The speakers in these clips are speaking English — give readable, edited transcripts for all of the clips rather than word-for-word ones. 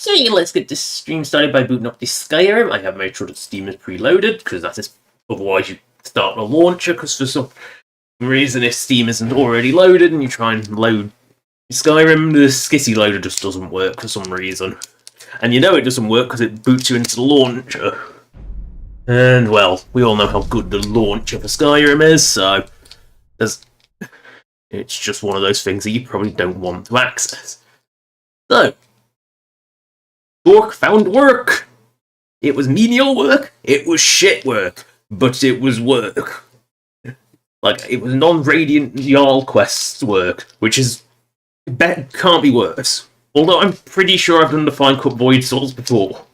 Okay, let's get this stream started by booting up the Skyrim. I have made sure that Steam is preloaded, because that is otherwise you start the launcher, because for some reason if Steam isn't already loaded and you try and load Skyrim, the skitty loader just doesn't work for some reason. And you know it doesn't work because it boots you into the launcher. And well, we all know how good the launcher for Skyrim is, so it's just one of those things that you probably don't want to access. So, Dork found work! It was menial work, it was shit work, but it was work. Like, it was non-Radiant Jarl Quest's work, which is can't be worse. Although I'm pretty sure I've done the Fine Cut Void Souls before.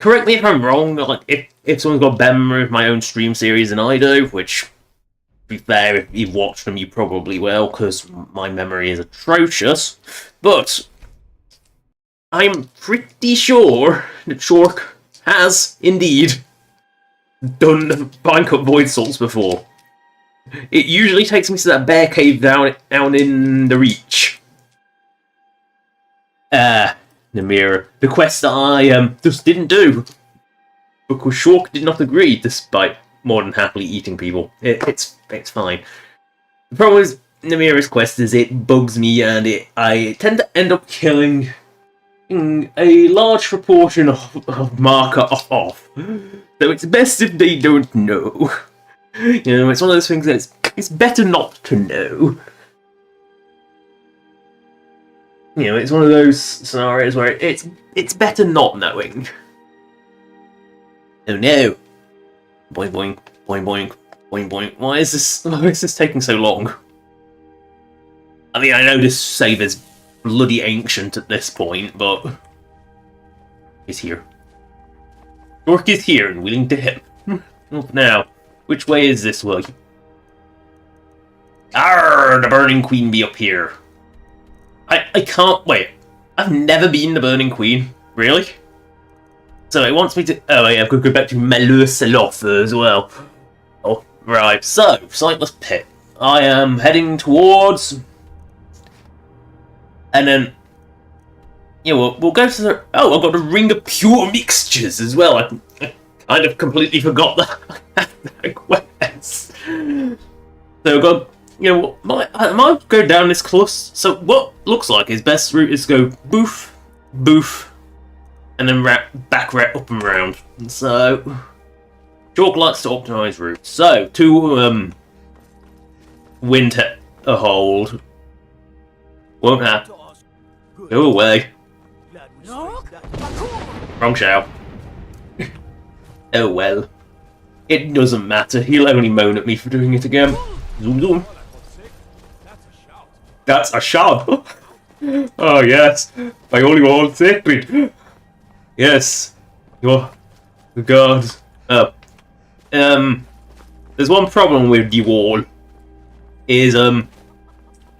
Correct me if I'm wrong, like, if someone's got better memory of my own stream series than I do, which, to be fair, if you've watched them you probably will, because my memory is atrocious, but I'm pretty sure that Shork has, indeed, done the Fine Cut Void Souls before. It usually takes me to that bear cave down in the Reach. Namira. The quest that I just didn't do. Because Shork did not agree, despite more than happily eating people. It's fine. The problem with Namira's quest is it bugs me and I tend to end up killing a large proportion of marker off. So it's best if they don't know. You know, it's one of those things that it's better not to know. You know, it's one of those scenarios where it's better not knowing. Oh no! Boing boing, boing boing, boing boing. Why is this taking so long? I mean, I know this save is bloody ancient at this point, but he's here. Dork is here and willing to hit. Now, which way is this way? Arr, the Burning Queen be up here. I can't wait. I've never been the Burning Queen, really. So it wants me to. Oh yeah, I've got to go back to Melusaloth as well. Oh right. So Sightless Pit. I am heading towards, and then yeah, we'll go to the. Oh, I've got a Ring of Pure Mixtures as well. I kind of completely forgot that quest. So I've got. You know, I might go down this close. So what looks like his best route is to go boof, boof, and then back up and round. So Chalk likes to optimize routes. So to wind a hold won't happen. Go away. Wrong shout. Oh well. It doesn't matter. He'll only moan at me for doing it again. Zoom zoom. That's a shout! Oh yes, my only one sacred. Yes, you're the gods. There's one problem with the wall. Is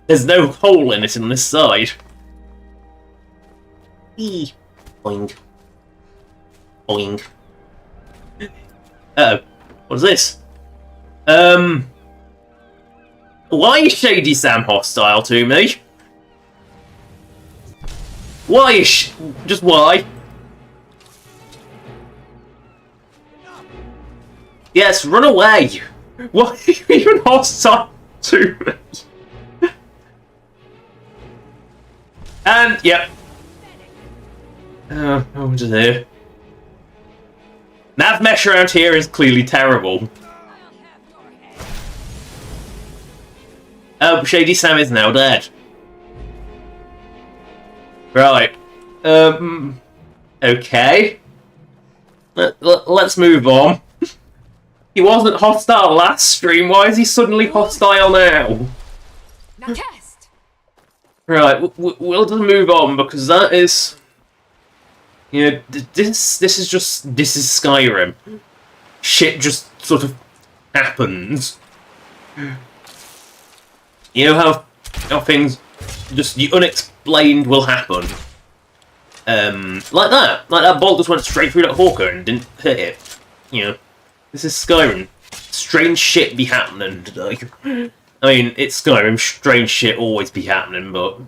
there's no hole in it on this side. Boing, boing. What's this? Why is Shady Sam hostile to me? Why is just why? Yes, run away! Why are you even hostile to me? And, yep. I'm just here. Nav mesh around here is clearly terrible. Oh, Shady Sam is now dead. Right. Okay. Let's move on. He wasn't hostile last stream, why is he suddenly hostile now? Right, we'll just move on, because that is... You know, this is Skyrim. Shit just sort of happens. You know how things just the unexplained will happen. Like that bolt just went straight through that hawker and didn't hit it. You know, this is Skyrim. Strange shit be happening. Like, I mean, it's Skyrim. Strange shit always be happening, but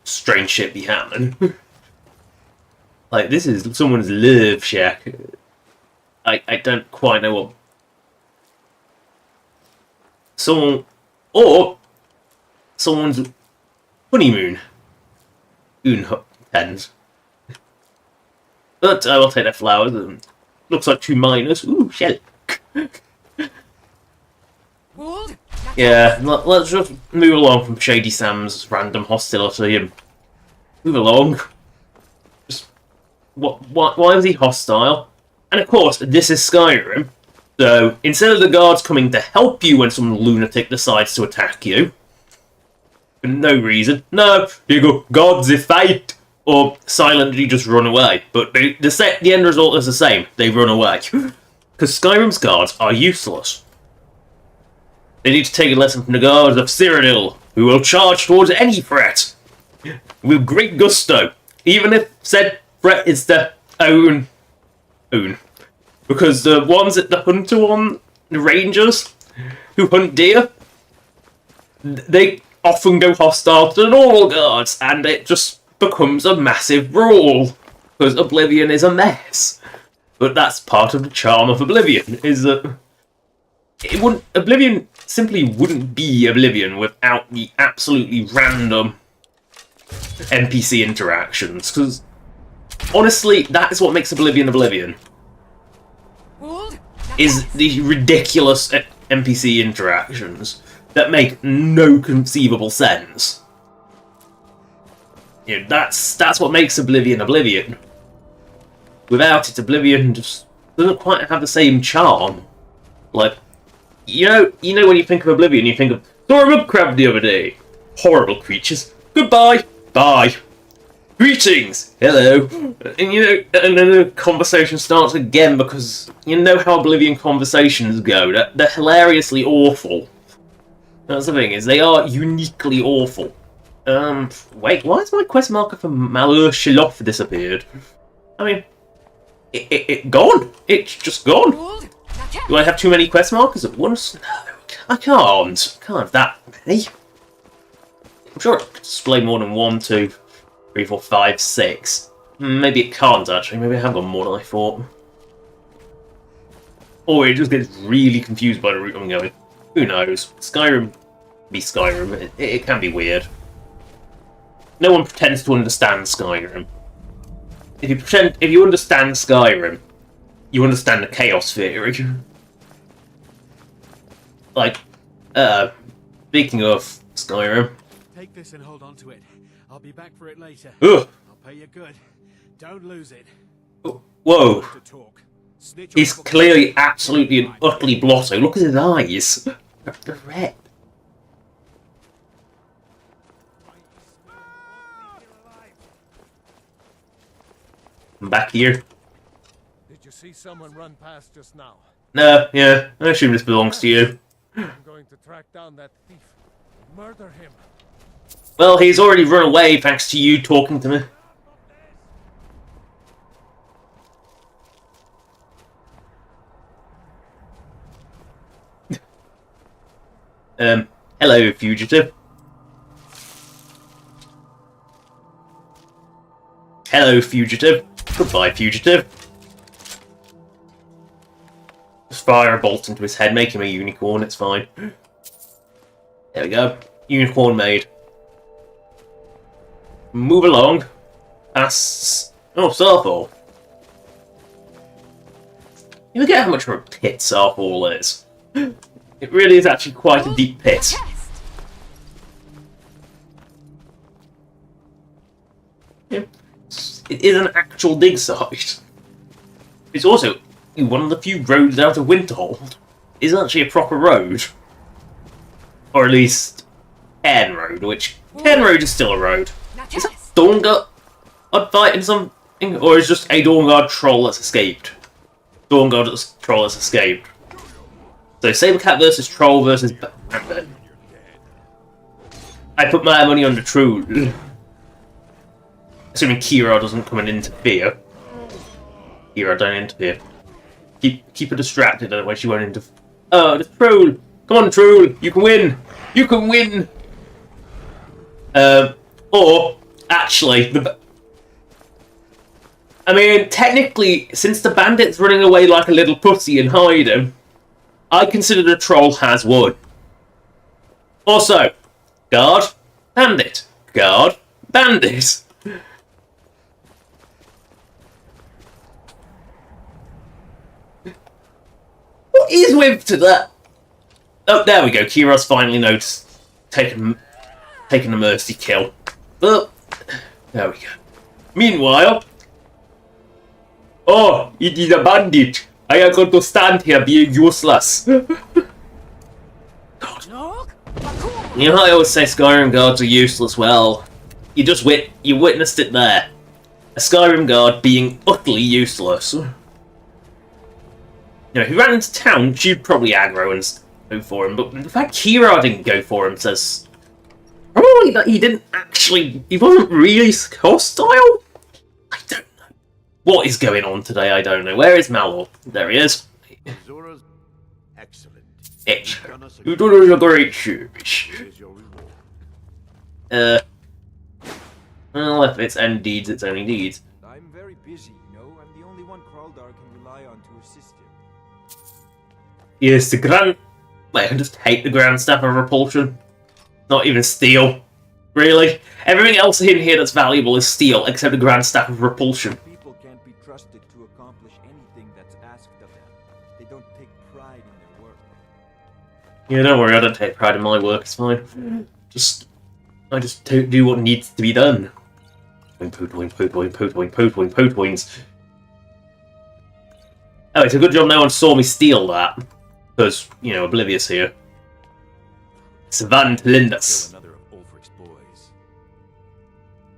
strange shit be happening. Like, this is someone's love shack. I don't quite know what... someone's honeymoon. Tens. But I will take their flowers. Looks like 2 miners. Ooh, shell. Yeah, let's just move along from Shady Sam's random hostility and move along. Just why was he hostile? And of course, this is Skyrim, so instead of the guards coming to help you when some lunatic decides to attack you, for no reason, no, you go, gods if fight, or silently just run away. But the end result is the same, they run away. Because Skyrim's guards are useless. They need to take a lesson from the guards of Cyrodiil, who will charge towards any threat with great gusto, even if said threat is their own. Because the ones that the hunter on, the rangers who hunt deer, they often go hostile to the normal guards, and it just becomes a massive brawl because Oblivion is a mess. But that's part of the charm of Oblivion, is that Oblivion simply wouldn't be Oblivion without the absolutely random NPC interactions, because honestly, that is what makes Oblivion Oblivion. Is the ridiculous NPC interactions that make no conceivable sense. You know, that's what makes Oblivion Oblivion. Without it, Oblivion just doesn't quite have the same charm. Like, you know when you think of Oblivion, you think of saw a mud crab the other day. Horrible creatures. Goodbye. Bye. Greetings. Hello. And and then the conversation starts again because you know how Oblivion conversations go. They're hilariously awful. That's the thing, is they are uniquely awful. Wait, why is my quest marker for Malur Shilof disappeared? I mean, it gone. It's just gone. Do I have too many quest markers at once? No, I can't. Can't have that many. I'm sure it could display more than 1, 2, 3, 4, 5, 6. Maybe it can't actually. Maybe I have got more than I thought. Or it just gets really confused by the route I'm going. Who knows? Skyrim be Skyrim. It can be weird. No one pretends to understand Skyrim. If you understand Skyrim, you understand the chaos theory. Like, speaking of Skyrim. Take this and hold on to it. I'll be back for it later. Ugh. I'll pay you good. Don't lose it. Whoa. He's clearly absolutely and utterly blotto. Look at his eyes. They're red. I'm back here. Did you see someone run past just now? No, yeah. I assume this belongs to you. I'm going to track down that thief. Murder him. Well, he's already run away thanks to you talking to me. Hello, fugitive. Hello, fugitive. Goodbye, fugitive. Just fire a bolt into his head, make him a unicorn, it's fine. There we go. Unicorn made. Move along. Past... Oh, Starfall. You forget how much of a pit Starfall is. It really is actually quite a deep pit. Yeah. It is an actual dig site. It's also one of the few roads out of Winterhold. It's actually a proper road. Or at least Cairn Road, which... Cairn Road is still a road. Is that Dawnguard fighting something? Or is just a Dawnguard troll that's escaped? Dawnguard troll that's escaped. So Sabercat versus Troll versus Bandit. I put my money on the Troll. Assuming Kira doesn't come and interfere. Kira, don't interfere. Keep her distracted, otherwise she won't interfere. Oh, the Troll! Come on, Troll! You can win! You can win! Or Actually, I mean, technically, since the bandit's running away like a little pussy and hiding, I consider the troll has won. Also, guard, bandit, guard, bandit. What is with to that? Oh, there we go. Kira's finally noticed, taking a mercy kill. But there we go. Meanwhile, oh, it is a bandit. I am going to stand here being useless. God. You know how I always say Skyrim guards are useless? Well, you just witnessed it there. A Skyrim guard being utterly useless. You know, if he ran into town, she'd probably aggro and go for him, but the fact Kira didn't go for him says probably that he wasn't really hostile? I don't know. What is going on today? I don't know. Where is Malor? There he is. Excellent. You done a great service. Well, if it's end deeds, it's only deeds. I'm very busy, you know. I'm the only one Kraldar can rely on to assist him. Yes, the Grand... Wait, I can just take the Grand Staff of Repulsion. Not even steel. Really? Everything else in here that's valuable is steel, except the Grand Staff of Repulsion. People can't be trusted to accomplish anything that's asked of them. They don't take pride in their work. Yeah, don't worry, I don't take pride in my work, it's fine. I just do what needs to be done. Poo-toins. Oh, it's a good job no one saw me steal that. Because, you know, Oblivious here. Savant Lindus. Another of Ulfric's boys.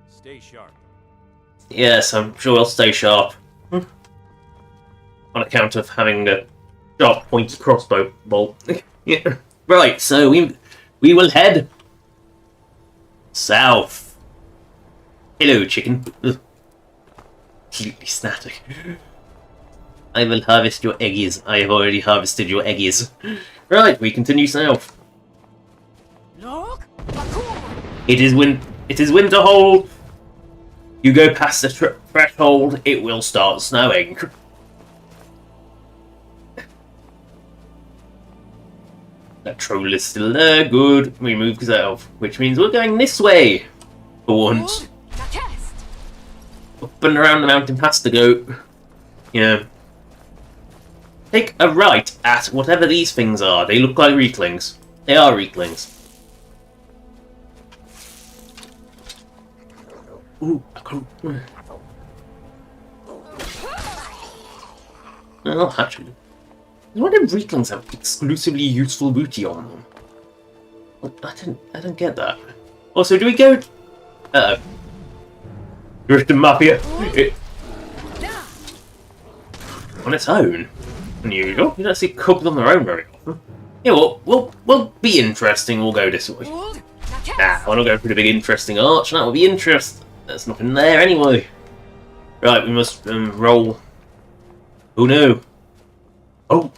Stay sharp. Yes, I'm sure I'll stay sharp. On account of having a sharp pointy crossbow bolt. Yeah. Right, so we will head south. Hello, chicken. Completely static. I will harvest your eggies. I have already harvested your eggies. Right, we continue south. It is Winterhold. You go past the threshold, it will start snowing. That troll is still there. Good. We move south, which means we're going this way for once. Up and around the mountain past the goat. Yeah. Take a right at whatever these things are. They look like Reeklings. They are Reeklings. Ooh, well, actually, why do Reeklings have exclusively useful booty on them? Well, I don't get that. Also, do we go? Drift and Mafia. On its own. Unusual. You don't see couples on their own very often. Yeah, well, we'll be interesting. We'll go this way. Nah, I want to go for the big interesting arch. That will be interest. There's nothing there anyway. Right, we must roll. Oh no. Oh.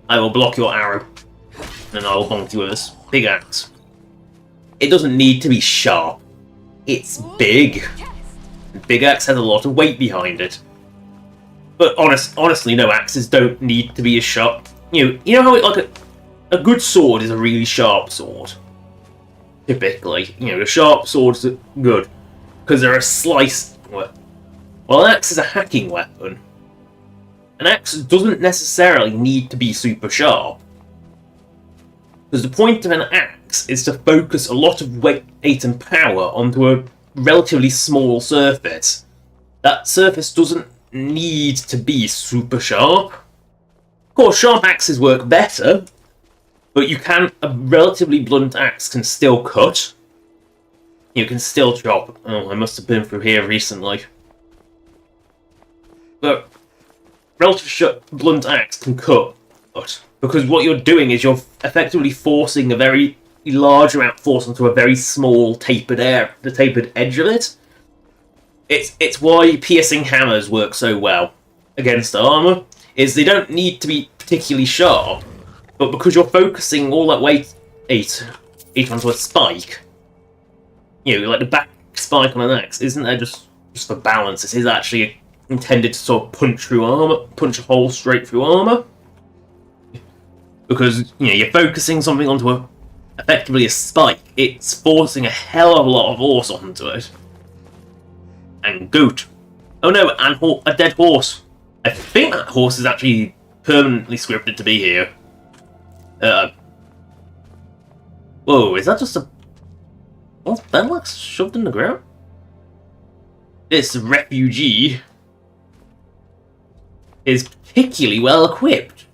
I will block your arrow. And I will bonk you with this big axe. It doesn't need to be sharp. It's big. Big axe has a lot of weight behind it. But honestly, no, axes don't need to be as sharp. You know how a good sword is a really sharp sword. Typically, the sharp swords are good because they're a slice. Well, an axe is a hacking weapon. An axe doesn't necessarily need to be super sharp. Because the point of an axe is to focus a lot of weight and power onto a relatively small surface. That surface doesn't need to be super sharp. Of course, sharp axes work better, but a relatively blunt axe can still cut. You can still chop. Oh, I must have been through here recently. But relatively blunt axe can cut, because what you're doing is you're effectively forcing a very large amount of force onto a very small tapered edge of it. It's why piercing hammers work so well against armor, is they don't need to be particularly sharp, but because you're focusing all that weight onto a spike, you know, like the back spike on an axe, isn't there just for balance? It is actually intended to sort of punch through armor, punch a hole straight through armor. Because, you know, you're focusing something onto effectively a spike, it's forcing a hell of a lot of force onto it. And goat. Oh no, and a dead horse. I think that horse is actually permanently scripted to be here. Whoa, is that just a... What's Benlax shoved in the ground? This refugee is particularly well equipped.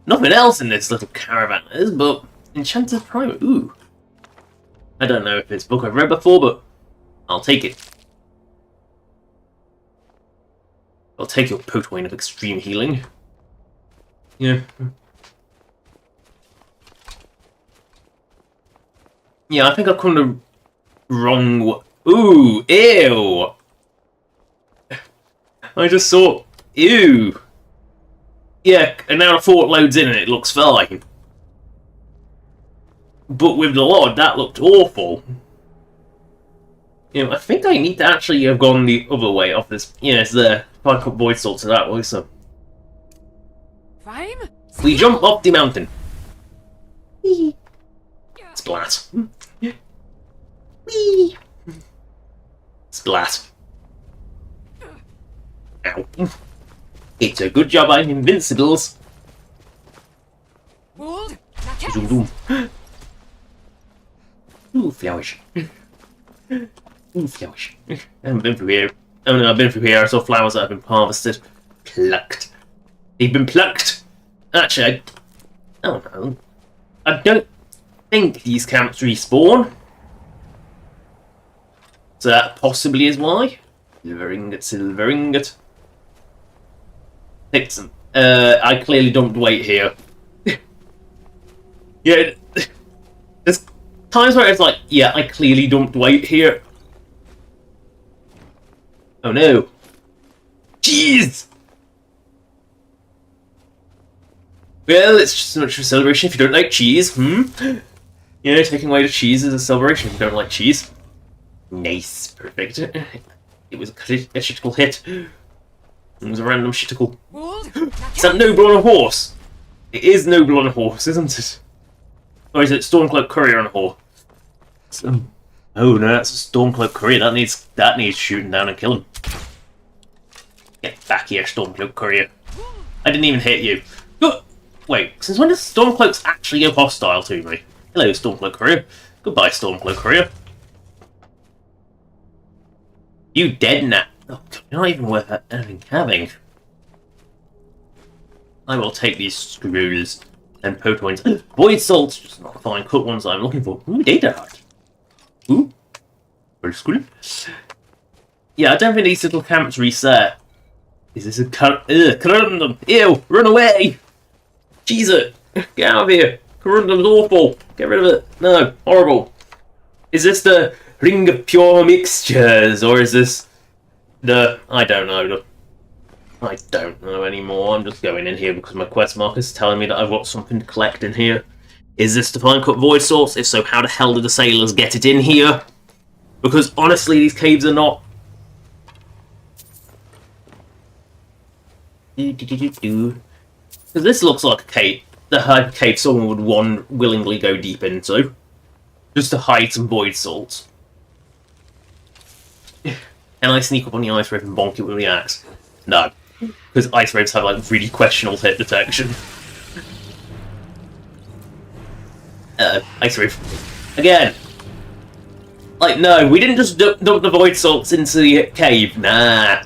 Nothing else in this little caravan is, but Enchanter's Primer. Ooh. I don't know if it's a book I've read before, but I'll take it. I'll take your Potwine of Extreme Healing. Yeah. Yeah, I think I've come to wrong... Ooh, ew! I just saw... Ew! Yeah, and now the fort loads in and it looks fine. But with the Lord, that looked awful. You know, I think I need to actually have gone the other way off this. Yeah, it's there. If I put Void Salt to that way, so... Fine. We jump off the mountain. Splat. Whee! Splat. Ow. It's a good job I'm invincibles. Wold. Zoom zoom. Ooh, flowers. Ooh, flowers. I haven't been through here. Oh no, I've been through here. I saw flowers that have been harvested. Plucked. They've been plucked. Actually, I don't know. I don't think these camps respawn. So that possibly is why. Silver ingot, silver ingot. Pick some. I clearly dumped weight here. Yeah, there's times where it's like, yeah, I clearly dumped weight here. Oh no. Jeez! Well, it's just so much of a celebration if you don't like cheese, You know, taking away the cheese is a celebration if you don't like cheese. Nice, perfect. It was a shittical hit. It was a random shittical. Is that noble on a horse? It is noble on a horse, isn't it? Or is it Stormcloak Courier on a horse? Oh no, that's a Stormcloak Courier. That needs shooting down and killing. Get back here, Stormcloak Courier. I didn't even hit you. Oh, wait, since when does Stormcloaks actually go hostile to me? Hello, Stormcloak Courier. Goodbye, Stormcloak Courier. You dead now. Oh, you're not even worth having. I will take these screws and Potwines. Void Salt's just not the fine cut ones I'm looking for. Ooh, DeviantART. Ooh. Very screw. Yeah, I don't think these little camps reset. Is this a Corundum? Ew! Run away! Jesus! Get out of here! Corundum's awful! Get rid of it! No! Horrible! Is this the Ring of Pure Mixtures? Or is this the... I don't know. I don't know anymore. I'm just going in here because my quest marker's telling me that I've got something to collect in here. Is this the Fine Cut Void Source? If so, how the hell did the sailors get it in here? Because honestly, these caves are not... Because this looks like a cave. The type of cave someone would willingly go deep into. Just to hide some Void Salts. Can I sneak up on the Ice Wraith and bonk it with the axe? No. Because Ice Wraiths have like really questionable hit detection. Ice Wraith. Again! Like, no, we didn't just dump the Void Salts into the cave. Nah.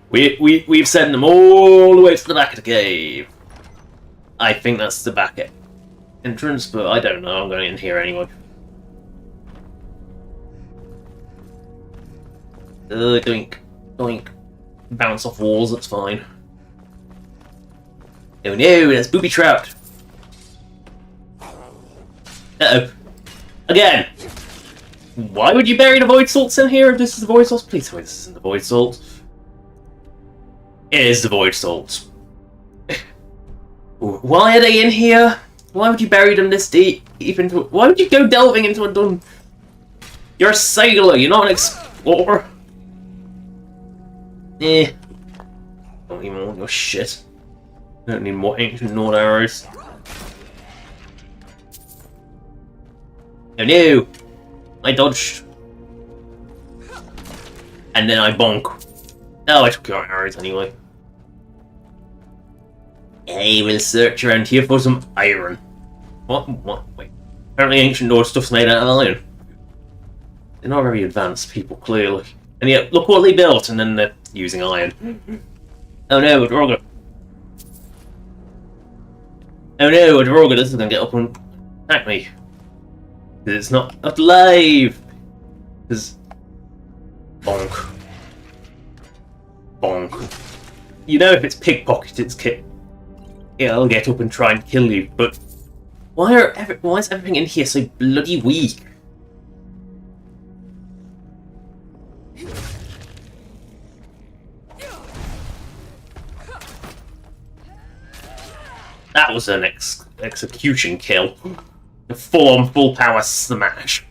We've sent them all the way to the back of the cave. I think that's the back entrance, but I don't know. I'm going in here anyway. Doink. Doink. Bounce off walls, that's fine. Oh no, that's booby trapped. Uh-oh. Again! Why would you bury the Void Salts in here if this is the Void Salts? Please tell me this isn't the Void Salts. It is the Void Salts. Why are they in here? Why would you bury them this deep into... Why would you go delving into a You're a sailor, you're not an explorer. Eh. Don't even want your shit. Don't need more ancient Nord arrows. Oh no! I dodged. And then I bonk. Oh, I took your arrows anyway. I will search around here for some iron. What? Wait. Apparently ancient Nord stuff's made out of iron. They're not very advanced people, clearly. And yet, look what they built, and then they're using iron. Oh no, a Droga. Oh no, a Droga, this is gonna get up and attack me. Because it's not alive! Because... Bonk. Bonk. You know if it's pickpocket, it's it'll get up and try and kill you, but... Why is everything in here so bloody weak? That was an execution kill. A full-on, full-power smash.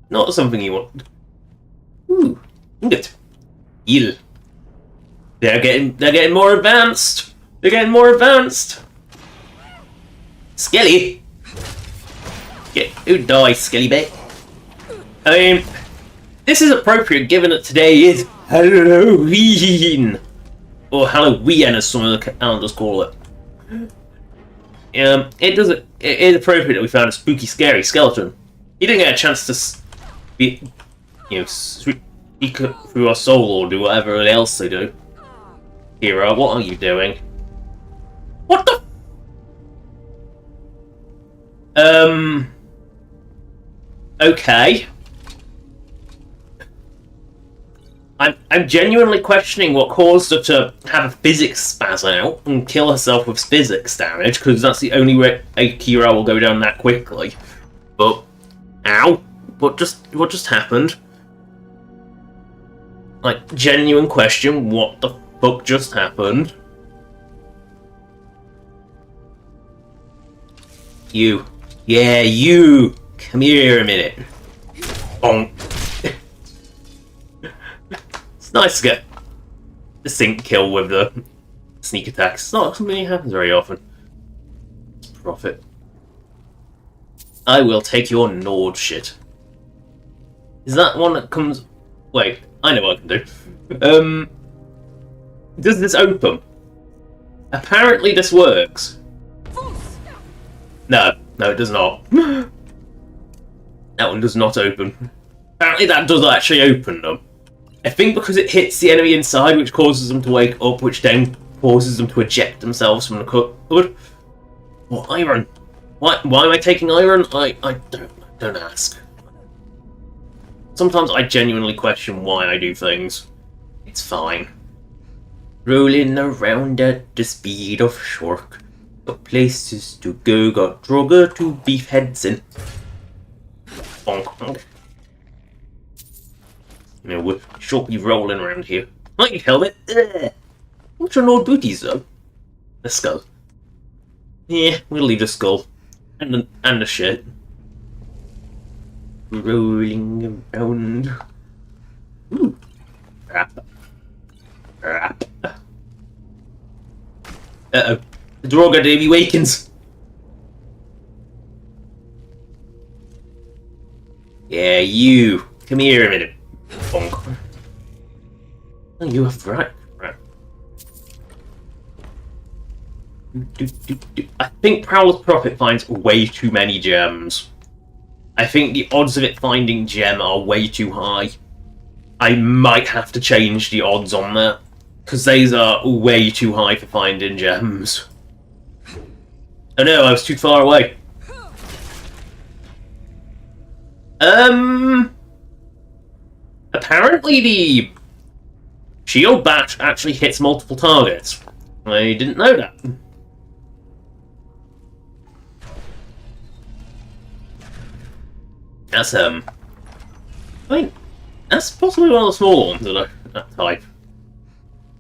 Not something you want. Ooh, good. Heal. They're getting more advanced. They're getting more advanced. Skelly. Who dies, Skelly bit? I mean, this is appropriate given that today is Halloween, or Halloween as some of the calendars call it. It is appropriate that we found a spooky, scary skeleton. He didn't get a chance to speak through our soul or do whatever else they do. Hero, what are you doing? What the? Okay. I'm genuinely questioning what caused her to have a physics spaz out and kill herself with physics damage, because that's the only way a Kira will go down that quickly. But, ow! What just happened? Like, genuine question, what the fuck just happened? You. Yeah, you! Come here a minute. Bonk. It's nice to get the sync kill with the sneak attacks. It's not something that happens very often. It's profit. I will take your Nord shit. Is that one that comes... Wait, I know what I can do. Does this open? Apparently this works. No, it does not. That one does not open. Apparently that does actually open them. I think because it hits the enemy inside, which causes them to wake up, which then causes them to eject themselves from the cupboard. What, iron? Why am I taking iron? I don't ask. Sometimes I genuinely question why I do things. It's fine. Rolling around at the speed of shark. Got places to go, got Droga to beef heads in. Bonk bonk. You know, we should be rolling around here. Like helmet. What's your Nord booties though? The skull. Yeah, we'll leave the skull. And the shit. Rolling around. Ooh. Crap. Crap. Uh-oh. The Droga Davy wakens. Yeah, you. Come here a minute. Bonk. Oh, you have right. I think Prowler's Prophet finds way too many gems. I think the odds of it finding gem are way too high. I might have to change the odds on that, because these are way too high for finding gems. Oh no, I was too far away. Apparently the shield batch actually hits multiple targets. I didn't know that. That's, I mean, that's possibly one of the smaller ones of that type.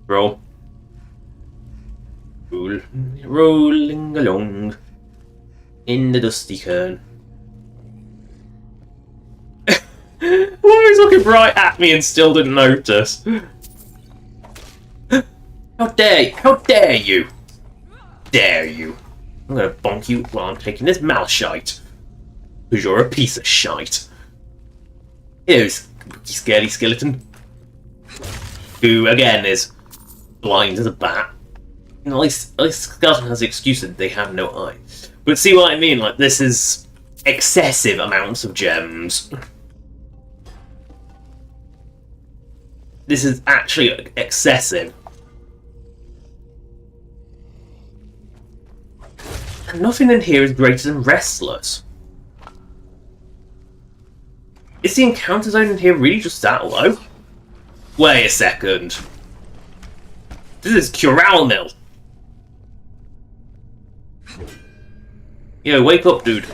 Roll. Rolling along in the dusty cairn. Oh, he's looking right at me and still didn't notice. How dare you? Dare you? I'm gonna bonk you while I'm taking this mouse shite. Because you're a piece of shite. Here's scaredy skeleton. Who, again, is blind as a bat. You know, at least skeleton has the excuse that they have no eyes. But see what I mean? Like, this is excessive amounts of gems. This is actually excessive. And nothing in here is greater than restless. Is the encounter zone in here really just that low? Wait a second. This is Curral Mill. Yo, wake up, dude.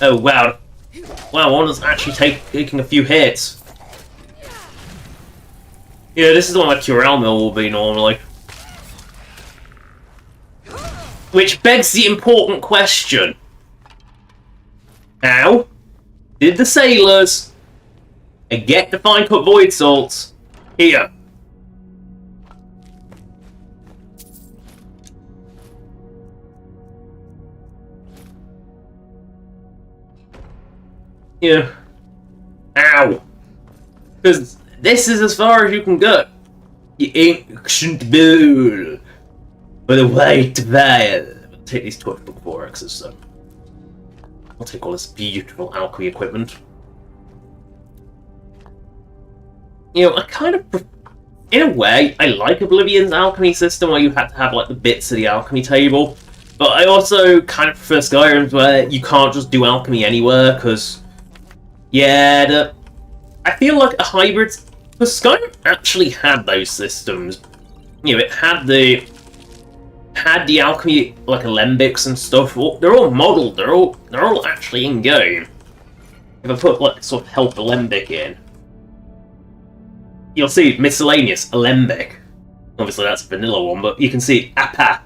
Oh, wow. Wow, one is actually taking a few hits. Yeah, this is the one like Curral Mill will be normally. Which begs the important question. How did the sailors get to fine cut void salts here? Yeah. Ow. Because this is as far as you can go. The ancient bull. For the white veil. I'll take these torchbook 4Xs, so. I'll take all this beautiful alchemy equipment. You know, I kind of... In a way, I like Oblivion's alchemy system where you had to have, like, the bits of the alchemy table. But I also kind of prefer Skyrim's where you can't just do alchemy anywhere, because... Yeah, I feel like a hybrid... Because Skyrim actually had those systems. You know, it had the alchemy, like, alembics and stuff. They're all modelled, they're all actually in-game. If I put, like, sort of help alembic in, you'll see miscellaneous alembic. Obviously that's a vanilla one, but you can see Appa.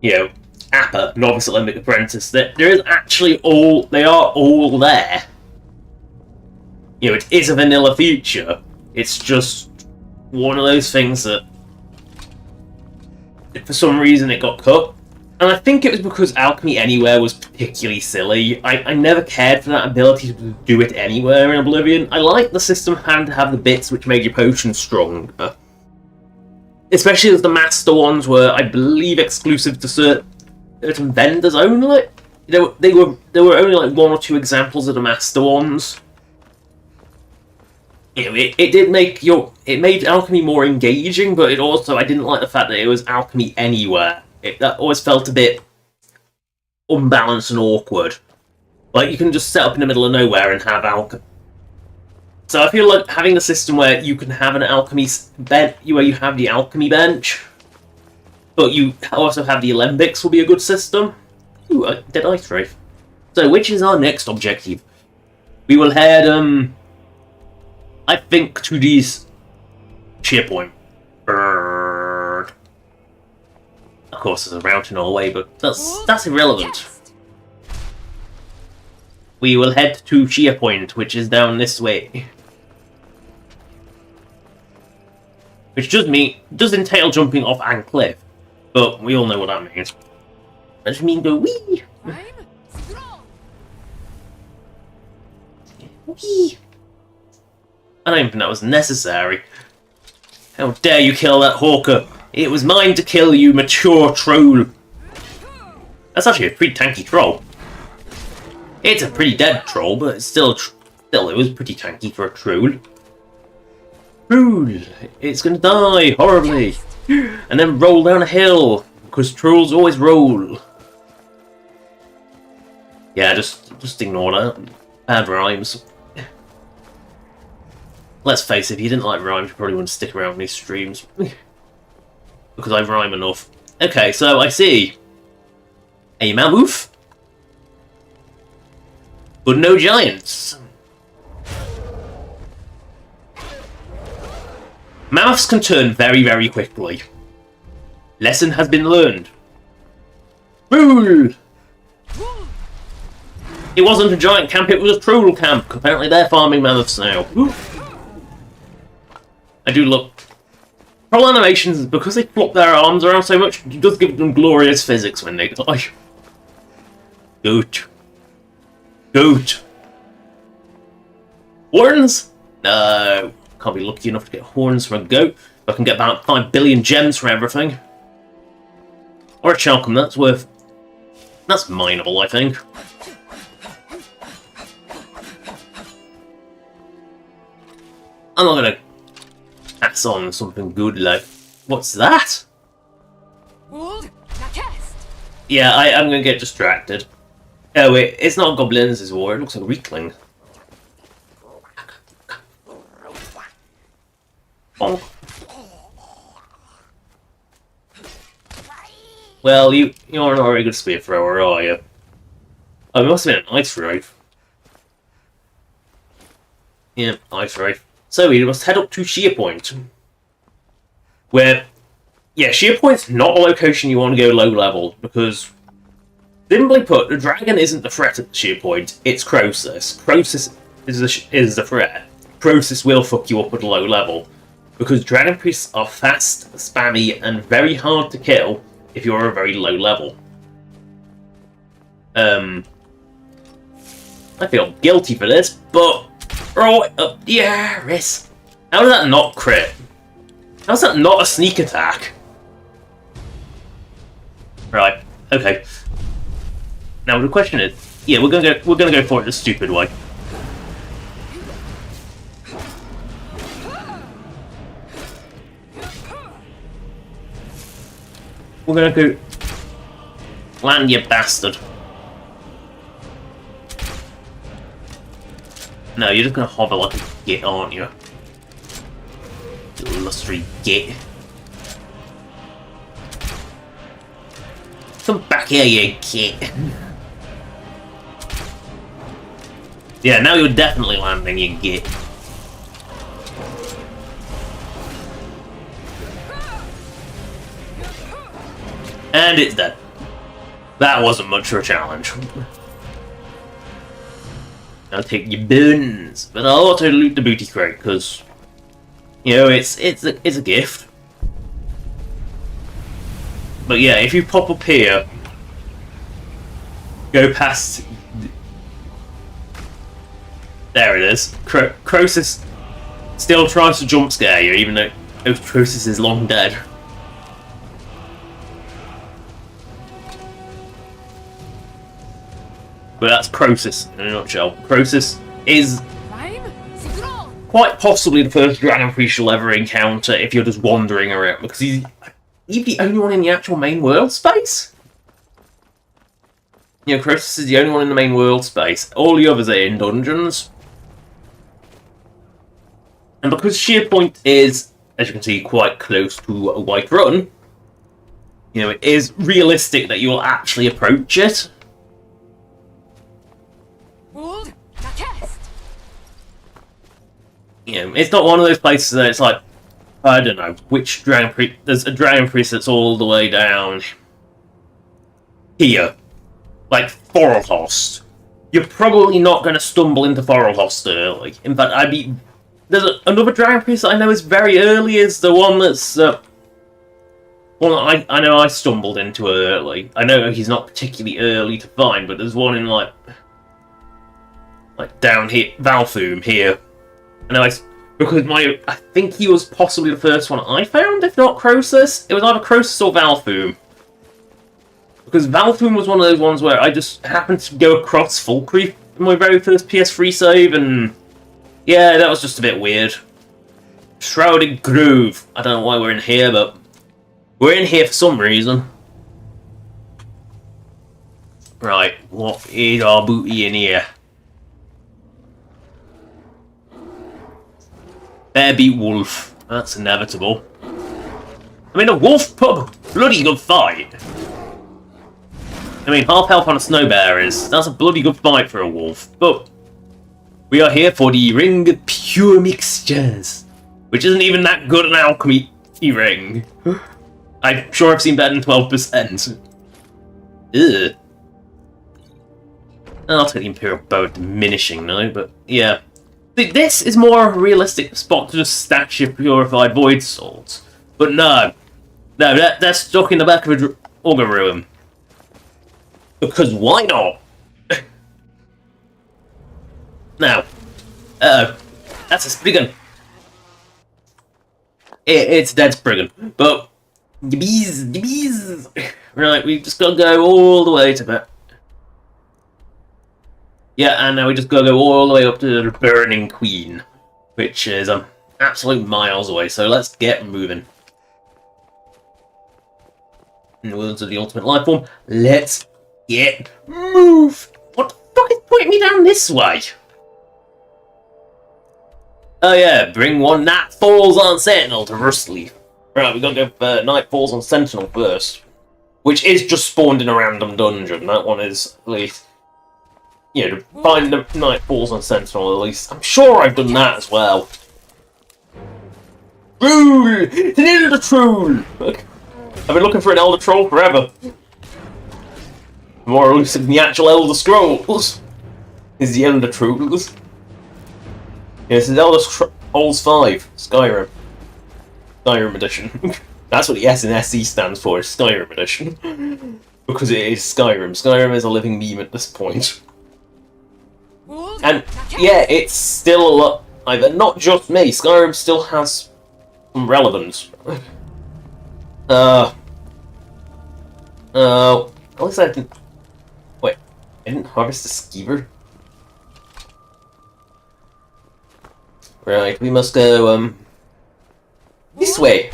You know, Appa, novice alembic apprentice. There is actually they are all there. You know, it is a vanilla feature. It's just one of those things that, for some reason, it got cut. And I think it was because Alchemy Anywhere was particularly silly. I never cared for that ability to do it anywhere in Oblivion. I liked the system having to have the bits which made your potions stronger. Especially as the master ones were, I believe, exclusive to certain vendors only. There were only like 1 or 2 examples of the master ones. You know, it made alchemy more engaging, but I didn't like the fact that it was alchemy anywhere. That always felt a bit unbalanced and awkward. Like, you can just set up in the middle of nowhere and have alchemy. So I feel like having a system where you can have an alchemy bench, where you have the alchemy bench, but you also have the alembics will be a good system. Ooh, dead ice wraith. So, which is our next objective? We will head, I think, to these cheerpoint. Of course, there's a route in our way, but that's irrelevant. We will head to Cheerpoint, which is down this way. Which does entail jumping off an cliff, but we all know what that means. That just means go wee! Wee! I don't even think that was necessary. How dare you kill that hawker! It was mine to kill, you mature troll! That's actually a pretty tanky troll. It's a pretty dead troll, but it's still it was pretty tanky for a troll. Troll! It's gonna die horribly! And then roll down a hill! Because trolls always roll. Yeah, just ignore that. Bad rhymes. Let's face it, if you didn't like rhymes, you probably wouldn't stick around these streams. Because I rhyme enough. Okay, so I see a mammoth, but no giants. Mammoths can turn very, very quickly. Lesson has been learned. Rule! It wasn't a giant camp, it was a troll camp. Apparently they're farming mammoths now. Ooh. I do look... Troll animations, because they flop their arms around so much, it does give them glorious physics when they die. Goat. Goat. Horns? No. Can't be lucky enough to get horns from a goat. I can get about 5 billion gems from everything. Or a chalcum, that's worth... That's mineable, I think. I'm not gonna pass on something good like... What's that? Wold, chest. Yeah, I'm gonna get distracted. Oh wait, it's not goblins, it's war. It looks like a weakling. Bonk. Well, you're not a very good spear thrower, are you? Oh, it must have been an ice wraith. Yeah, ice wraith. So we must head up to Sheer Point. Where, yeah, Sheer Point's not a location you want to go low level, because, simply put, the dragon isn't the threat at the Sheer Point, it's Croesus. Croesus is the threat. Croesus will fuck you up at a low level, because dragon priests are fast, spammy, and very hard to kill if you're a very low level. I feel guilty for this, but right up the arse. How is that not crit? How's that not a sneak attack? Right, okay. Now the question is, yeah, we're gonna go for it the stupid way. We're gonna go land, you bastard. No, you're just gonna hover like a git, aren't you? You lusty git. Come back here, you git. Yeah, now you're definitely landing, you git. And it's dead. That wasn't much of a challenge. I'll take your bones, but I'll also loot the booty crate because, you know, it's a gift. But yeah, if you pop up here, go past. There it is. Croesus still tries to jump scare you, even though Croesus is long dead. But that's Croesus in a nutshell. Croesus is quite possibly the first dragon priest you'll ever encounter if you're just wandering around, because he's the only one in the actual main world space. You know, Croesus is the only one in the main world space. All the others are in dungeons. And because Sheer Point is, as you can see, quite close to a Whiterun, you know, it is realistic that you'll actually approach it. You know, it's not one of those places that it's like, I don't know, which dragon priest... There's a dragon priest that's all the way down here. Like, Forelhost. You're probably not going to stumble into Forelhost early. In fact, there's another dragon priest that I know is very early, is the one that's... one that I know I stumbled into early. I know he's not particularly early to find, but there's one in, like down here, Valfoom here. I know because I think he was possibly the first one I found, if not Croesus. It was either Croesus or Valfoom. Because Valfoom was one of those ones where I just happened to go across Full Creep in my very first PS3 save, and yeah, that was just a bit weird. Shrouded Grove. I don't know why we're in here, but we're in here for some reason. Right, what is our booty in here? Bear beat wolf. That's inevitable. I mean, a wolf pub, bloody good fight. I mean, half health on a snow bear that's a bloody good fight for a wolf. But we are here for the Ring of Pure Mixtures, which isn't even that good an alchemy ring. I'm sure I've seen better than 12%. Ugh. I'll take the Imperial Bow diminishing now, but yeah. This is more a realistic spot to just stash your purified void swords. But no. No, that's stuck in the back of a auger room. Because why not? Now. That's a Spriggan. It's a dead Spriggan. But the bees. Right, we just gotta go all the way to that. Yeah, and now we just gotta go all the way up to the Burning Queen, which is absolute miles away. So let's get moving. In the words of the ultimate life form, let's get move. What the fuck is pointing me down this way? Oh yeah, bring one Night Falls on Sentinel to Rustleaf. Right, we gotta go Night Falls on Sentinel first, which is just spawned in a random dungeon. That one is at least. You know, to find the Night Falls on Sentinel, at least. I'm sure I've done that as well. Troll! It's an Elder Troll! I've been looking for an Elder Troll forever. More elusive than the actual Elder Scrolls is the Elder Trolls. Yeah, this is Elder Scrolls 5, Skyrim. Skyrim Edition. That's what the S in SE stands for, is Skyrim Edition. Because it is Skyrim. Skyrim is a living meme at this point. And yeah, it's still a lot. Either not just me. Skyrim still has some relevance. At least I didn't. Wait, I didn't harvest a skeever. Right, we must go this way.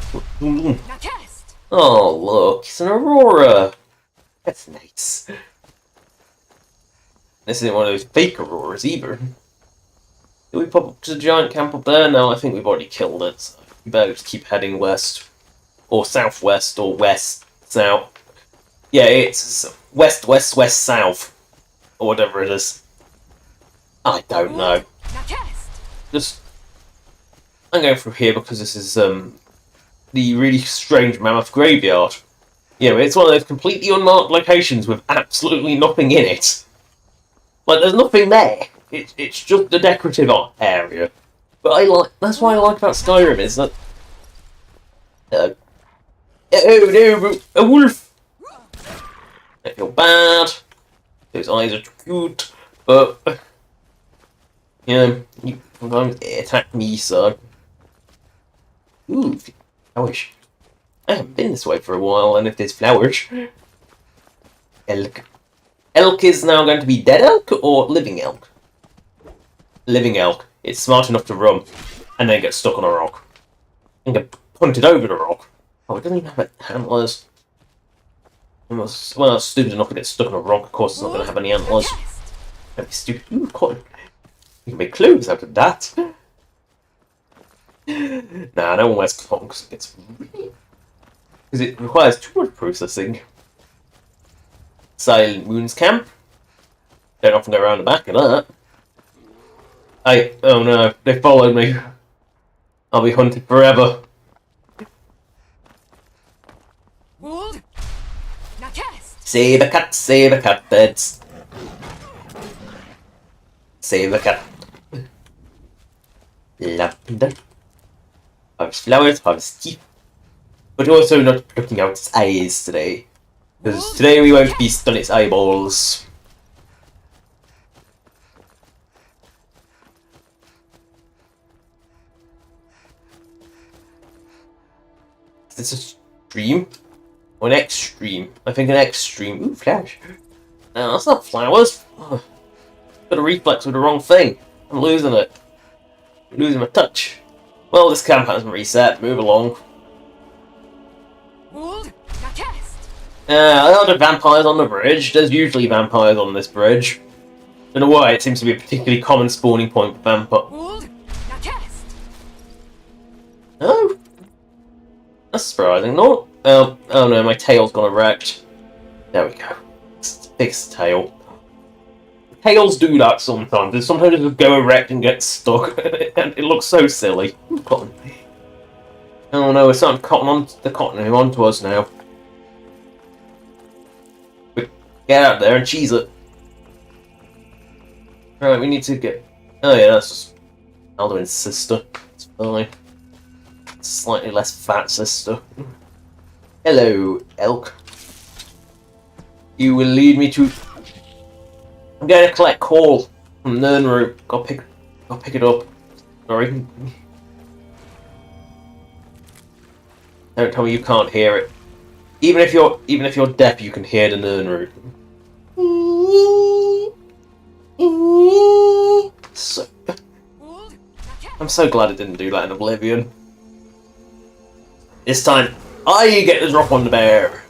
Oh look, it's an aurora. That's nice. This isn't one of those fake auroras either. Did we pop up to the giant camp up there? No, I think we've already killed it. So we better just keep heading west. Or southwest, or west, south. Yeah, it's west, west, west, south. Or whatever it is. I don't know. Just... I'm going through here because this is, the really strange Mammoth Graveyard. You know, it's one of those completely unmarked locations with absolutely nothing in it. Like, there's nothing there. It's just a decorative area. But that's what I like about Skyrim, is that... oh no, a wolf! I feel bad. Those eyes are cute, but... you know, you sometimes attack me, so... Ooh, flowers. I haven't been this way for a while, and if there's flowers... Elk. Elk is now going to be dead elk or living elk? Living elk. It's smart enough to run and then get stuck on a rock. And get punted over the rock. Oh, it doesn't even have antlers. Well, I was stupid enough to get stuck on a rock. Of course, it's not going to have any antlers. Don't be stupid. Ooh, cotton. You can make clothes out of that. Nah, no one wears cotton because it's really... because it requires too much processing. Silent Moon's camp. Don't often go around the back of that. Oh no, they followed me. I'll be hunted forever. Save a cat, beds. Save a cat. Lavender. Harvest flowers, harvest teeth. But also not looking out its eyes today. Because today we won't feast on its eyeballs. Is this a stream? Or an X-stream? I think an X-stream. Ooh, flash. No, that's not flowers. Ugh. Got a reflex with the wrong thing. I'm losing it. I'm losing my touch. Well, this camp hasn't reset. Move along. I heard of vampires on the bridge. There's usually vampires on this bridge. Don't know why, it seems to be a particularly common spawning point for vampires. Oh? That's surprising. No. Oh no, my tail's gone erect. There we go. Fix the tail. Tails do that sometimes. Sometimes they just go erect and get stuck. And it looks so silly. Cotton. Oh no, it's not cotton onto us now. Get out there and cheese it. Right, we need to get... Oh yeah, that's just Alduin's sister. It's fine. Slightly less fat sister. Hello, elk. You will lead me to... I'm going to collect coal from Nernroot. I'll pick it up. Sorry. Don't tell me you can't hear it. Even if you're deaf, you can hear the Nernroot. So, I'm so glad it didn't do that in Oblivion. This time, I get the drop on the bear.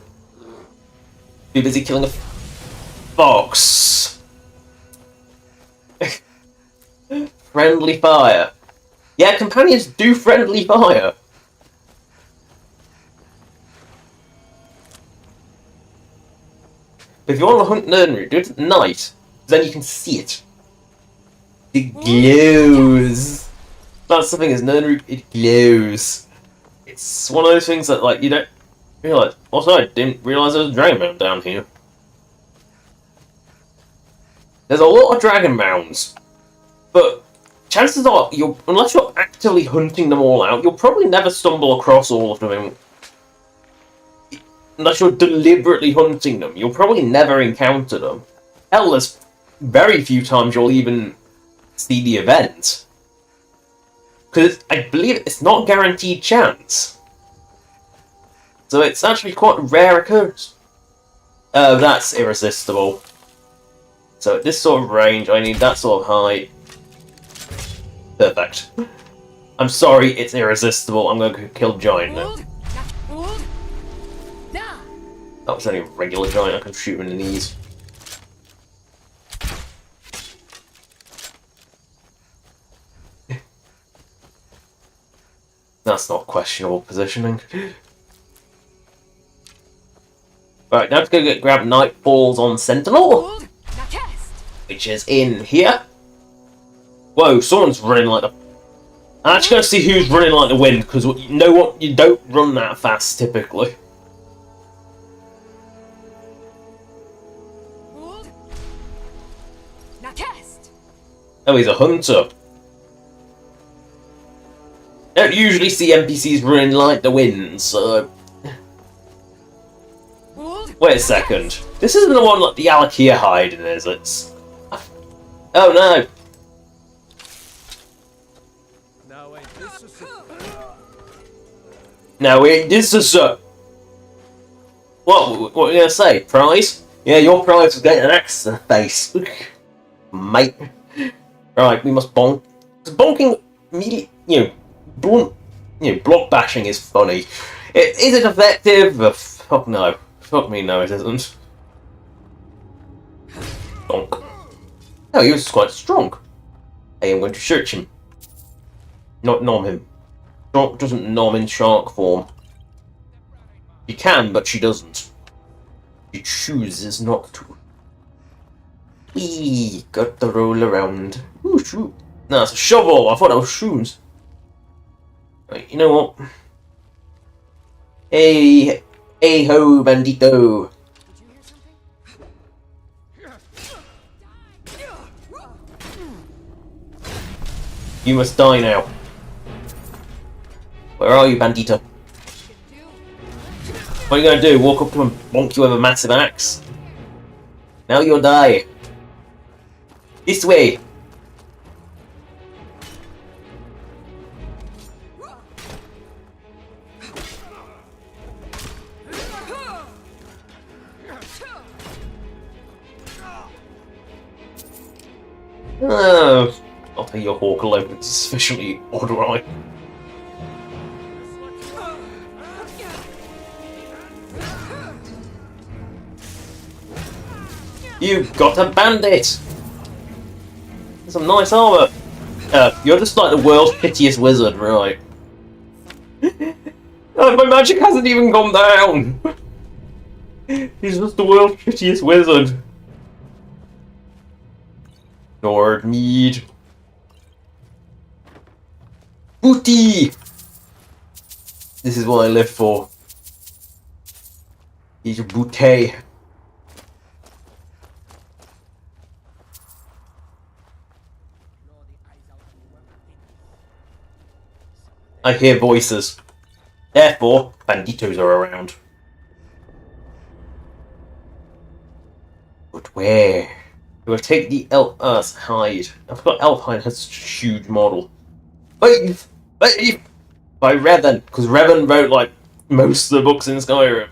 Too busy killing a fox. Friendly fire. Yeah, companions do friendly fire. But if you want to hunt Nernroot, do it at night. Then you can see it. It glows. That's the thing, is Nernroot, it glows. It's one of those things that, like, you don't realise. Also, I didn't realise there was a dragon mound down here. There's a lot of dragon mounds, but chances are, unless you're actively hunting them all out, you'll probably never stumble across all of them. Unless you're deliberately hunting them, you'll probably never encounter them. Hell, there's very few times you'll even see the event. Because I believe it's not a guaranteed chance. So it's actually quite a rare occurrence. Oh, that's irresistible. So at this sort of range, I need that sort of height. Perfect. I'm sorry, it's irresistible. I'm going to kill giant now. That was only a regular giant. I can shoot him in the knees. That's not questionable positioning. Right, now to go grab Nightfall's on Sentinel, which is in here. Whoa, someone's running like the... I'm actually going to see who's running like the wind, because you know what? You don't run that fast typically. Oh, he's a hunter. Don't usually see NPCs running like the wind, so... Wait a second. This isn't the one like the Alakia hiding, is it? Oh no! Now wait, this is what are you gonna say? Prize? Yeah, your prize was getting an axe to the face. Mate. Right, we must bonk. Bonking immediately, blunt, block bashing is funny. Is it effective? Fuck no. Fuck me, no it isn't. Bonk. Oh, he was quite strong. I am going to search him. Not nom him. Shark doesn't nom in shark form. She can, but she doesn't. She chooses not to. Eee, got to roll around. Ooh, shoot. No, it's a shovel. I thought that was shoes. Right, you know what? Hey ho, bandito. You must die now. Where are you, bandito? What are you gonna do? Walk up to him and bonk you with a massive axe? Now you'll die. This way. Oh, I'll take your hawk alone. It's sufficiently alright. You've got a bandit! Some nice armor! You're just like the world's shittiest wizard, right? Oh, my magic hasn't even gone down! He's just the world's shittiest wizard. Lord Mead. Booty! This is what I live for. He's a booty. I hear voices. Therefore, banditos are around. But where? We will take the elf hide. I forgot elf hide has such a huge model. Wait! By Revan, because Revan wrote like most of the books in Skyrim.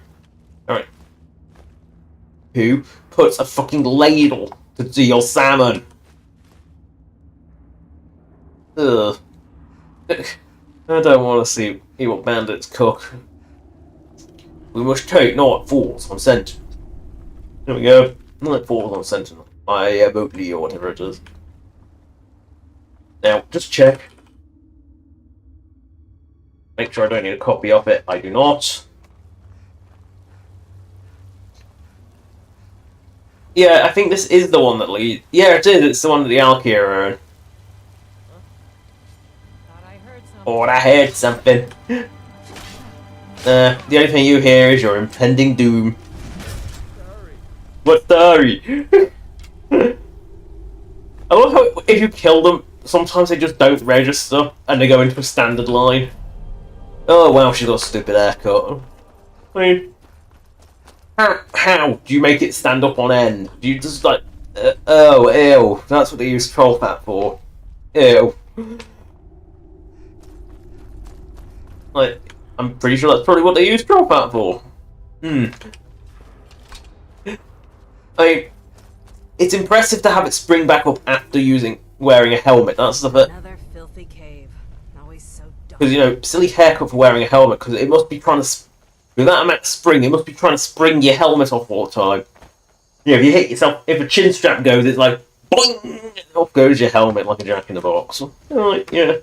Alright. Who puts a fucking ladle to do your salmon? Ugh. I don't want to see what bandits cook. We must take night falls on Sentinel. There we go. Night falls on Sentinel. Mobley or whatever it is. Now, just check. Make sure I don't need a copy of it. I do not. Yeah, I think this is the one that leads. Yeah, it is. It's the one that the Alkia are in. Thought I heard something. The only thing you hear is your impending doom. What story? I love how if you kill them, sometimes they just don't register and they go into a standard line. Oh wow, she's got a stupid haircut. I mean, how do you make it stand up on end? Do you just like, oh, ew, that's what they use troll fat for. Ew. Like, I'm pretty sure that's probably what they use troll fat for. It's impressive to have it spring back up after wearing a helmet. That's the bit. Another filthy cave. Always so dark. Because, you know, silly haircut for wearing a helmet, because it must be trying to... With that amount of spring, it must be trying to spring your helmet off all the time. Yeah, if you hit yourself, if a chin strap goes, it's like, boing! Off goes your helmet like a jack-in-the-box. Like, yeah.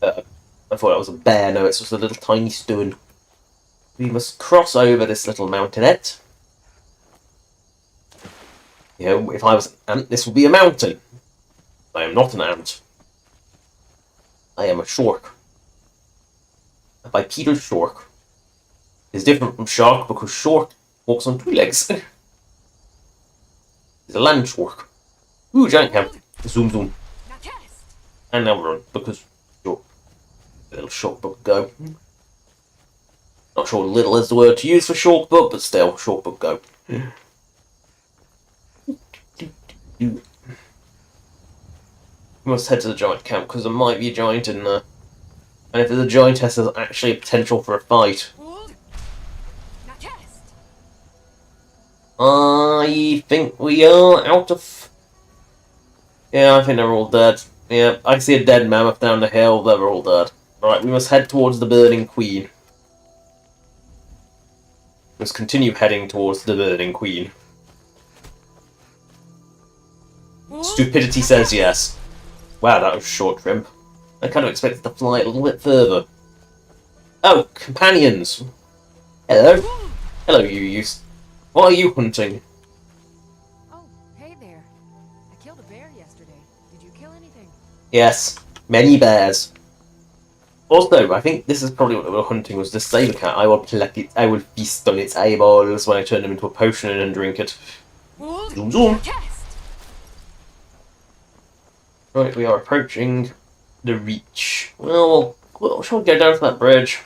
I thought that was a bear. No, it's just a little tiny stone. We must cross over this little mountainette. You know, if I was an ant, this would be a mountain. I am not an ant. I am a shork. A bipedal shork. Is different from shark because shork walks on 2 legs. He's a land shork. Ooh, giant camp. Zoom zoom. And now run because short. Little short book go. Not sure little is the word to use for short book, but still, short book go. We must head to the giant camp because there might be a giant in there. And if there's a giantess, there's actually a potential for a fight. I think we are out of... Yeah, I think they're all dead. Yeah, I see a dead mammoth down the hill, they're all dead. Right, we must head towards the Burning Queen. We must continue heading towards the Burning Queen. Stupidity says yes. Wow, that was short shrimp. I kind of expected to fly a little bit further. Oh, companions! Hello. Hello, you. What are you hunting? Oh, hey there. I killed a bear yesterday. Did you kill anything? Yes, many bears. Also, I think this is probably what they were hunting was the saber cat. I will pluck it. I will feast on its eyeballs when I turn them into a potion and drink it. Zoom zoom. Right, we are approaching the reach. Well, shall we go down to that bridge?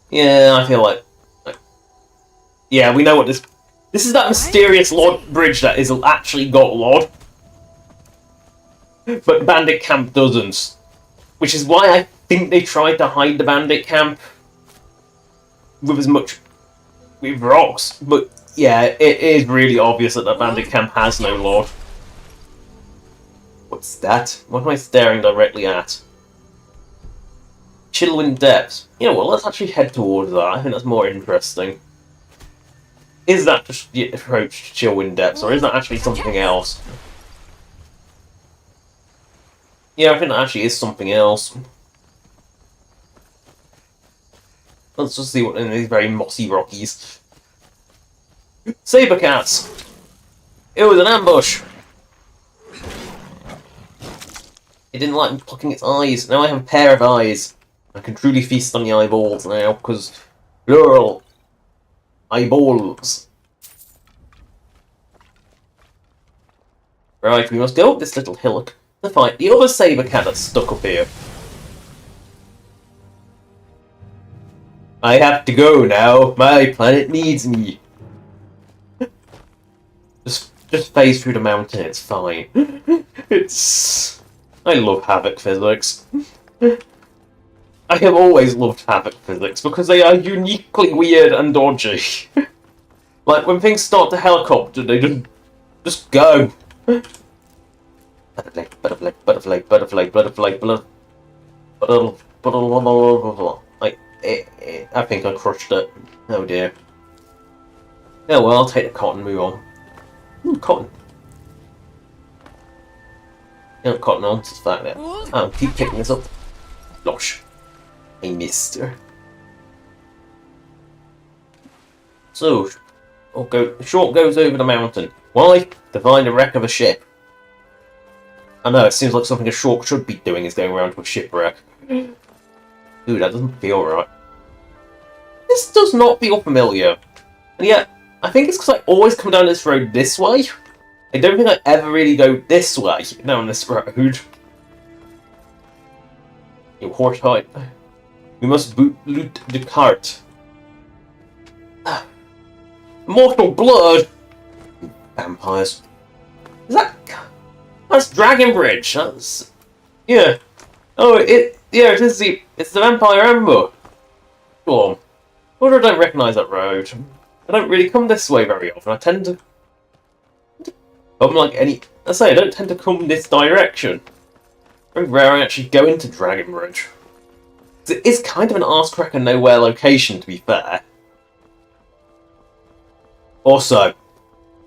Yeah, I feel like... Yeah, we know what this... This is that mysterious bridge that is actually got Lord. But Bandit Camp doesn't. Which is why I think they tried to hide the Bandit Camp with as much... with rocks. But yeah, it is really obvious that the Bandit Camp has no Lord. What's that? What am I staring directly at? Chillwind Depths. You know what, let's actually head towards that. I think that's more interesting. Is that just the approach to Chillwind Depths, or is that actually something else? Yeah, I think that actually is something else. Let's just see what in these very mossy rockies. Saber cats! It was an ambush! It didn't like me plucking its eyes. Now I have a pair of eyes. I can truly feast on the eyeballs now, because... Plural! Eyeballs! Right, we must go up this little hillock to fight the other saber cat that's stuck up here. I have to go now. My planet needs me. Just phase through the mountain, it's fine. I love Havoc physics. I have always loved Havoc physics because they are uniquely weird and dodgy. Like, when things start to helicopter, they just go. Butterfly, butterfly, butterfly, butterfly, butterfly, butterfly. I think I crushed it. Oh dear. Oh well, I'll take the cotton and move on. Cotton. No, cotton on to the fact that I'll keep picking this up. Gosh. I missed her. So, short goes over the mountain. Why? To find a wreck of a ship. I know, it seems like something a short should be doing is going around to a shipwreck. Ooh, that doesn't feel right. This does not feel familiar. And yet, I think it's because I always come down this road this way. I don't think I ever really go this way down this road. You horse height. We must loot the cart. Mortal blood! Vampires. That's Dragon Bridge. That's... Yeah. Oh, it is it's the Vampire Ember. Go on. Why do I don't recognise that road? I don't really come this way very often. I tend to come like any... I say, I don't tend to come this direction. Very rare I actually go into Dragon Bridge. It is kind of an arse-cracker nowhere location, to be fair. Also,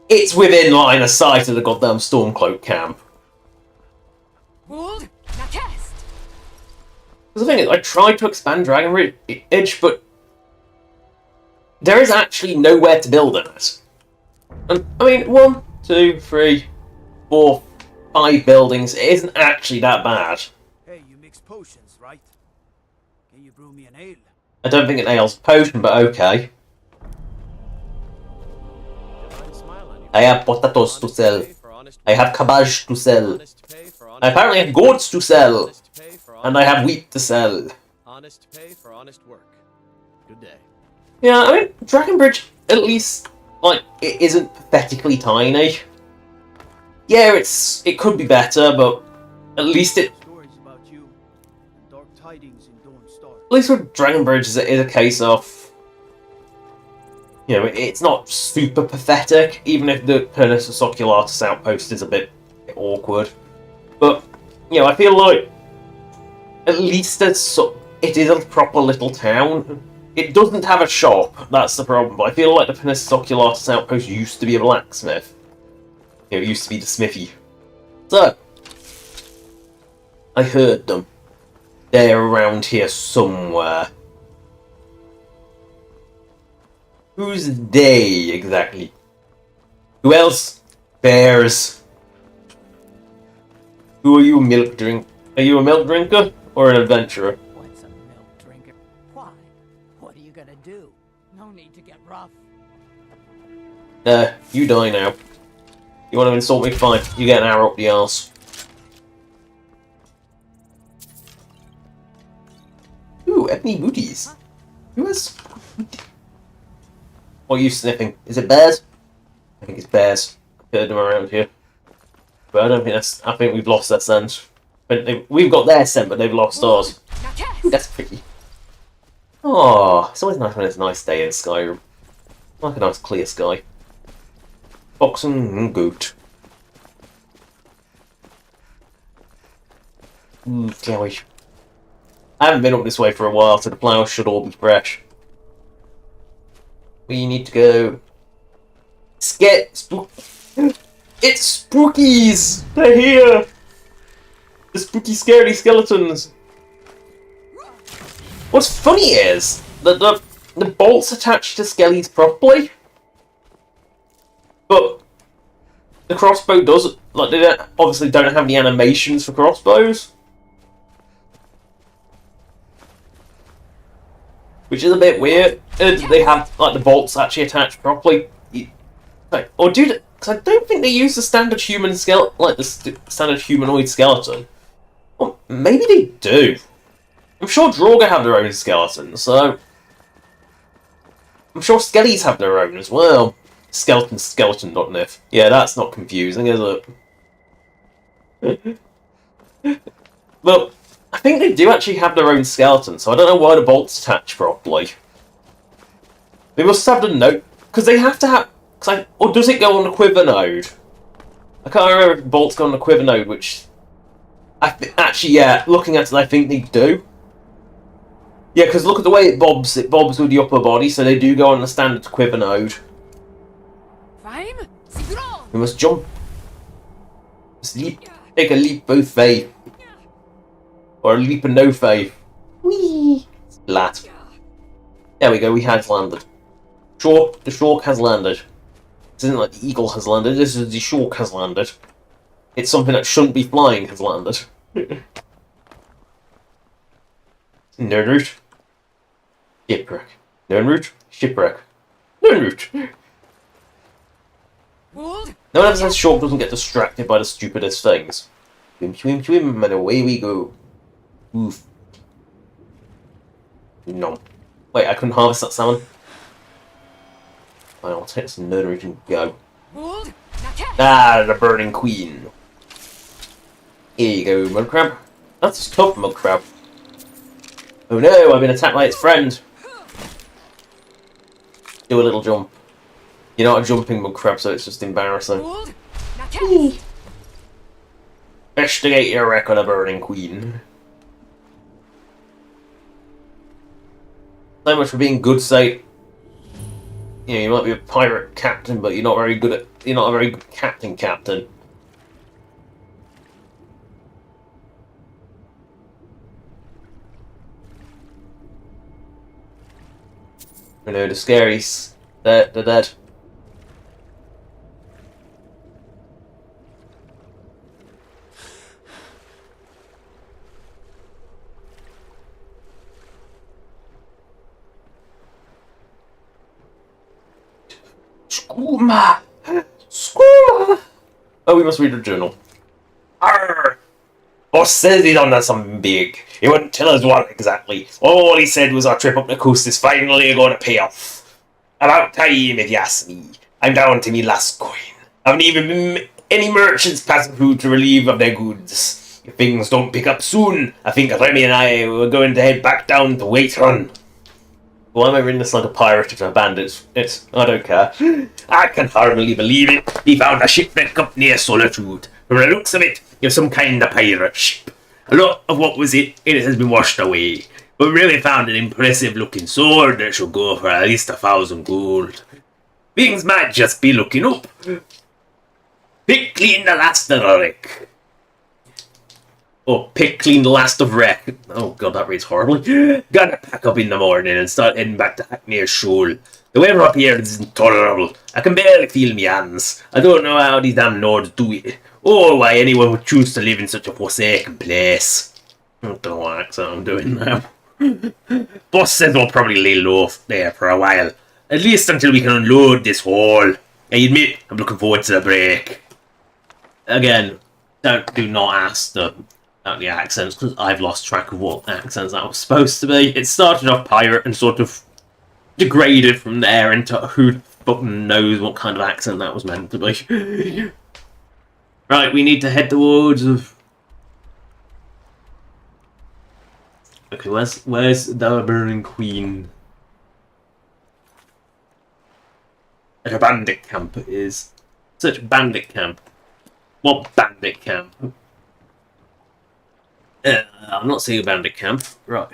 it's within line of sight of the goddamn Stormcloak camp. Would now test. The thing is, I tried to expand Dragon Bridge, but there is actually nowhere to build it. And, I mean, 1, 2, 3, 4, 5 buildings, it isn't actually that bad. Hey, you mix potions, right? Can you brew me an ale? I don't think an ale's a potion, but okay. I have potatoes to sell. I have cabbage to sell. I apparently have goats to sell. And I have wheat to sell. Honest pay for honest work. Good day. Yeah, I mean, Dragon Bridge, at least, like, it isn't pathetically tiny. Yeah, it could be better, but at least it... Stories about you and dark tidings in Dawnstar. At least with Dragon Bridge, is a case of... You know, it's not super pathetic, even if the Pernissus Oculatus outpost is a bit awkward. But, you know, I feel like at least it is a proper little town. It doesn't have a shop, that's the problem, but I feel like the Pernissus Oculatus outpost used to be a blacksmith. You know, it used to be the smithy. So, I heard them. They're around here somewhere. Who's they, exactly? Who else? Bears. Who are you, milk drink? Are you a milk drinker or an adventurer? What's a milk drinker? Why? What are you gonna do? No need to get rough. You die now. You want to insult me? Fine. You get an arrow up the arse. Ooh, ebony booties. Who has... What are you sniffing? Is it bears? I think it's bears. I've heard them around here. But I don't think that's... I think we've lost their scent. We've got their scent, but they've lost ours. Ooh, that's pretty. Oh, it's always nice when it's a nice day in Skyrim. I like a nice clear sky. Oxen and goat. Chloe. I haven't been up this way for a while, so the flowers should all be fresh. We need to go... It's spookies! They're here! The spooky, scary skeletons! What's funny is that the bolts attach to skellies properly, but the crossbow doesn't. Like, they obviously don't have any animations for crossbows, which is a bit weird. They have like the bolts actually attached properly, or do they? Because I don't think they use the standard human skeleton, like the standard humanoid skeleton. Well, maybe they do. I'm sure Draugr have their own skeleton, so I'm sure skellies have their own as well. Skeleton.nif. Yeah, that's not confusing, is it? But I think they do actually have their own skeleton, so I don't know why the bolts attach properly. They must have the node, because they have to have. Or does it go on the quiver node? I can't remember if the bolts go on the quiver node, which actually, yeah, looking at it, I think they do. Yeah, because look at the way it bobs with the upper body, so they do go on the standard quiver node. We must jump. Must leap. Take a leap both way. Or a leap and no faith. Whee! Lat. There we go, we have landed. The shark has landed. This isn't like the eagle has landed, this is the shark has landed. It's something that shouldn't be flying has landed. No route. Shipwreck. No route. Shipwreck. No route. No one ever says shark doesn't get distracted by the stupidest things. Swim, swim, swim, and away we go. Oof. No. Wait, I couldn't harvest that salmon? Fine, I'll take this nerd route and go. Ah, the burning queen. Here you go, mud crab. That's a tough mud crab. Oh no, I've been attacked by its friend. Do a little jump. You're not a jumping mud crab, so it's just embarrassing. Investigate your wreck on a burning queen. So much for being good, say. You know, you might be a pirate captain, but you're not very good at. You're not a very good captain. I know the scaries. They're dead. Skooma! Skooma! Oh, we must read the journal. Arr! Boss said he'd done something big. He wouldn't tell us what exactly. All he said was our trip up the coast is finally going to pay off. About time, if you ask me. I'm down to me last coin. Haven't even been any merchants passing through to relieve of their goods. If things don't pick up soon, I think Remy and I were going to head back down to Waitrun. Why am I reading this like a pirate or a bandit? It's I don't care. I can hardly believe it. He found a shipwreck up near Solitude. From the looks of it, it was some kind of pirate ship. A lot of what was it has been washed away. But we really found an impressive looking sword that should go for at least 1,000 gold. Things might just be looking up. Pick clean the last of the wreck. Or pick clean the last of wreck. Oh god, that reads horribly. Gotta pack up in the morning and start heading back to Hackney's Shoal. The weather up here is intolerable. I can barely feel my hands. I don't know how these damn Nords do it. Or why anyone would choose to live in such a forsaken place. I don't know what accent I'm doing now. Boss says we'll probably lay low there for a while. At least until we can unload this haul. I admit, I'm looking forward to the break. Again, do not ask the accents, because I've lost track of what accents that was supposed to be. It started off pirate and sort of degraded from there into who fucking knows what kind of accent that was meant to be. Right, we need to head towards... Okay, where's the Burning Queen? Like a bandit camp is. Such a bandit camp. What bandit camp? I'm not seeing a bandit camp. Right.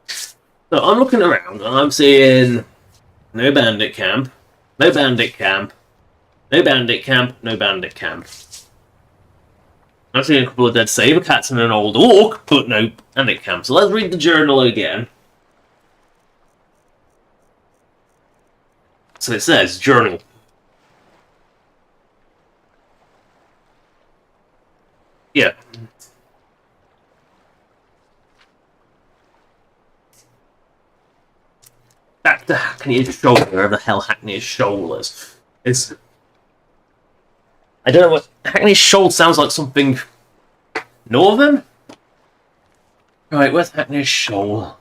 So I'm looking around and I'm seeing no bandit camp, no bandit camp, no bandit camp, no bandit camp. I'm seeing a couple of dead saber cats and an old orc, but no bandit camp. So let's read the journal again. So it says, journal. Yeah. Back to Hackney's Shoal, wherever the hell Hackney's Shoal is. I don't know what... Hackney's Shoal sounds like something... northern? Right, where's Hackney's Shoal?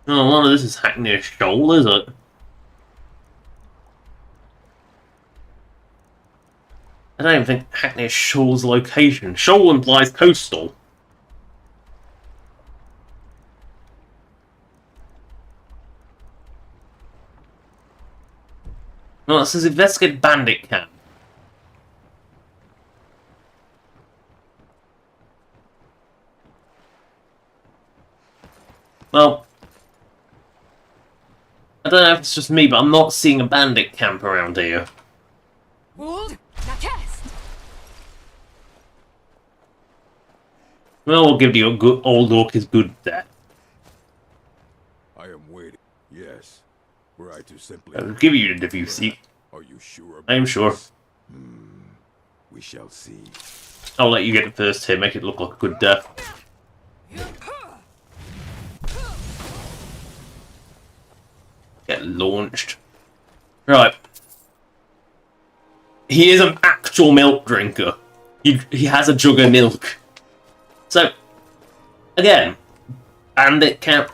Oh, none of this is Hackney Shoal, is it? I don't even think Hackney Shoal's location. Shoal implies coastal. No, it says investigate bandit camp. Well, I don't know if it's just me, but I'm not seeing a bandit camp around here. Wold, now cast. Well, we'll give you a good old orc is good there. I am waiting. Yes. Were I to simply... I'll give you the Debussy. Are you sure? I am sure. We shall see. I'll let you get the first hit, make it look like a good death. Get launched. Right. He is an actual milk drinker. He has a jug of milk. So, again, bandit camp.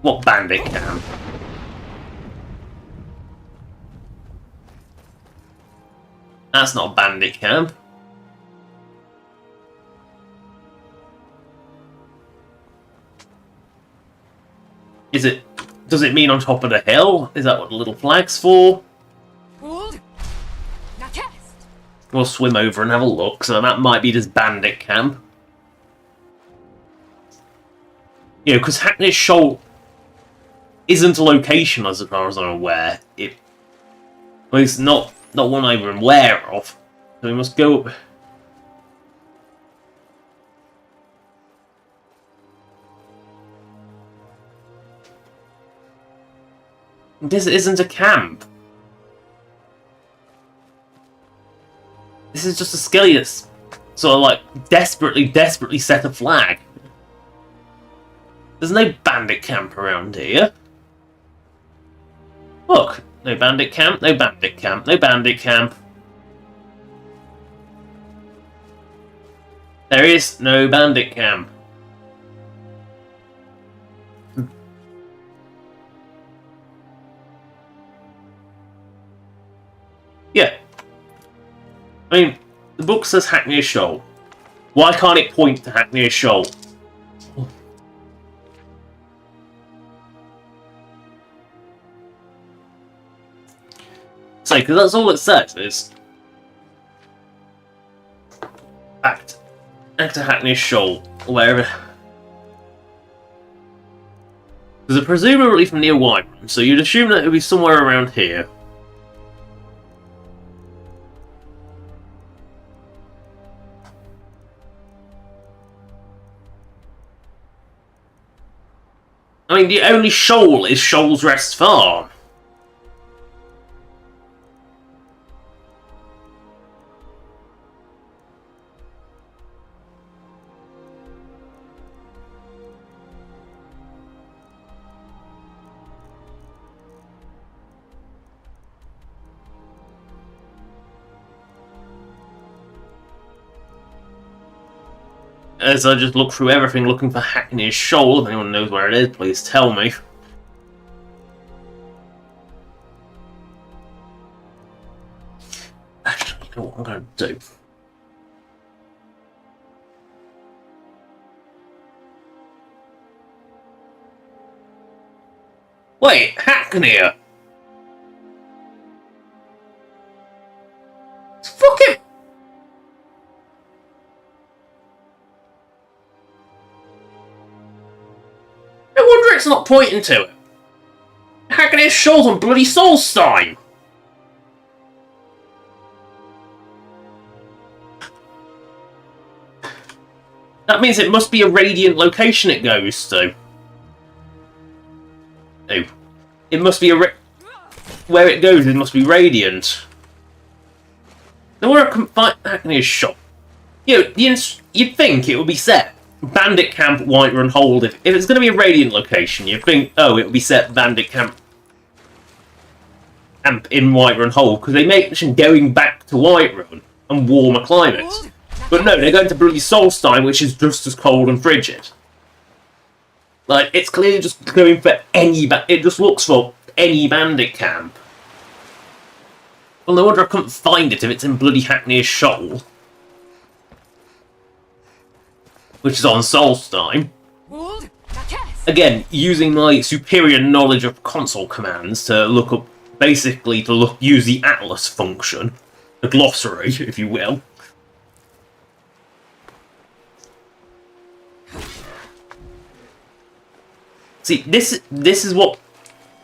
What bandit camp? That's not a bandit camp. Is it? Does it mean on top of the hill? Is that what the little flag's for? Wold, now cast. We'll swim over and have a look, so that might be this bandit camp. You know, because Hackney Shoal isn't a location as far as I'm aware. Well, it's not one I'm aware of. So we must go... This isn't a camp. This is just a skelly that's sort of like desperately set a flag. There's no bandit camp around here. Look, no bandit camp, no bandit camp, no bandit camp. There is no bandit camp. Yeah. I mean, the book says Hackney Shoal. Why can't it point to Hackney Shoal? So, because that's all it says is back to Hackney Shoal, or wherever. Because it's presumably from near Whiterun, so you'd assume that it would be somewhere around here. I mean, the only shoal is Shoal's Rest Farm. As I just look through everything looking for Hackney Shoal, if anyone knows where it is, please tell me. Actually, you know what I'm going to do? Wait, Hackney! It's fucking... No wonder it's not pointing to it. Hackney Shoal's on bloody Solstein! That means it must be a radiant location it goes to. No. It must be where it goes, it must be radiant. Now where I can find Hackney Shoal. You know, you'd think it would be set Bandit Camp, Whiterun Hold. If it's going to be a radiant location, you'd think, oh, it would be set Bandit Camp in Whiterun Hold, because they mention going back to Whiterun and warmer climates. But no, they're going to bloody Solstheim, which is just as cold and frigid. Like, it's clearly just going for any... It just looks for any bandit camp. Well, no wonder I couldn't find it if it's in bloody Hackney's Shoal. Which is on Solstheim. Again, using my superior knowledge of console commands to look up... Basically, to use the Atlas function. The glossary, if you will. See, this is what...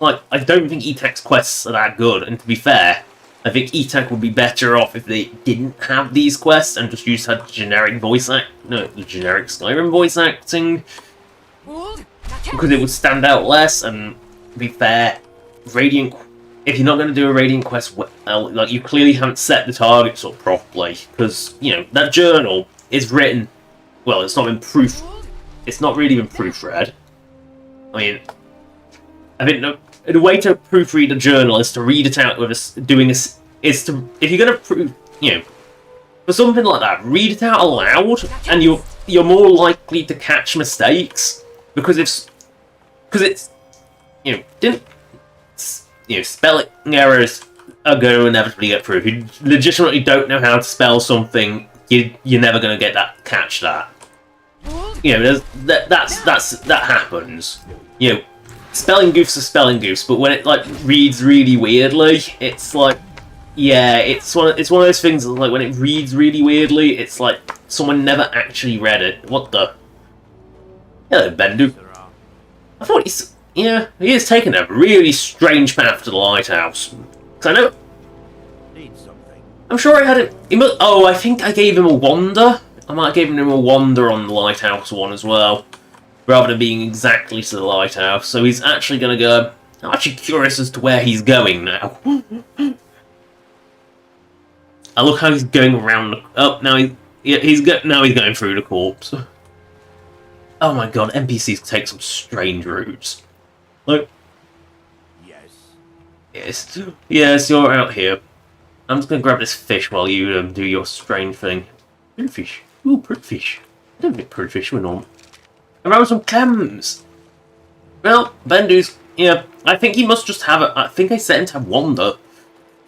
Like, I don't think ETAC's quests are that good, and to be fair, I think ETAC would be better off if they didn't have these quests and just used generic voice act... No, the generic Skyrim voice acting. Because it would stand out less, and to be fair, Radiant... If you're not going to do a Radiant quest, well, like, you clearly haven't set the targets up properly. Because, you know, that journal is written... Well, it's not been proof... It's not really been proofread. I mean, I think the way to proofread a journal is to read it out with if you're going to proof, you know, for something like that, read it out aloud, and you're more likely to catch mistakes because it's spelling errors are going to inevitably get through. If you legitimately don't know how to spell something, you're never going to catch that. You know, that happens. You know, spelling goofs are spelling goofs, but when it like reads really weirdly, it's like, yeah, it's one of those things that, like, when it reads really weirdly, it's like someone never actually read it. What the? Hello, Bendu. I thought he is taking a really strange path to the lighthouse. Cause I know. I'm sure I had it. I think I gave him a wander. I might have given him a wander on the lighthouse one as well, rather than being exactly to the lighthouse. So he's actually going to go... I'm actually curious as to where he's going now. I look how he's going around the... Oh, now he's going through the corpse. Oh my god, NPCs take some strange routes. Look. Yes, you're out here. I'm just going to grab this fish while you do your strange thing. Pretty fish. Ooh, pretty fish. I don't think pretty fish were normal. Around some clams. Well, Bendu's... Yeah, I think he must just have a... I think I set him to have wander.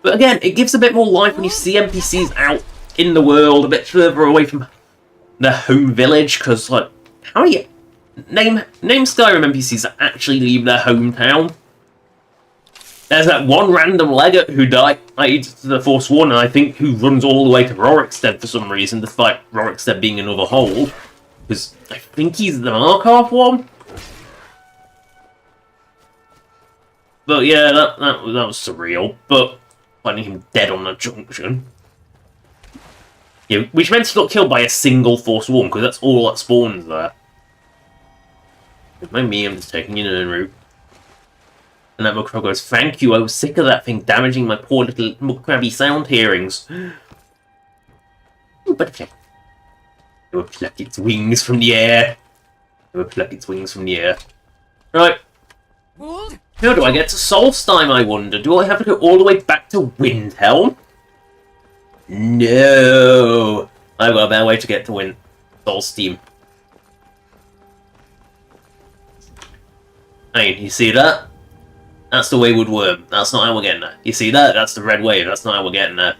But again, it gives a bit more life when you see NPCs out in the world, a bit further away from their home village, because, like, how do you... Name Skyrim NPCs that actually leave their hometown. There's that one random legate who died to the Forsworn, and I think who runs all the way to Rorikstead for some reason, despite Rorikstead being another hold. Because I think he's the Markov one. But yeah, that was surreal. But finding him dead on the junction. Yeah, which meant he got killed by a single Forsworn, because that's all that spawns there. Mind me, I'm just taking you in route. And that Mugcrab goes, thank you, I was sick of that thing damaging my poor little Mugcrabby sound hearings. Butterfly. It will pluck its wings from the air. Right. How do I get to Solstheim, I wonder? Do I have to go all the way back to Windhelm? No! I've got a better way to get to Solstheim. Hey, you see that? That's the wayward worm. That's not how we're getting there. You see that? That's the red wave. That's not how we're getting there.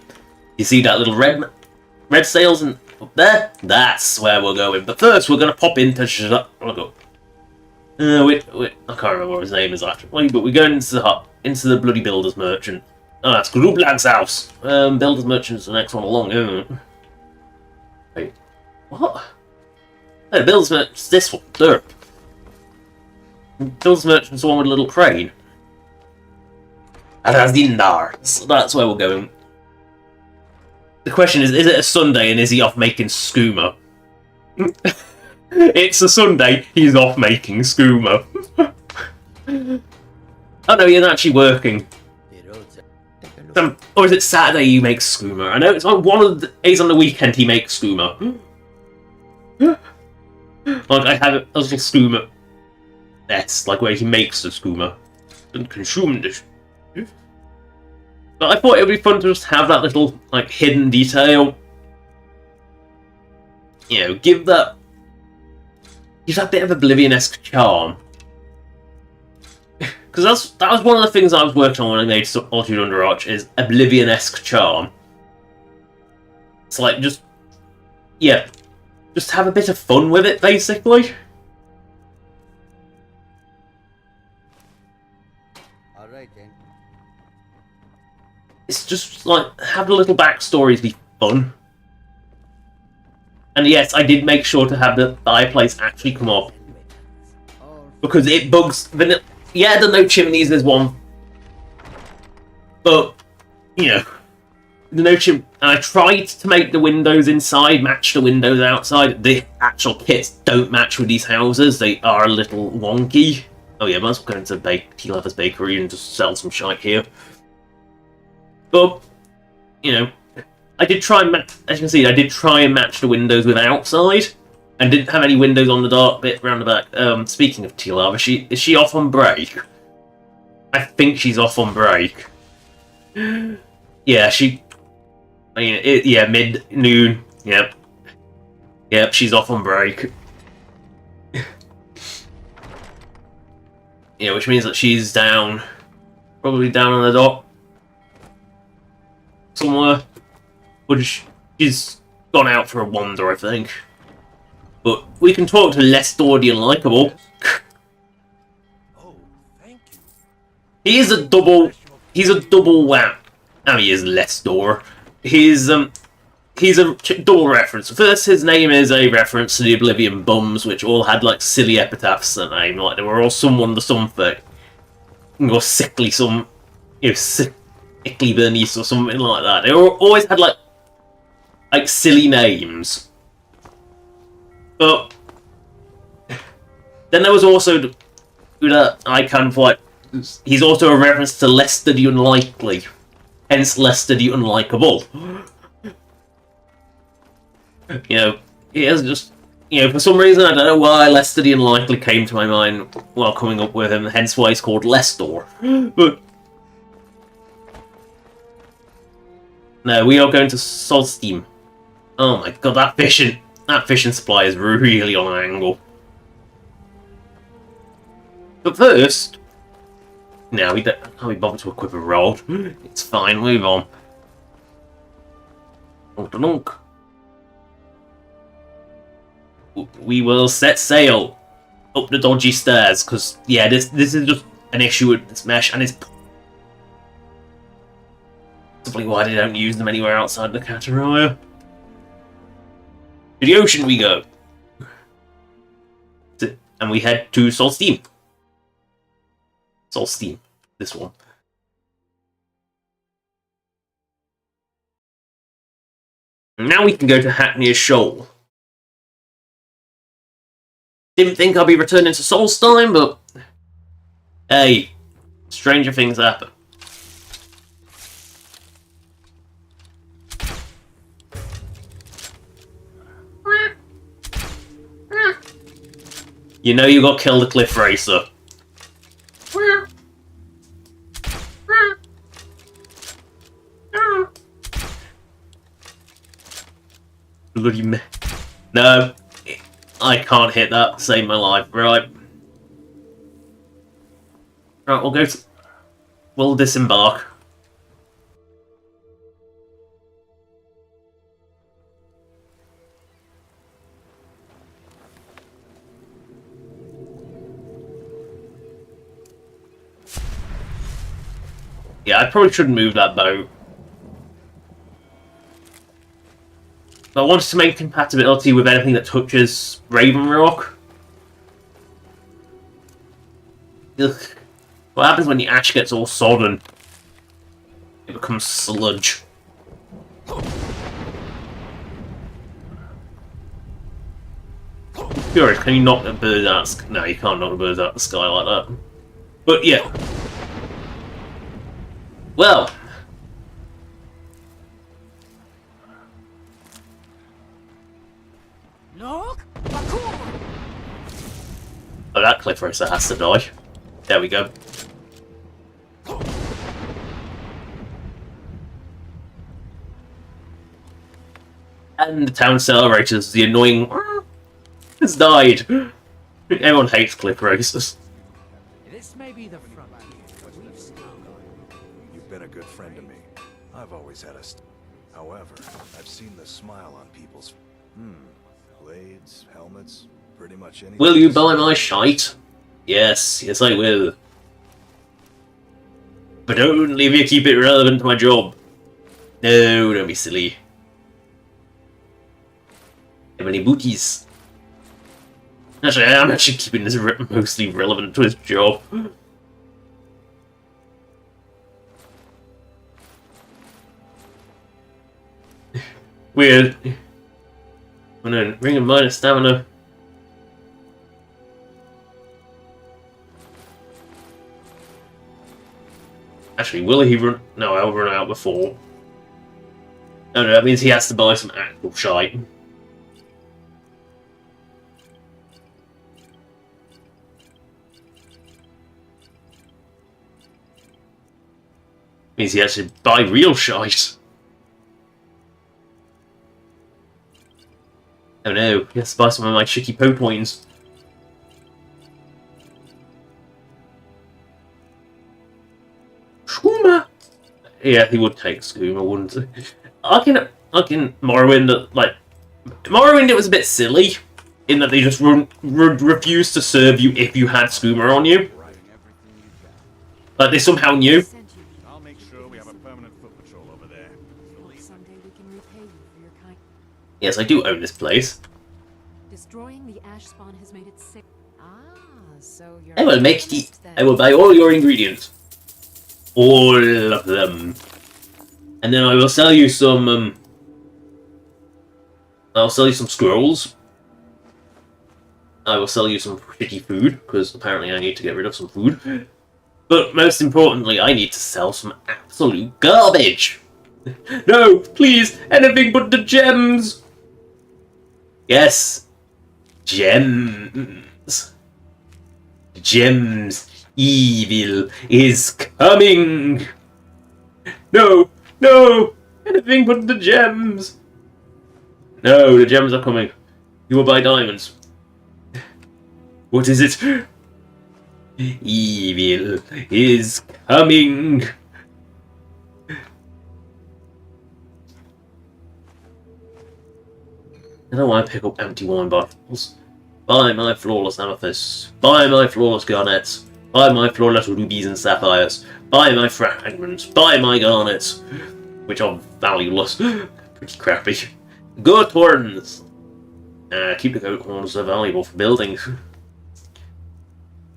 You see that little red sails up there? That's where we're going. But first, we're going to pop into... Look up. I can't remember what his name is actually. But we're going into the hut. Into the bloody Builder's Merchant. Oh, that's Grublag's house. Builder's Merchant's the next one along, isn't it? Wait. What? Hey, Builder's Merchant's this one. Derp. Builder's Merchant's the one with a little crane. So that's where we're going. The question is it a Sunday and is he off making skooma? It's a Sunday, he's off making skooma. Oh no, you're not actually working. Or is it Saturday you make skooma? I know it's on one of the days on the weekend he makes skooma. Like I have a little skooma. That's like where he makes the skooma and consume it. But I thought it would be fun to just have that little, like, hidden detail. you know, give that bit of Oblivion-esque charm. Because that was one of the things I was working on when I made Solitude Under Arch, is Oblivion-esque charm. It's like, just have a bit of fun with it, basically. Alright then. It's just like, have the little backstories be fun. And yes, I did make sure to have the fireplace actually come up. Because it bugs... Yeah, the no chimneys is one. But, you know, the no chimney... And I tried to make the windows inside match the windows outside. The actual kits don't match with these houses. They are a little wonky. Oh yeah, might as well go into Tea Lover's Bakery and just sell some shite here. But, you know, I did try and as you can see, I did try and match the windows with outside. And didn't have any windows on the dark bit round the back. Speaking of Tea Lava, is she off on break? I think she's off on break. Yeah, mid-noon. Yep. Yep, she's off on break. Yeah, which means that she's down... Probably down on the dock. Somewhere. But she's gone out for a wander, I think. But we can talk to Lestor the Unlikable. Oh, thank you. He's a double wham. Oh, he is Lestor. He's a double reference. First, his name is a reference to the Oblivion Bums, which all had like silly epitaphs in their name, like they were all someone to something, or sickly sickly Bernice or something like that. They always had like silly names. But then there was also the icon for like, he's also a reference to Lester the Unlikely, hence Lester the Unlikable. You know, he has just, you know, for some reason, I don't know why Lester the Unlikely came to my mind while coming up with him, hence why he's called Lestor. But no, we are going to Solsteam. Oh my god, that fishing supply is really on an angle. But first, no, we can't be bothered to equip a rod. It's fine, move on. Donk. We will set sail up the dodgy stairs, because, yeah, this is just an issue with this mesh, and it's possibly why they don't use them anywhere outside the Kataraya. To the ocean we go. And we head to Solsteam. Solsteam. This one. And now we can go to Hackney's Shoal. Didn't think I'd be returning to Solstheim, but hey, stranger things happen. You know you got killed a cliff racer. Bloody me. No, I can't hit that to save my life. Right. Right, we'll disembark. Yeah, I probably shouldn't move that boat. But I wanted to make compatibility with anything that touches Raven Rock. Ugh. What happens when the ash gets all sodden? It becomes sludge. Curious, can you knock a bird out of the sky? No, you can't knock a bird out of the sky like that. But yeah. Well. Look! Oh, that cliff racer has to die. There we go. And the town celerators, the annoying has died. Everyone hates cliff racers. This may be the frontier, but we've still got. You've been a good friend to me. I've always had a However, I've seen the smile on people's... blades, helmets, pretty much anything. Will you buy my shite? Yes, yes I will. But only if you keep it relevant to my job. No, don't be silly. Have any booties? Actually, I'm actually keeping this mostly relevant to his job. Weird. Oh no, ring of minus stamina. Actually, will he run? No, I'll run out before. Oh no, that means he has to buy some actual shite. Means he has to buy real shite. Oh no, he has to buy some of my chicky points. Skooma! Yeah, he would take Skooma, wouldn't he? I can Morrowind, like... Morrowind, it was a bit silly, in that they just refused to serve you if you had Skooma on you. Like, they somehow knew. I'll make sure we have a permanent foot patrol over there. Someday we can repay you for your kind. Yes, I do own this place. Destroying the ash spawn has made it sick. Ah, so you're. I will make the... honest then. I will buy all your ingredients. All of them. And then I will sell you some, I'll sell you some scrolls. I will sell you some shitty food, because apparently I need to get rid of some food. But most importantly, I need to sell some absolute garbage. No, please, anything but the gems. Yes. Gems. Gems. Evil is coming. No, no, anything but the gems. No, the gems are coming. You will buy diamonds. What is it? Evil is coming. I don't want to pick up empty wine bottles. Buy my flawless amethysts. Buy my flawless garnets. Buy my flawless rubies and sapphires. Buy my fragments. Buy my garnets. Which are valueless. Pretty crappy. Goat horns. Keep the goat horns, they're valuable for building.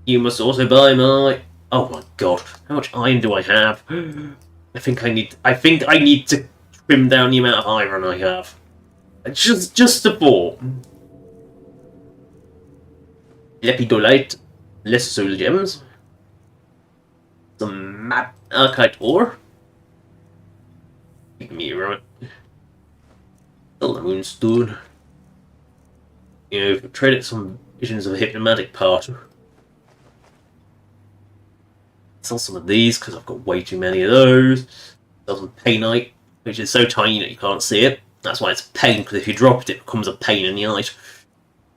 You must also buy my... Oh my god, how much iron do I have? I think I need to trim down the amount of iron I have. Just a thought. Lepidolite, less soul gems. Some map archite ore. Give me right. The moonstone. You know, trade it some visions of a hypnomatic part. Sell some of these because I've got way too many of those. Sell some painite, which is so tiny that you can't see it. That's why it's a pain, because if you drop it, it becomes a pain in the eye.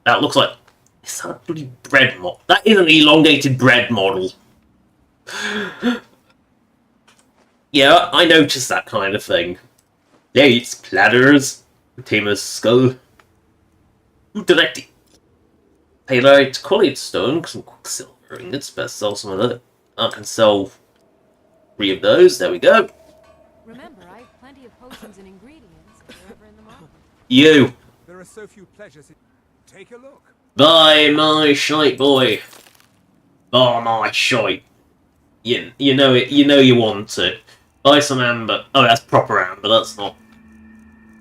That looks like... Is that a bloody bread model? That is an elongated bread model. Yeah, I noticed that kind of thing. Plates, platters, Tamer's skull. Ooh, direct. Paylite, quality stone, some quicksilver ingots. Best sell some of that. I can sell 3 of those. There we go. Remember, I have plenty of potions and ingredients if you're ever in the market. You. There are so few pleasures. Take a look. Buy my shite, boy. Buy my shite. You know it. You know you want it. Buy some amber. Oh, that's proper amber. That's not.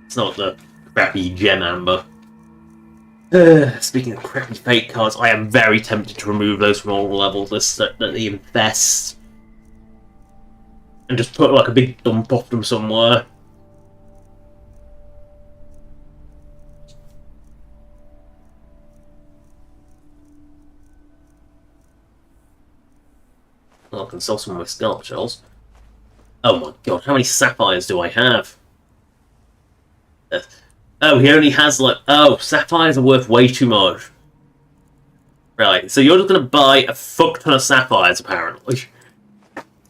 It's not the crappy gem amber. Speaking of crappy fake cards, I am very tempted to remove those from all levels that they infest. And just put like a big dump of them somewhere. Well, I can sell some of my scalp shells. Oh my god, how many sapphires do I have? Oh, he only has like... Oh, sapphires are worth way too much. Right, so you're just going to buy a fuck ton of sapphires, apparently.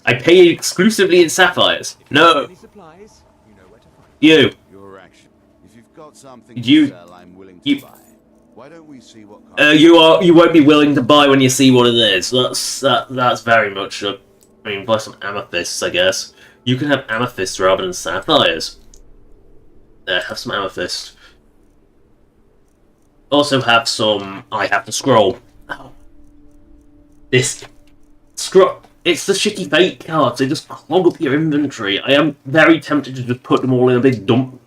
I pay exclusively in sapphires. No. Any supplies? You know where to find You. your action. If you've got something You- to sell, I'm willing to buy. Why don't we see what You won't be willing to buy when you see what it is. That's very much I mean, buy some amethysts, I guess. You can have amethysts rather than sapphires. There, have some amethyst. Also have some... I have to scroll. Oh. This... Scroll... It's the shitty fate cards, they just clog up your inventory. I am very tempted to just put them all in a big dump.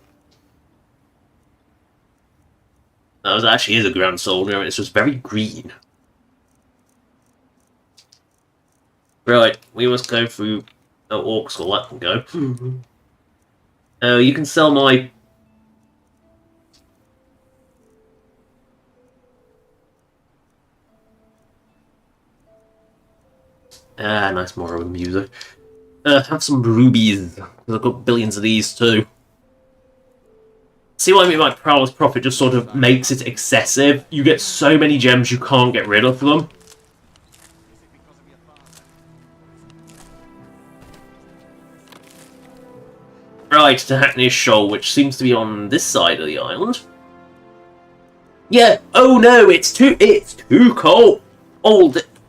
That actually is a Grand Soldier, and it's just very green. Right, we must go through... Oh, Orc Skull, that can go. You can sell my... Ah, nice Morrowind music. Have some rubies, because I've got billions of these too. See what I mean by Prowler's Profit just sort of makes it excessive? You get so many gems you can't get rid of them. Right, to Hackney's Shoal, which seems to be on this side of the island. Yeah, oh no, it's too cold.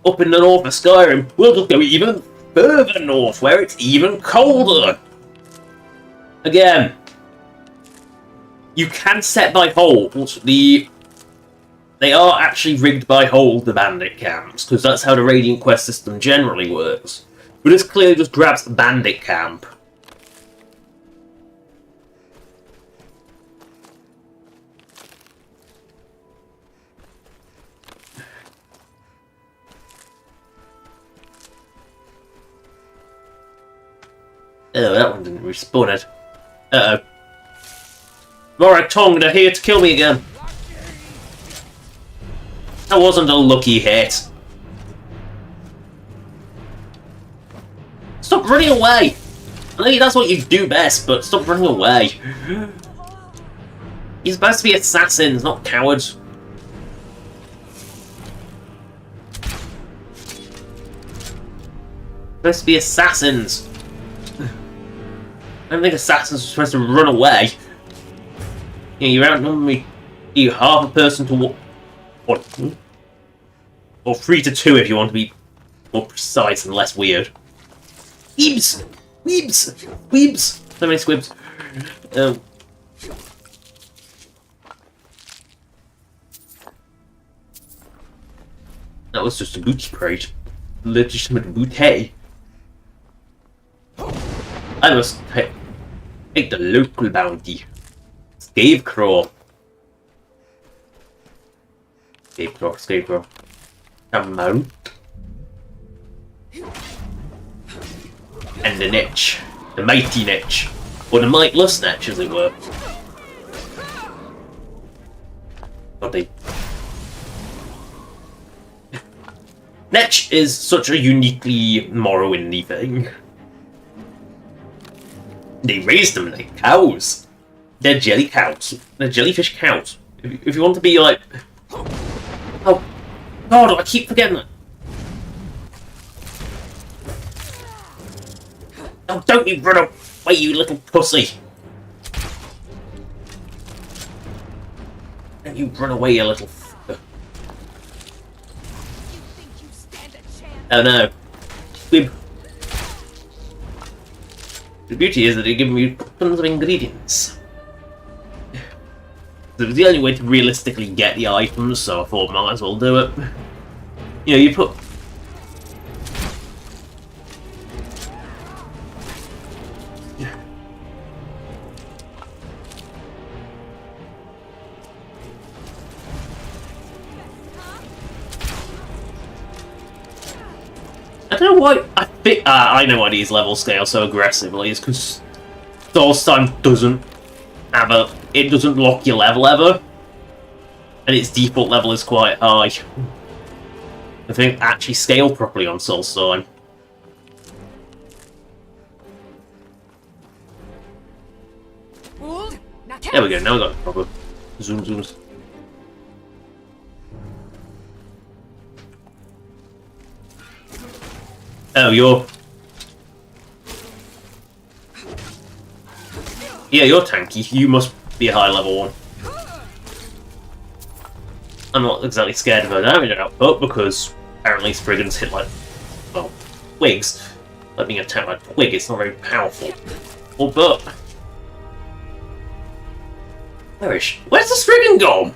Up in the north of Skyrim. We'll just go even further north, where it's even colder. Again, you can set by hold. They are actually rigged by hold, the bandit camps, because that's how the Radiant Quest system generally works. But this clearly just grabs the bandit camp. Oh, that one didn't respawn it. Uh-oh. Moratong, they're here to kill me again. That wasn't a lucky hit. Stop running away! I think that's what you do best, but stop running away. You're supposed to be assassins, not cowards. Supposed to be assassins. I don't think assassins are supposed to run away. Yeah, you're outnumber me. You're half a person to what? Or 3 to 2 if you want to be more precise and less weird. Weebs! Weebs! Weebs! So many squibs. That was just a booty crate. Legitimate booty. I must take the local bounty. Scarecrow. Scarecrow. Amount. And the niche. The mighty niche. Or the mightless niche, as it were. God, Netch is such a uniquely Morrowindy thing. They raised them like cows. They're jelly cows. They're jellyfish cows. If you want to be like... Oh, God, I keep forgetting that. Oh, don't you run away, you little pussy. Don't you run away, you little... Oh no. Squib. The beauty is that they give me tons of ingredients. It was the only way to realistically get the items, so I thought might as well do it. You know, you put... I don't know why I know why these levels scale so aggressively. It's because Dawnstar doesn't have a... It doesn't lock your level ever. And its default level is quite high. I think actually scale properly on Soulstone. There we go, now we got the proper zoom zooms. Oh, you're... Yeah, you're tanky. You must be a high level one. I'm not exactly scared of her damage output because apparently Spriggans hit like, well, twigs. Like being attacked by a twig, it's not very powerful. Or but where's the Spriggan gone?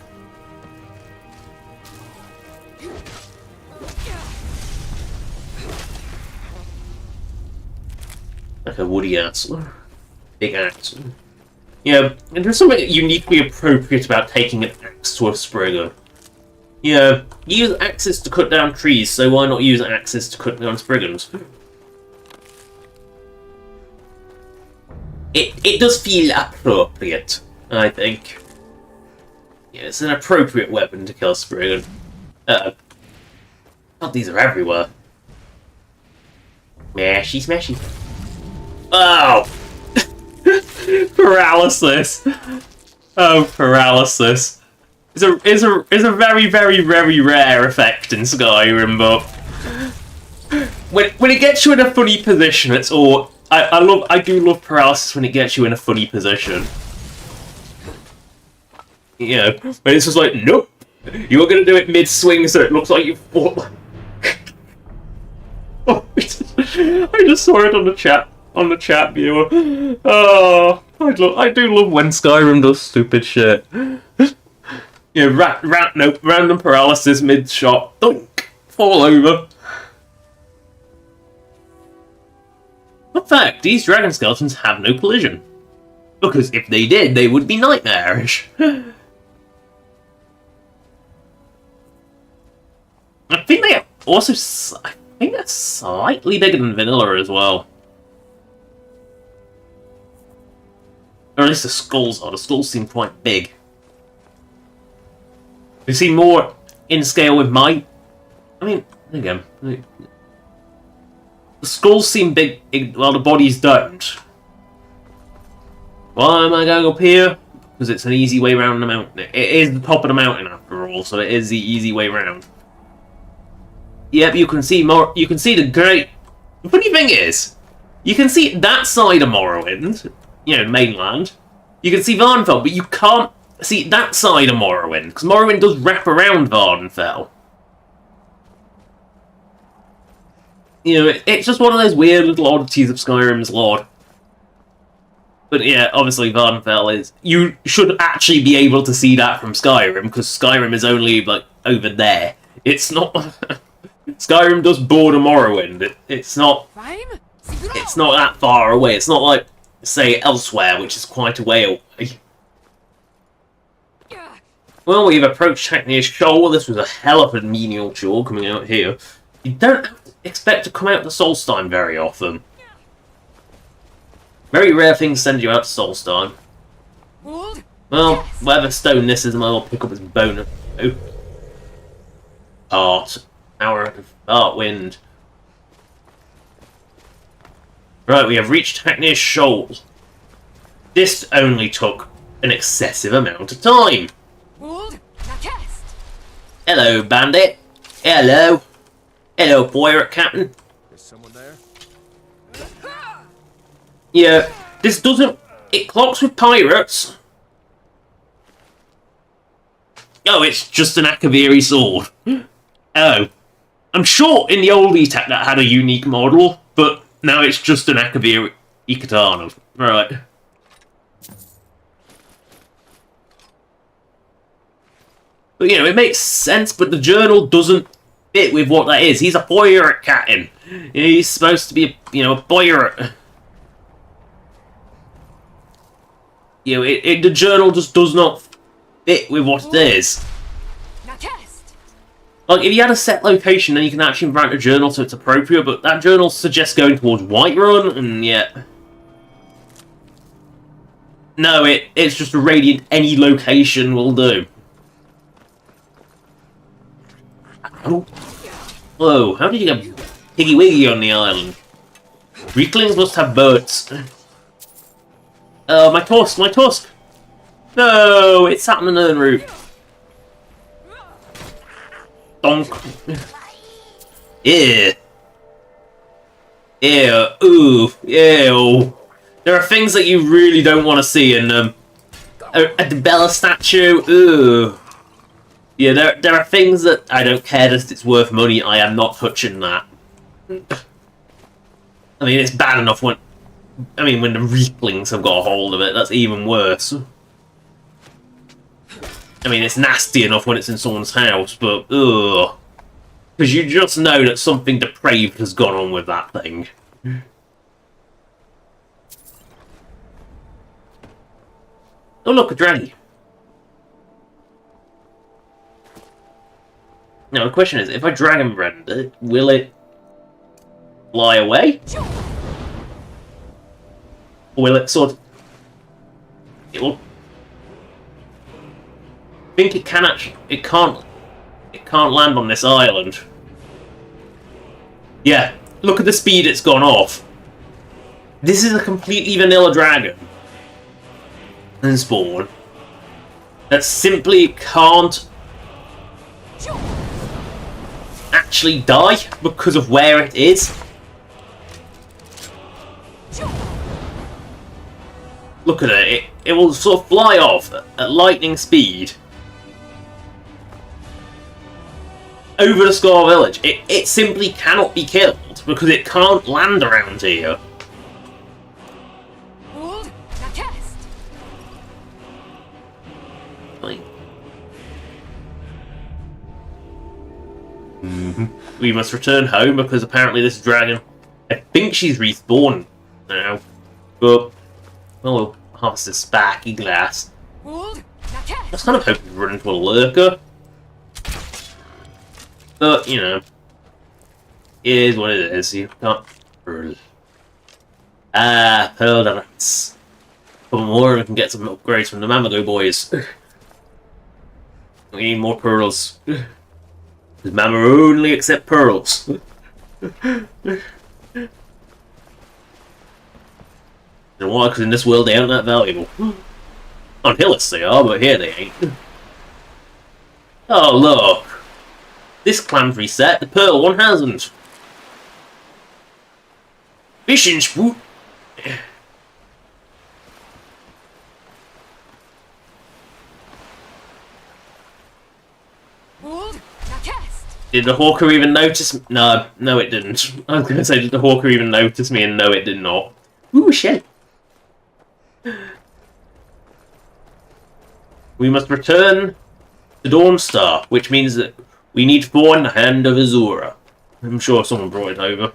Like a woody axle. Big axle. Yeah, and there's something uniquely appropriate about taking an axe to a Spriggan. Yeah, you use axes to cut down trees, so why not use axes to cut down Spriggans? It does feel appropriate, I think. Yeah, it's an appropriate weapon to kill Spriggan. God, these are everywhere. Smashy, smashy. Oh! Paralysis! Oh, paralysis. It's a very, very, very rare effect in Skyrim, but when it gets you in a funny position, it's all I do love paralysis when it gets you in a funny position. You know, but it's just like, nope, you're gonna do it mid-swing, so it looks like you fought. Oh, I just saw it on the chat viewer. Oh, I do love when Skyrim does stupid shit. Yeah, random paralysis mid-shot. Dunk! Fall over. In fact, these dragon skeletons have no collision. Because if they did, they would be nightmarish. I think they also... I think that's slightly bigger than vanilla as well. Or at least the skulls are. The skulls seem quite big. We see more in scale with my... I mean, again... The skulls seem big, while the bodies don't. Why am I going up here? Because it's an easy way around the mountain. It is the top of the mountain after all, so it is the easy way round. Yep, you can see more. You can see the great. The funny thing is, you can see that side of Morrowind, you know, mainland. You can see Varnfell, but you can't see that side of Morrowind because Morrowind does wrap around Varnfell. You know, it's just one of those weird little oddities of Skyrim's lore. But yeah, obviously Varnfell is... You should actually be able to see that from Skyrim, because Skyrim is only, like, over there. It's not... Skyrim does border Morrowind. It's not... It's not that far away. It's not like, say, Elsewhere, which is quite a way away. Well, we've approached Hackney's Shoal. This was a hell of a menial chore coming out here. You don't have to expect to come out to Solstheim very often. Very rare things send you out to Solstheim. Well, whatever stone this is, I might as well pick up his bone. Oh. Art. Hour of Art Wind. Right, we have reached Hackney's Shoal. This only took an excessive amount of time. Hello, bandit. Hello. Hello, pirate captain. Is someone there? Yeah, this doesn't... It clocks with pirates. Oh, it's just an Akaviri sword. Oh. I'm sure in the old ETAC that had a unique model, but now it's just an Akaviri katana. Right. But, you know, it makes sense, but the journal doesn't fit with what that is. He's a pirate captain. He's supposed to be, you know, a pirate. You know, the journal just does not fit with what it is. Like, if you had a set location, then you can actually rank a journal so it's appropriate, but that journal suggests going towards Whiterun, and yeah. No, it's just a radiant, any location will do. Oh. Whoa, how did you get Piggy Wiggy on the island? Weaklings must have boats. My tusk, my tusk! No, it's happening en route. Donk. Yeah. Ew. Ooh. Ew. There are things that you really don't want to see in a Bella statue. Ooh. Yeah, there are things that I don't care that it's worth money. I am not touching that. I mean, it's bad enough when... I mean, when the Reaklings have got a hold of it, that's even worse. I mean, it's nasty enough when it's in someone's house, but ugh. Because you just know that something depraved has gone on with that thing. Oh look, a dragon. Now the question is, if I dragon render it, will it fly away? Or will it sort of... It will... I think it can actually... It can't land on this island. Yeah, look at the speed it's gone off. This is a completely vanilla dragon. And spawn. That simply can't actually die because of where it is. Look at it. It will sort of fly off at lightning speed over the Scar Village. It simply cannot be killed because it can't land around here. We must return home because apparently this dragon... I think she's respawned now. But... well, we'll harvest this sparky glass. I was kind of hoping to run into a lurker. But, you know... it is what it is. You can't... Pearl. Ah, pearl nuts. Couple more and we can get some upgrades from the Mamago boys. We need more pearls. Because Mama only accept pearls. You know why? Because in this world they aren't that valuable. On Hillis they are, but here they ain't. Oh look! This clan's reset, the pearl one hasn't. Fishing spook. Did the hawker even notice me? No, it didn't. I was going to say, did the hawker even notice me? And no, it did not. Ooh, shit. We must return to Dawnstar, which means that we need to find the Hand of Azura. I'm sure someone brought it over.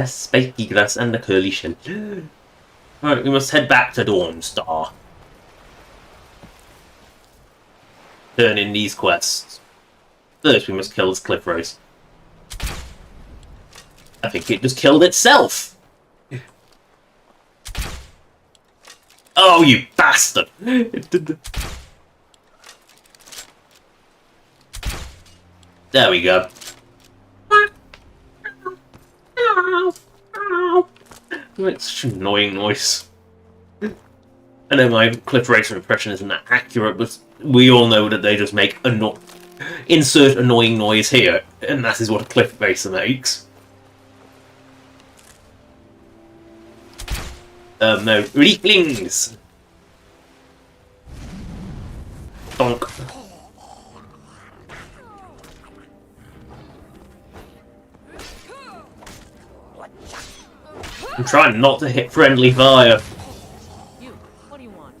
Spiky grass, and the curly shell. Alright, we must head back to Dawnstar. Turn in these quests. First, we must kill this cliff race. I think it just killed itself. Oh, you bastard! There we go. It's such an annoying noise. I know my cliff racer impression isn't that accurate, but we all know that they just make insert annoying noise here, and that is what a cliff racer makes. No, Reaklings! Donk. I'm trying not to hit friendly fire. You, what do you want?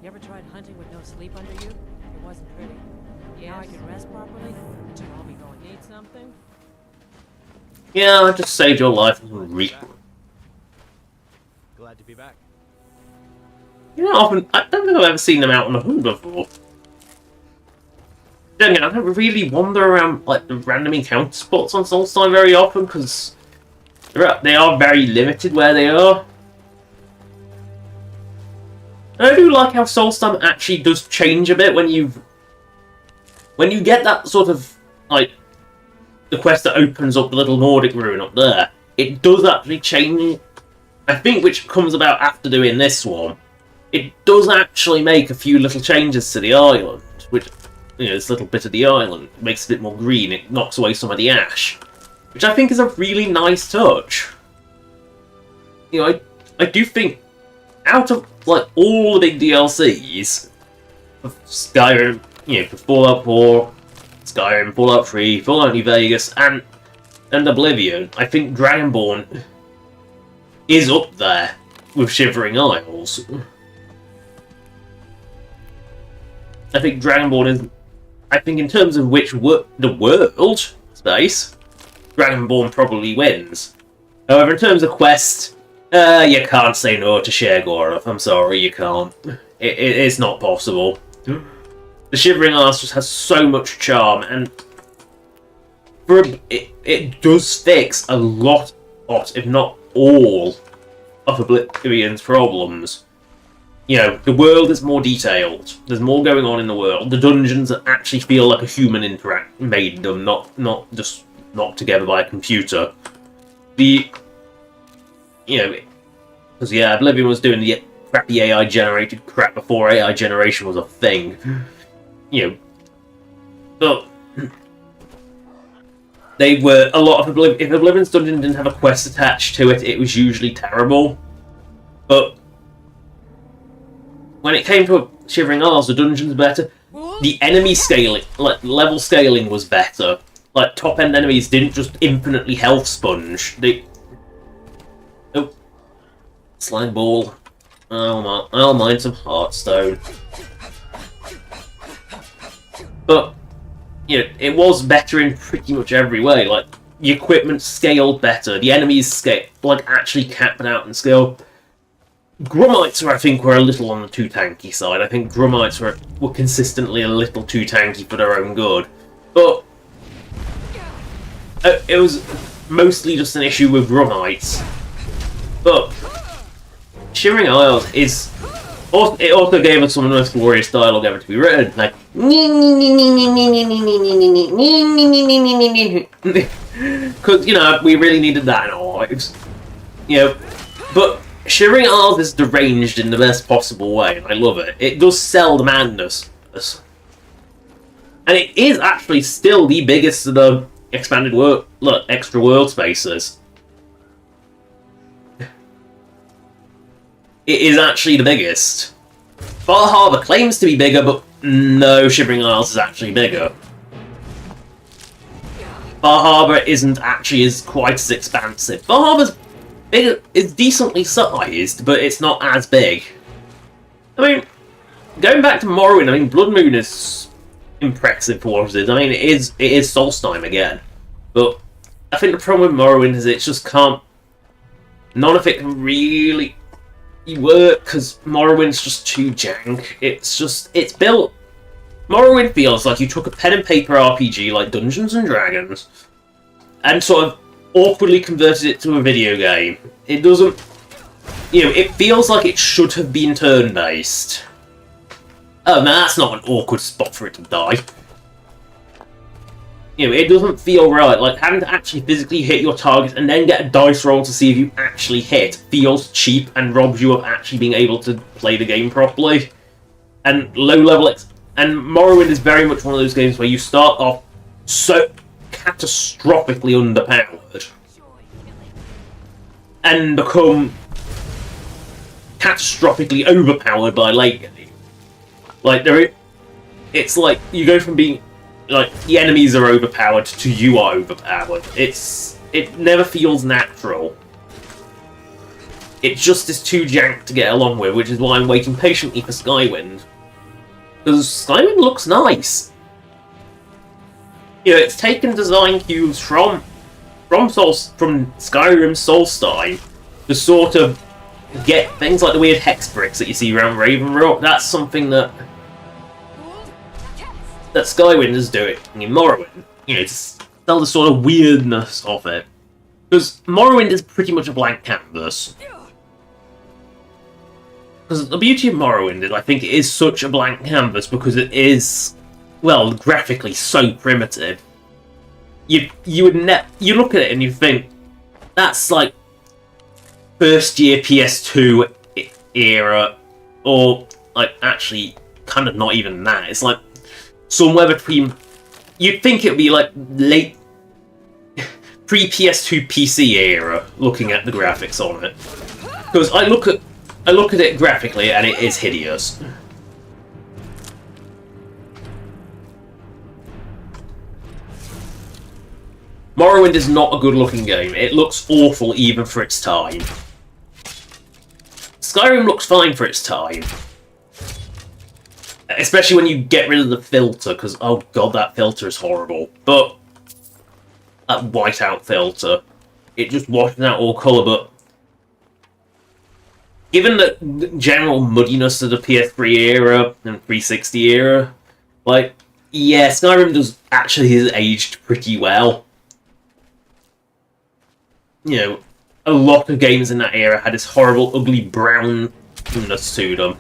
You ever tried hunting with no sleep under you? It wasn't pretty. Yeah, now I can rest properly? I'll be going to eat something? Yeah, I just saved your life. Glad to be back. You know, I don't think I've ever seen them out on the hunt before. Then again, I don't really wander around like the random encounter spots on Soulstone very often because they are very limited where they are. And I do like how Soulstone actually does change a bit when you get that sort of like the quest that opens up the little Nordic ruin up there. It does actually change I think which comes about after doing this one, it does actually make a few little changes to the island, which, this little bit of the island makes it a bit more green. It knocks away some of the ash, which I think is a really nice touch. I do think out of all the big DLCs of Skyrim, for Fallout 4, Skyrim, Fallout 3, Fallout New Vegas, and Oblivion, I think Dragonborn is up there with Shivering Isles. I think Dragonborn is... I think in terms of which the world space, Dragonborn probably wins. However, in terms of quest, you can't say no to Sheogorath. I'm sorry, you can't. It's not possible. The Shivering Isles just has so much charm, and it does fix a lot, if not all, of Oblivion's problems. The world is more detailed. There's more going on in the world. The dungeons actually feel like a human made them, not just knocked together by a computer. Because Oblivion was doing the crappy AI generated crap before AI generation was a thing. But they were a lot of if Oblivion's dungeon didn't have a quest attached to it, it was usually terrible. But when it came to Shivering Isles, the dungeon's better. The enemy scaling, level scaling, was better. Top end enemies didn't just infinitely health sponge. Slime ball. I'll mine some Heartstone. But it was better in pretty much every way. The equipment scaled better. The enemies actually capped out and scaled. Grummites, I think, were a little on the too tanky side. I think Grummites were consistently a little too tanky for their own good. But it was mostly just an issue with Grummites. But Shivering Isles it also gave us some of the most glorious dialogue ever to be written. Because, we really needed that in our lives. But Shivering Isles is deranged in the best possible way, and I love it. It does sell the madness. And it is actually still the biggest of the expanded world, extra world spaces. It is actually the biggest. Far Harbor claims to be bigger, but no, Shivering Isles is actually bigger. Far Harbor isn't actually as quite as expansive. Far Harbor's bigger, it's decently sized, but it's not as big. Going back to Morrowind, Blood Moon is impressive for what it is. It is Solstheim again. But I think the problem with Morrowind is it just can't... None of it can really work, because Morrowind's just too jank. It's built... Morrowind feels like you took a pen and paper RPG like Dungeons and Dragons and sort of awkwardly converted it to a video game. It doesn't... it feels like it should have been turn-based. Oh, now that's not an awkward spot for it to die. It doesn't feel right. Having to actually physically hit your target and then get a dice roll to see if you actually hit feels cheap and robs you of actually being able to play the game properly. And low-level... And Morrowind is very much one of those games where you start off so catastrophically underpowered and become catastrophically overpowered by late game. It's like you go from being the enemies are overpowered to you are overpowered. It never feels natural. It just is too jank to get along with, which is why I'm waiting patiently for Skywind. Because Skyrim looks nice. It's taken design cues from Skyrim Solstheim to sort of get things like the weird hex bricks that you see around Ravenrock. That's something that Skywind is doing in Morrowind. To sell the sort of weirdness of it. Because Morrowind is pretty much a blank canvas. Because the beauty of Morrowind is, I think, it is such a blank canvas because it is, well, graphically so primitive. You look at it and you think, that's first year PS2 era, or like actually kind of not even that. It's like somewhere between. You'd think it'd be like late pre-PS2 PC era, looking at the graphics on it, because I look at it graphically and it is hideous. Morrowind is not a good-looking game. It looks awful even for its time. Skyrim looks fine for its time. Especially when you get rid of the filter, because, oh god, that filter is horrible. But that whiteout filter, it just washes out all colour, but given the general muddiness of the PS3 era and 360 era, like, yeah, Skyrim does actually has aged pretty well. You know, a lot of games in that era had this horrible, ugly brownness to them.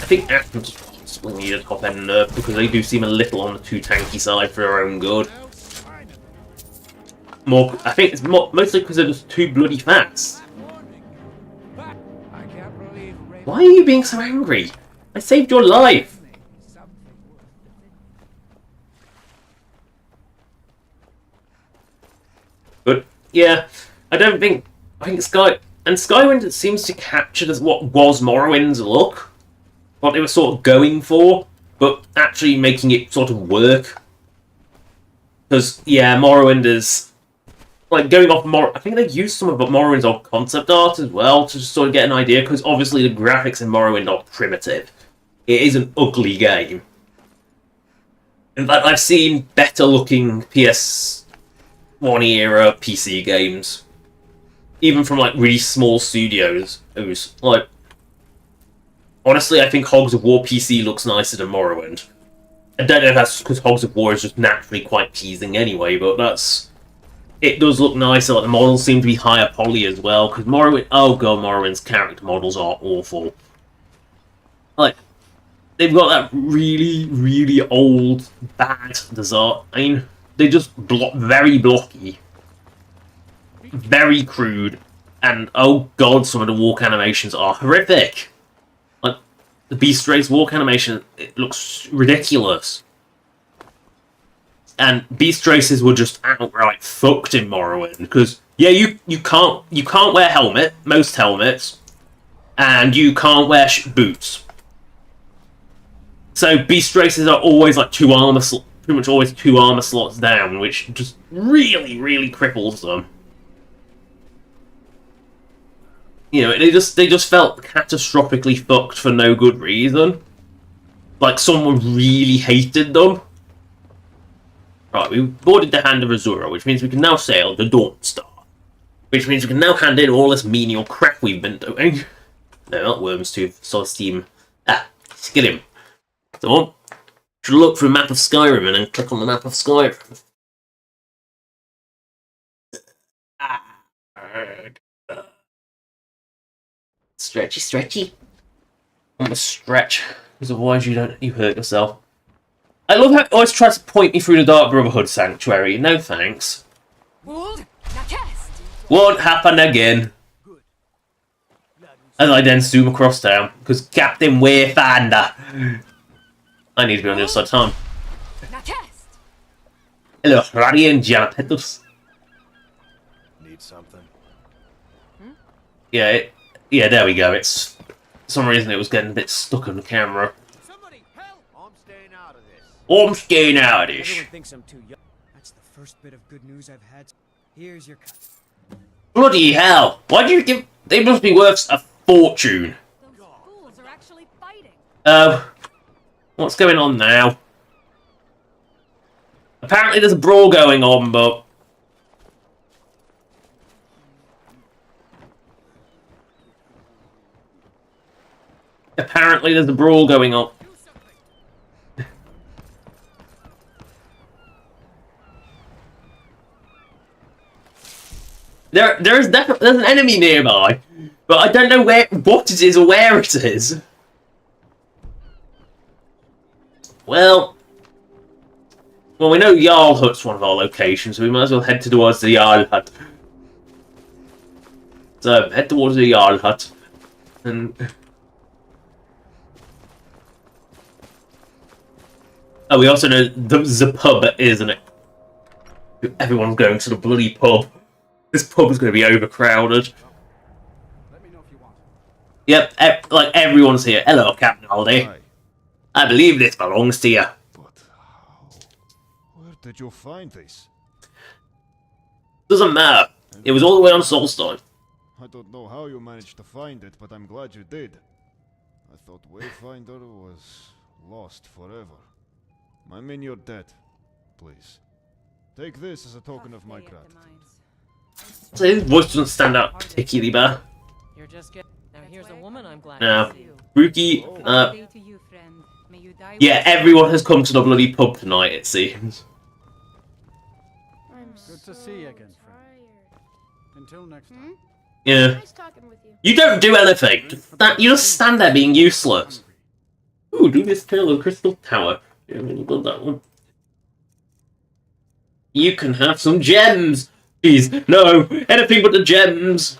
I think Atom just possibly need a top-end nerf because they do seem a little on the too tanky side for their own good. I think it's mostly because they're just too bloody fast. Why are you being so angry? I saved your life! But yeah, I think Skywind seems to capture what was Morrowind's look, what they were sort of going for, but actually making it sort of work. Because yeah, Morrowind is like going off I think they've used some of Morrowind's old concept art as well to just sort of get an idea. Because obviously the graphics in Morrowind are primitive. It is an ugly game. In fact, I've seen better looking PS1 era PC games, even from like really small studios. It was like, honestly, I think Hogs of War PC looks nicer than Morrowind. I don't know if that's because Hogs of War is just naturally quite pleasing anyway, but it does look nicer. Like the models seem to be higher poly as well. Because Morrowind, oh god, Morrowind's character models are awful. Like, they've got that really, really old, bad design. They just very blocky, very crude, and oh god, some of the walk animations are horrific. Like the Beast Race walk animation, it looks ridiculous. And Beast Races were just outright fucked in Morrowind because yeah, you can't wear most helmets, and you can't wear boots. So Beast Races are always like pretty much always 2 armor slots down, which just really, really cripples them. You know, they just felt catastrophically fucked for no good reason. Like someone really hated them. Right, we boarded the Hand of Azura, which means we can now sail the Dawnstar. Which means we can now hand in all this menial crap we've been doing. No, not Worms 2, so Steam. Get him. So, should look through map of Skyrim and then click on the map of Skyrim. Stretchy, stretchy. I want to stretch, because otherwise you hurt yourself. I love how it always tries to point me through the Dark Brotherhood Sanctuary. No thanks. Won't happen again. As I then zoom across town, because Captain Wayfinder. I need to be on the other side of town. Hello, Radi and Janapetus. Need something? Yeah, there we go. It's for some reason it was getting a bit stuck on the camera. Somebody help! I'm staying out of this. I'm staying out of this. Everyone thinks I'm too young. That's the first bit of good news I've had. Here's your cut. Bloody hell! Why do you give? They must be worth a fortune. Those fools are actually fighting. What's going on now? Apparently there's a brawl going on, but apparently there's a brawl going on. There's an enemy nearby, but I don't know what it is or where it is. Well, we know Jarl Hut's one of our locations, so we might as well head towards the Jarl Hut. So head towards the Jarl hut. And oh, we also know the pub, isn't it? Everyone's going to the bloody pub. This pub is going to be overcrowded. Let me know if you want. Yep, like everyone's here. Hello, Captain Holiday. Hi. I believe this belongs to you. But how? Where did you find this? Doesn't matter. It was all the way on Solstein. I don't know how you managed to find it, but I'm glad you did. I thought Wayfinder was lost forever. I mean, your debt. Please. Take this as a token of my gratitude. So his voice doesn't stand out particularly bad. You're just getting. Now here's a woman I'm glad No. to see. Rookie, yeah, everyone has come to the bloody pub tonight, it seems. Good to see you again, friend. Until next time. Yeah. Nice talking with you. You don't do anything. You just stand there being useless. Ooh, do this tale of Crystal Tower. Yeah, I'm gonna build that one. You can have some gems! Please, no! Anything but the gems!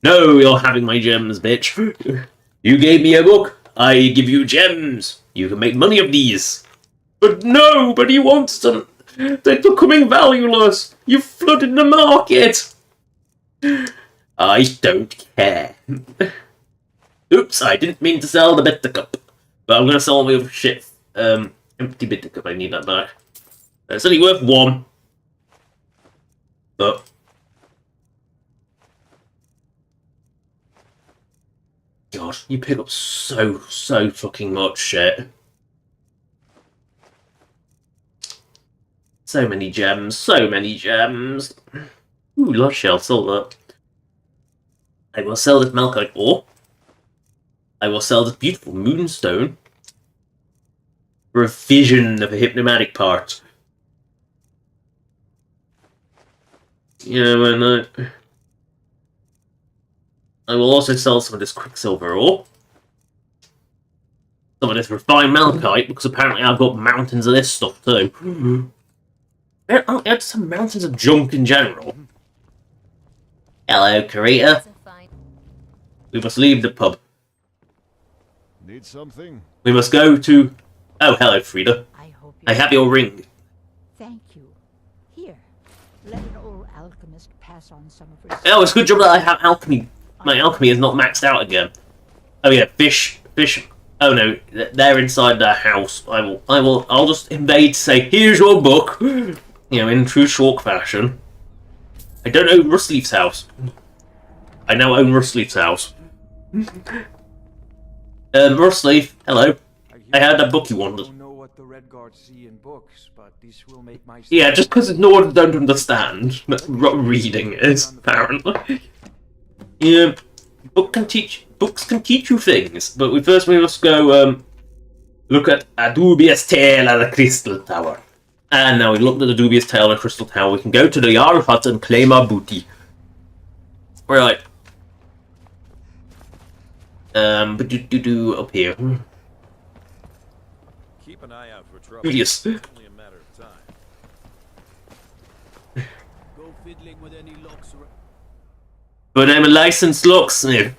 No, you're having my gems, bitch. You gave me a book, I give you gems. You can make money of these. But nobody wants them! They're becoming valueless! You've flooded the market! I don't care. Oops, I didn't mean to sell the bitter cup. But I'm gonna sell my other shit. Empty bitter cup, I need that back. It's only worth 1. But God, you pick up so fucking much shit. So many gems, so many gems. Ooh, lush, I'll sell that. I will sell this malachite ore. I will sell this beautiful moonstone for a vision of a hypnomatic part. Yeah, why not? I will also sell some of this quicksilver ore. Some of this refined malachite, because apparently I've got mountains of this stuff too. I had some mountains of junk in general. Hello, Karita. We must leave the pub. Need something? We must go to... Oh, hello, Frida. I have your ring. Thank you. Here, let an old alchemist pass on some of her. Oh, it's a good job that I have alchemy. My alchemy is not maxed out again. Oh yeah, fish. Oh no, they're inside their house. I'll just invade to say, here's your book. You know, in true Shork fashion. I don't own Rustleaf's house. I now own Rustleaf's house. Rustleaf, hello. I had that book you wanted. I don't know what the Red Guards see in books, but this will make my Yeah, just because no one don't understand reading is, apparently. Yeah, books can teach you things, but we must go look at a dubious tale of the Crystal Tower. And now we looked at the dubious tale of the Crystal Tower, we can go to the Jarl hut and claim our booty. Right. But up here. Keep an eye out for trouble. Dubious. It's only a matter of time. Go fiddling with any locks or... But I'm a licensed locksmith.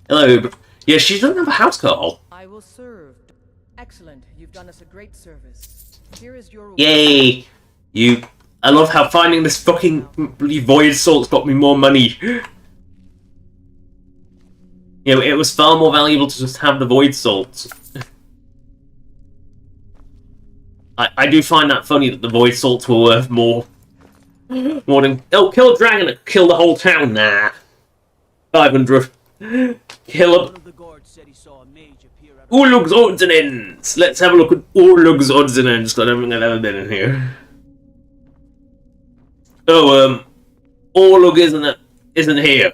Hello. Yeah, she doesn't have a house call. I will serve. Excellent. You've done us a great service. Here is your... Yay! I love how finding this fucking bloody void salt's got me more money. You know, it was far more valuable to just have the void salt. I do find that funny that the void salts were worth more than... Oh, kill a dragon and kill the whole town. Nah. 500. Kill him. Urlug's odds and ends. Let's have a look at Urlug's odds and ends, because I don't think I've ever been in here. Oh, Urlug isn't here.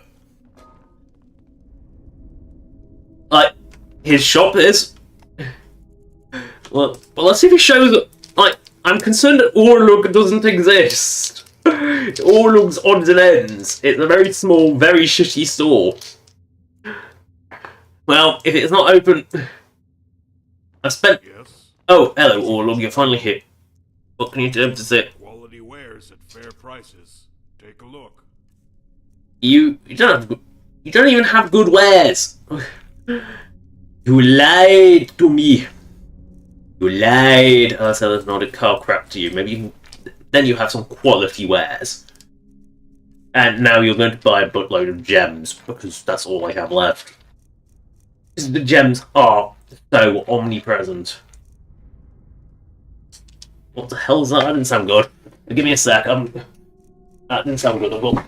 Like, his shop is. Well, let's see if he shows up. Like, I'm concerned that Urlug doesn't exist. Urlug's odds and ends. It's a very small, very shitty store. Well, if it's not open... I spent... Yes. Oh, hello, Urlug, you're finally here. What can you do to say? Quality wares at fair prices. Take a look. You don't even have good wares. You lied to me. You lied. I said there's not a car crap to you. Maybe then you have some quality wares. And now you're going to buy a buttload of gems because that's all I have left. The gems are so omnipresent. What the hell is that? That didn't sound good. Give me a sec. That didn't sound good at all.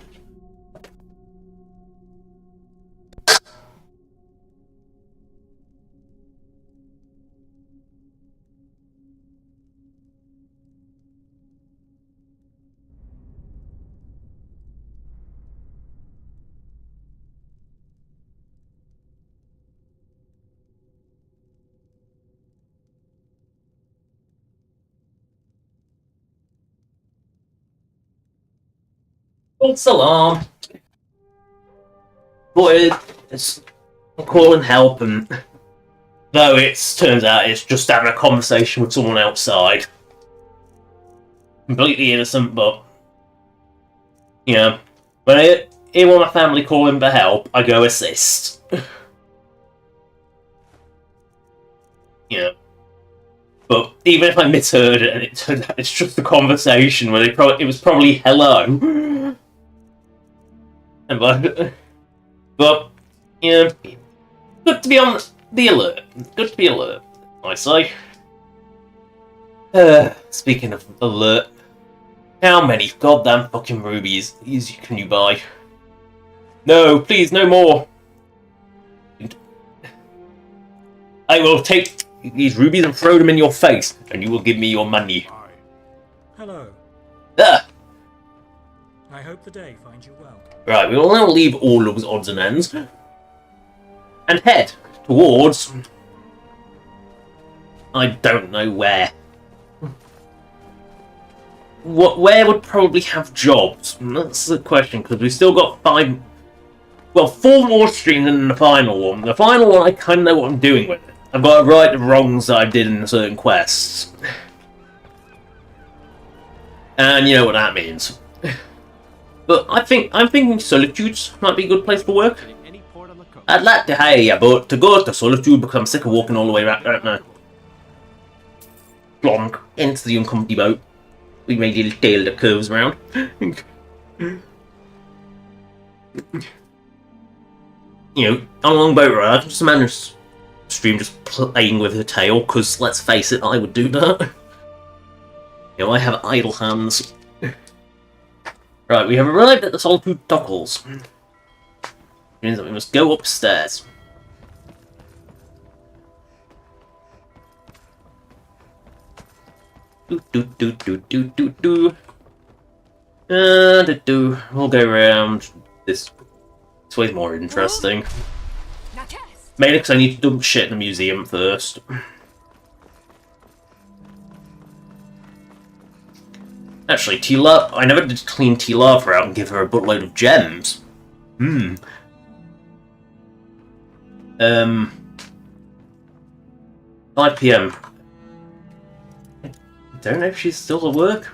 False alarm. But it's calling help, and though it turns out it's just having a conversation with someone outside. Completely innocent, but you know, when I hear one of my family calling for help, I go assist. You know. But even if I misheard it and it turned out it's just a conversation where it was probably hello. But you know, good to be on the alert. Good to be alert, I say. Speaking of alert, how many goddamn fucking rubies can you buy? No, please, no more. I will take these rubies and throw them in your face, and you will give me your money. Hello. Ah! I hope the day finds you well. Right, we will now leave all those odds and ends and head towards... I don't know where. Where would probably have jobs? That's the question, because we've still got 4 more streams than the final one. The final one, I kind of know what I'm doing with it. I've got to right the wrongs that I did in certain quests. And you know what that means. But I'm thinking Solitude might be a good place for work. I'd like to hire you, but to go to Solitude because I'm sick of walking all the way right now. Plonk into the uncomfy boat. We made a little tail that curves around. You know, on a long boat ride, I can just imagine Stream just playing with her tail, because let's face it, I would do that. You know, I have idle hands. Right, we have arrived at the Solitude Dockles. Which means that we must go upstairs. We'll go around this. This way's more interesting. Mainly because I need to dump shit in the museum first. Actually, T-Lava, I never did clean T-Lava out and give her a buttload of gems. 5 PM. I don't know if she's still at work.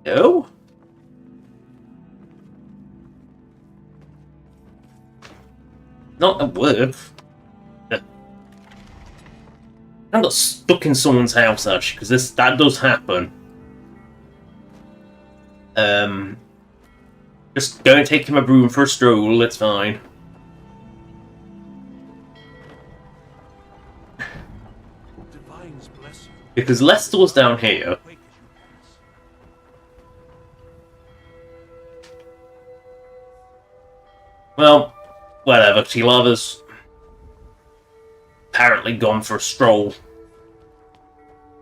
No? Not at work. I got stuck in someone's house, actually, because that does happen. Just go and take my broom for a stroll, it's fine. Because Lester was down here. Well, whatever, T-Lava's apparently gone for a stroll.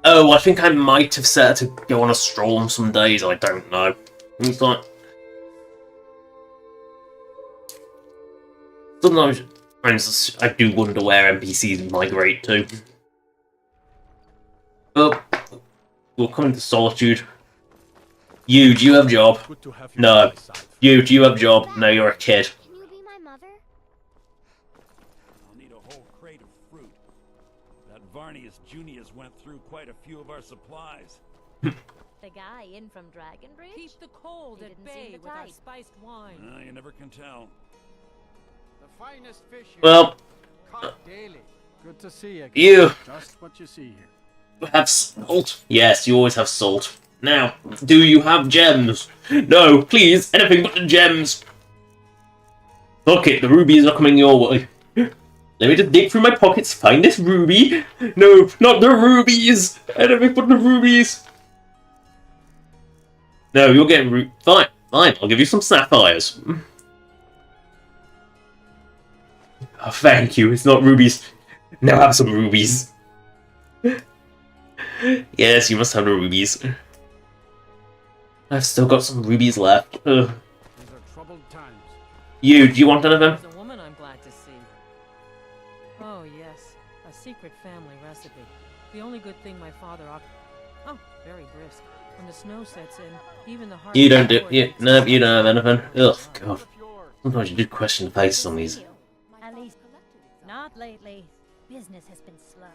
Oh, I think I might have set her to go on a stroll on some days, I don't know. It's like... Sometimes, for instance, I do wonder where NPCs migrate to. But, we'll come into Solitude. You, do you have a job? No. You, do you have a job? No, you're a kid. Juniors went through quite a few of our supplies. The guy in from Dragonbridge? Keep the cold He at didn't seem bay the with our type. spiced wine. You never can tell. The finest fish here. Well, Caught daily. Good to see you again. you Just what you see here. have salt. Yes, you always have salt. Now, do you have gems? No, please, anything but the gems. Fuck it, the rubies are coming your way. Let me just dig through my pockets, find this ruby. No, not the rubies. Anything but the rubies. No, you're getting fine, fine. I'll give you some sapphires. Oh, thank you. It's not rubies. Now have some rubies. Yes, you must have the rubies. I've still got some rubies left. Ugh. These are troubled times. Do you want anything? There's a woman I'm glad to see. Oh, yes. A secret family recipe. The only good thing my father... Oh, very brisk. When the snow sets in, even the heart... You don't do... no, you don't have anything. Ugh, God. Sometimes you do question the faces on these. At least, not lately. Business has been slow.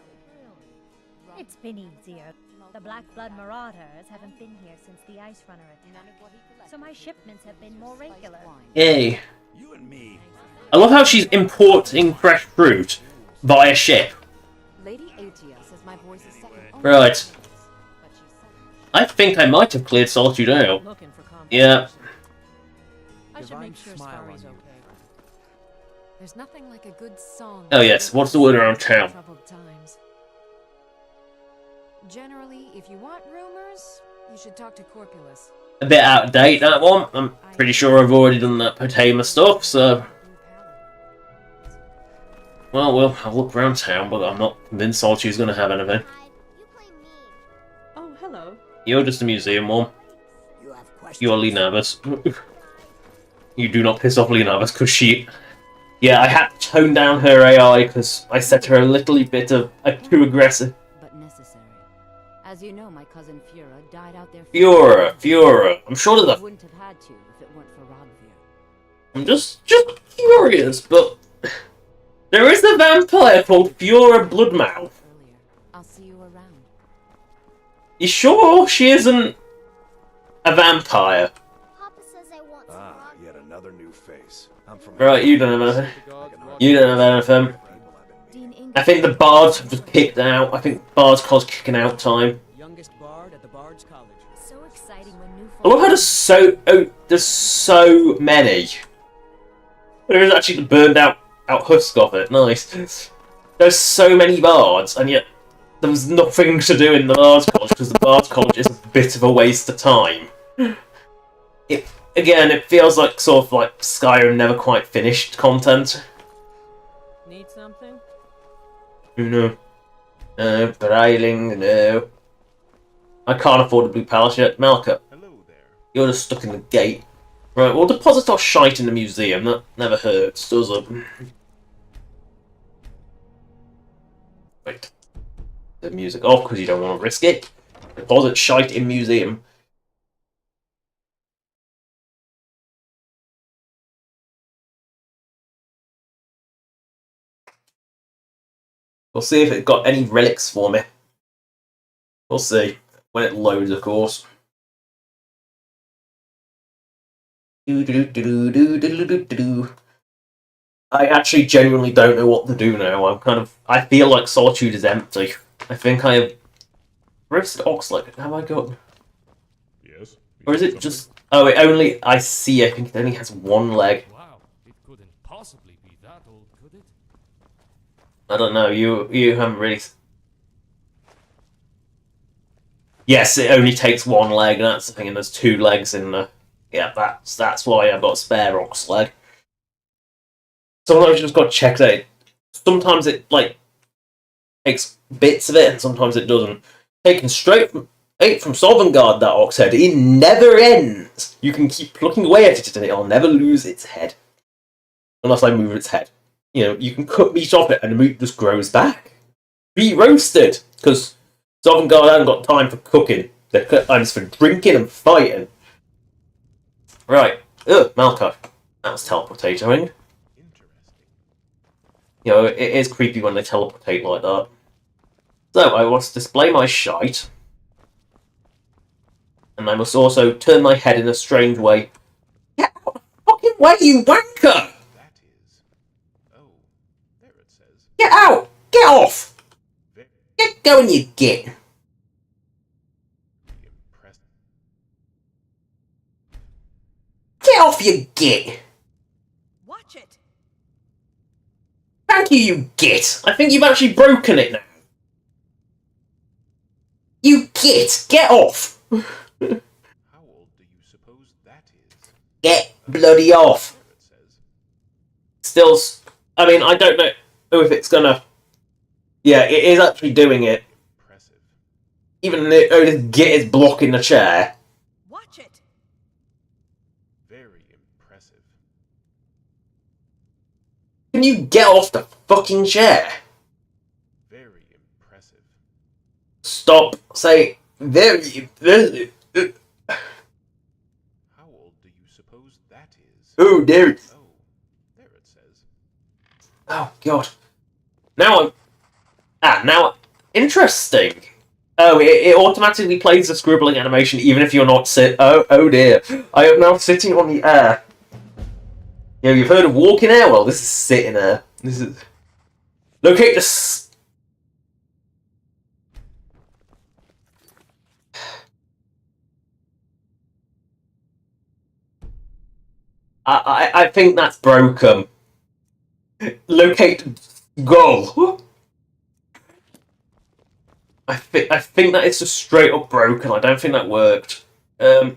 It's been easier. The Black Blood Marauders haven't been here since the Ice Runner attack, so my shipments have been more regular. Yay. You and me. I love how she's importing fresh fruit via ship. Lady Atia says my voice is second only Right. to hers, but she's so I think I might have cleared Solitude out. Looking for confidence. Yeah. I should make sure Starry's okay. There's nothing like a good song. Oh yes, what's the word around town? Troubled times. Generally, if you want rumors, you should talk to Corpulus. A bit out of date, that one. I'm pretty sure I've already done that Potama stuff, so... Well, we'll have a look around town, but I'm not convinced Solitude's going to have anything. Oh, hello. You're just a museum one. You're Leonavus. You do not piss off Leonavus, because she... Yeah, I had to tone down her AI, because I set her a little bit of... too aggressive. But necessary. As you know, my cousin Fura died out there. Fura. I'm sure that I wouldn't have had to if it weren't for Rodvir. I'm just curious, but... There is a vampire called Fura Bloodmouth. Earlier. I'll see you around. You sure she isn't a vampire? Papa says I want some rock. Yet another new face. I'm from Right, you don't have anything. You don't have anything. Dean Ingram. I think the bards have just kicked out. I think bards cause kicking out time. Youngest bard at the Bard's College. So exciting when new I love how there's so many. There is actually the burned out husk of it. Nice. There's so many bards, and yet there's nothing to do in the Bards College because the Bards College is a bit of a waste of time. It feels like sort of like Skyrim never quite finished content. Need something? No. No, Breiling, no. I can't afford the blue palace yet. Malka, you're just stuck in the gate. Right, well, deposit our shite in the museum. That never hurts, does it? Wait. The music off because you don't want to risk it. Deposit shite in museum. We'll see if it got any relics for me. We'll see. When it loads, of course. I actually genuinely don't know what to do now. I feel like Solitude is empty. I think I have... Where's the Oxley? Have I got... Yes. Or is it just... Oh, it only... I see, I think it only has one leg. Wow, it couldn't possibly be that old, could it? I don't know, you haven't really... Yes, it only takes one leg, that's the thing, and there's two legs in the... Yeah, that's why I've got a spare ox leg. Sometimes you just got to check that. Sometimes it, like, takes bits of it, and sometimes it doesn't. Taken straight from Sovngarde, that ox head. It never ends! You can keep plucking away at it, and it'll never lose its head. Unless I move its head. You know, you can cut meat off it, and the meat just grows back. Be roasted! Because Sovngarde hasn't got time for cooking. They've got times for drinking and fighting. Right. Ugh, Malka. That was teleportating. You know, it is creepy when they teleportate like that. So, I must display my shite. And I must also turn my head in a strange way. Get out of the fucking way, you wanker! That is. Oh, there it says. Get out! Get off! Get going, you git! Impressive. Get off, you git! Watch it! Thank you, you git! I think you've actually broken it now. You git! Get off! How old do you suppose that is? Get bloody off! There it says. Still, I mean, I don't know if it's gonna... Yeah, it is actually doing it. Impressive. Even though this git is blocking the chair. Watch it! Very impressive. Can you get off the fucking chair? Very impressive. Stop saying very... How old do you suppose that is? Oh, there... Oh, there it says. Oh, God. Now I'm... now... Interesting. Oh, it automatically plays the scribbling animation even if you're not Oh dear. I am now sitting on the air. You know, you've heard of walking air? Well, this is sitting air. This is... Locate the... I think that's broken. Locate... Go! I think that is just straight up broken. I don't think that worked. Yeah,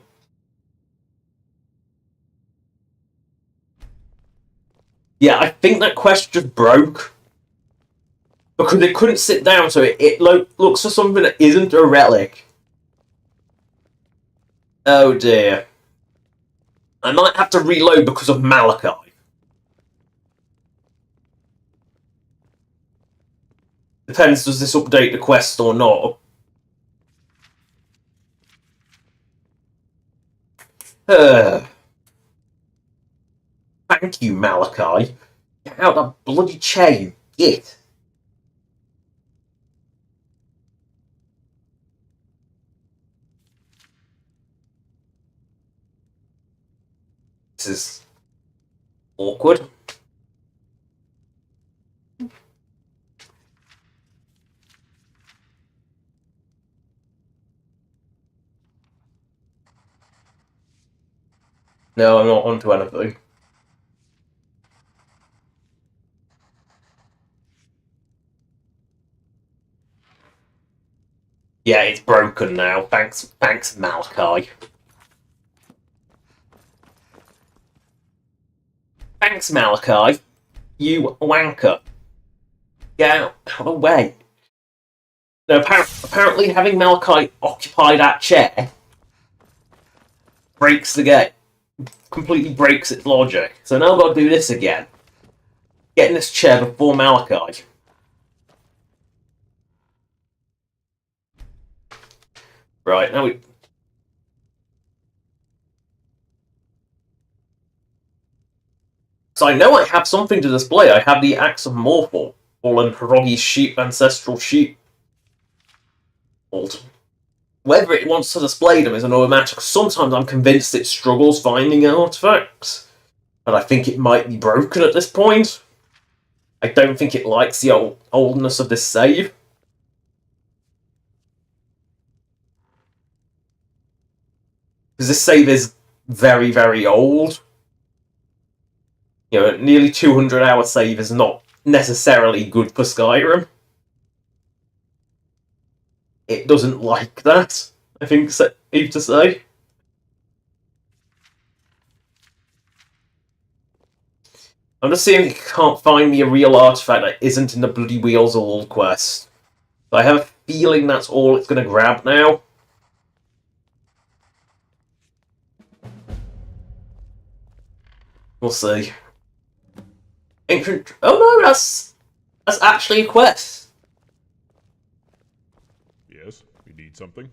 I think that quest just broke. Because it couldn't sit down, so it looks for something that isn't a relic. Oh dear. I might have to reload because of Malachi. Depends, does this update the quest or not? Thank you, Malachi. Get out of that bloody chain, git. This is awkward. No, I'm not onto anything. Yeah, it's broken now. Thanks, Malachi. Thanks, Malachi. You wanker. Get out of the way. No, apparently having Malachi occupy that chair breaks the game. Completely breaks its logic. So now I've got to do this again. Get in this chair before Malachi. Right, now we... So I know I have something to display. I have the Axe of Morphal, fallen Pierogi's sheep, ancestral sheep. Whether it wants to display them is an automatic. Sometimes I'm convinced it struggles finding artifacts. And I think it might be broken at this point. I don't think it likes the oldness of this save. Because this save is very, very old. You know, nearly 200-hour save is not necessarily good for Skyrim. It doesn't like that, I think it's safe to say. I'm just seeing if you can't find me a real artifact that isn't in the bloody Wheels of Old quest. But I have a feeling that's all it's going to grab now. We'll see. Ancient... Oh no, that's actually a quest. Yes, you need something?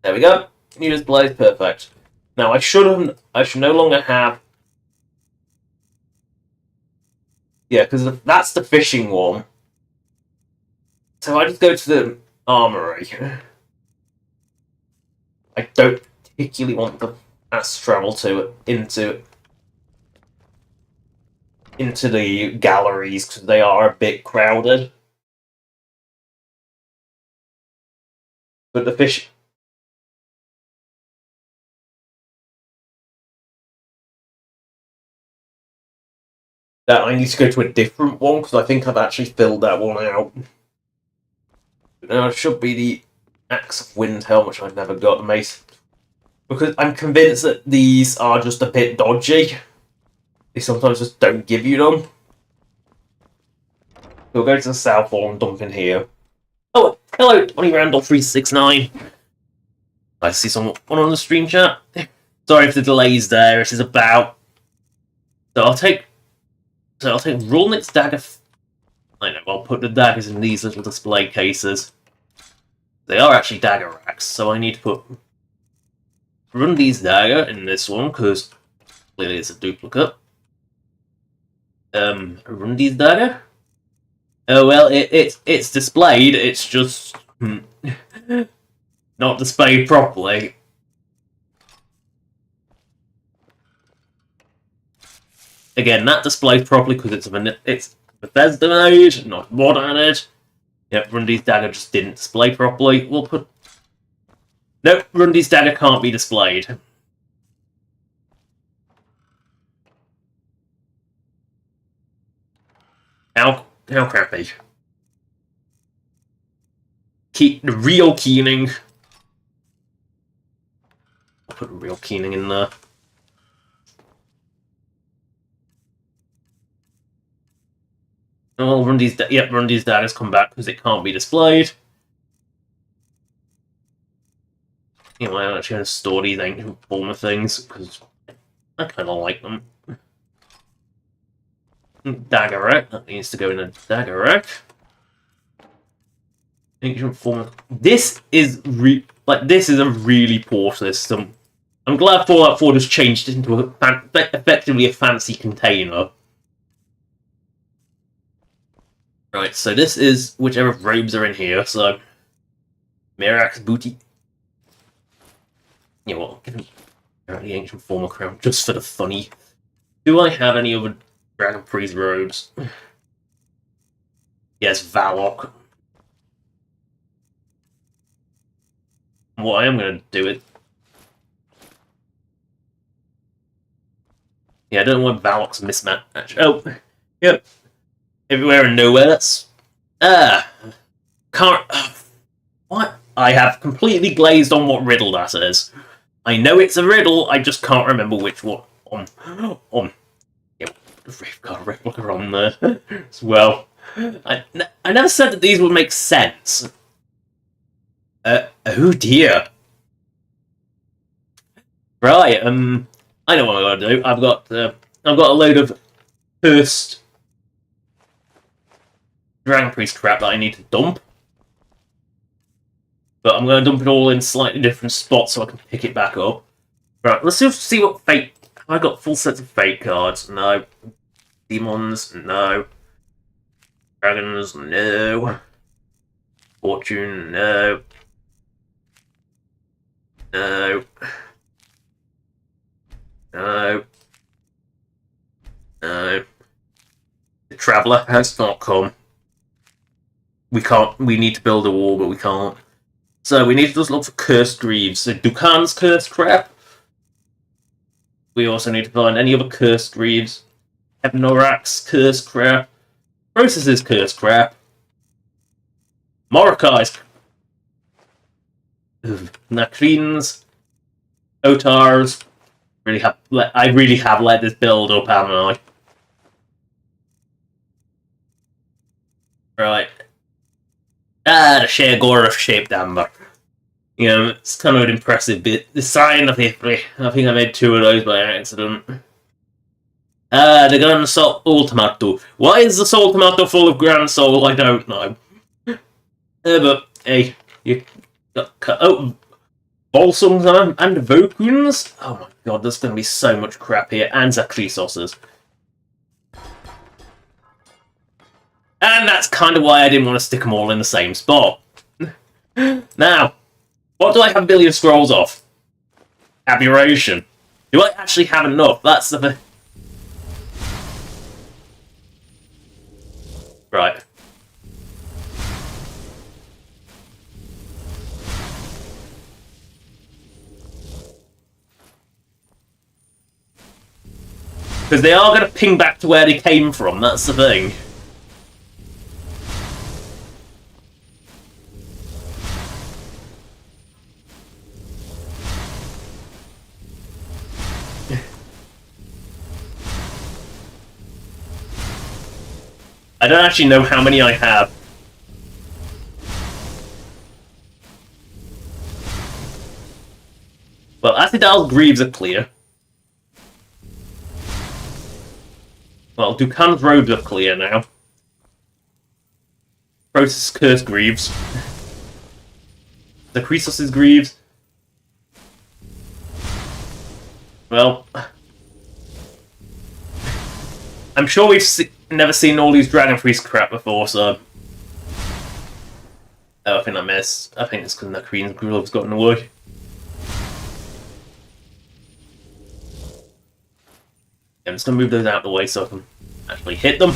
There we go. New display is perfect. Now I should no longer have... Yeah, because that's the fishing one. So I just go to the armory. I don't particularly want the fast travel into the galleries because they are a bit crowded. But the fish. That I need to go to a different one because I think I've actually filled that one out. Now it should be the Axe of Windhelm, which I've never got, the mace. Because I'm convinced that these are just a bit dodgy. They sometimes just don't give you them. We'll go to the south wall and dump in here. Oh, hello, Tony Randall369. I see someone on the stream chat. Sorry if the delay's there. It is about. So I'll take Rolnick's dagger. I know. I'll put the daggers in these little display cases. They are actually dagger racks, so I need to put Rundy's dagger in this one because clearly it's a duplicate. Rundy's dagger. Oh well, it's displayed. It's just not displayed properly. Again, that displays properly because it's Bethesda made, not mod added. Yep, Rundy's dagger just didn't display properly. We'll put. Nope, Rundy's dagger can't be displayed. How crappy. The real Keening. I'll put real Keening in there. Oh, Rundy's dagger's come back because it can't be displayed. Anyway, I'm actually going to store these ancient former things because I kind of like them. Dagger rack, that needs to go in a dagger rack. Ancient former. This is a really poor system. I'm glad Fallout 4 just changed it into effectively a fancy container. Right, so this is whichever robes are in here, so Mirak's booty. Yeah, well, give him the ancient former crown just for the funny. Do I have any other Dragon Priest robes? Yes, Valok. What I am going to do it. Yeah, I don't know what Valok's mismatch. Oh, yep. Everywhere and nowhere, that's... Can't... What? I have completely glazed on what riddle that is. I know it's a riddle, I just can't remember which one. Yeah, the Raveguard replica on there as well. I never said that these would make sense. Oh dear. Right, I know what I'm gonna do. I've got a load of cursed Dragon Priest crap that I need to dump. But I'm going to dump it all in slightly different spots so I can pick it back up. Right, let's just see what fate... Have I got full sets of fate cards? No. Demons? No. Dragons? No. Fortune? No. No. No. No. The Traveller has not come. We need to build a wall, but we can't. So we need to just look for cursed greaves. So Dukan's cursed crap. We also need to find any other cursed greaves. Hebnorak's cursed crap. Process's cursed crap. Morokai's. Nakrin's. Otar's. I really have let this build up, haven't I? Right. The Shagor of Shaped Amber. You know, it's kind of an impressive bit. The sign of history. I think I made 2 of those by accident. The Grand Soul Tomato. Why is the Soul Tomato full of Grand Soul? I don't know. But, hey, you got... Oh, Balsams and Vokuns? Oh my god, there's going to be so much crap here. And Zakrisoses. And that's kind of why I didn't want to stick them all in the same spot. Now, what do I have a billion scrolls of? Aberration. Do I actually have enough? That's the... Right. Because they are going to ping back to where they came from, that's the thing. I don't actually know how many I have. Well, Acidal's Greaves are clear. Well, Ducan's Robes are clear now. Croesus' Cursed Greaves. The Croesus' Greaves. Well... I'm sure we've never seen all these Dragon Priest crap before, so... Oh, I think I missed. I think it's because the Queen's Gloves got in the way. I'm just going to move those out of the way so I can actually hit them.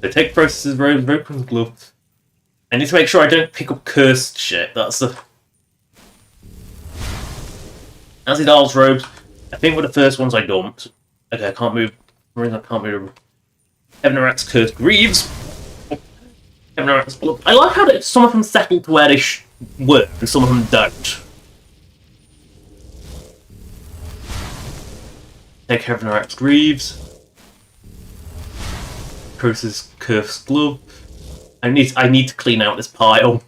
So take Processes, Robes, Broken Gloves. I need to make sure I don't pick up cursed shit. That's the... Acidal's Robes. I think were the first ones I dumped. Okay, I can't move. I can't move. Heaven-Arak's Cursed Greaves. Heaven-Arak's Blood. I like how some of them settle to where they were, and some of them don't. Take Heaven-Arak's Greaves. Croesus' Cursed Glove. I need to clean out this pile.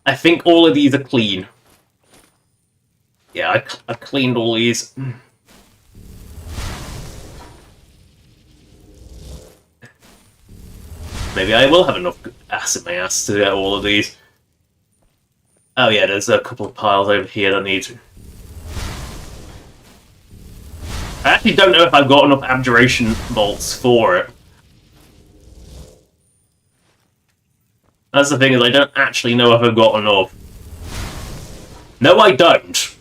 I think all of these are clean. Yeah, I cleaned all these. Maybe I will have enough ass in my ass to get all of these. Oh yeah, there's a couple of piles over here that I need to... I actually don't know if I've got enough abjuration bolts for it. That's the thing, is I don't actually know if I've got enough. No, I don't.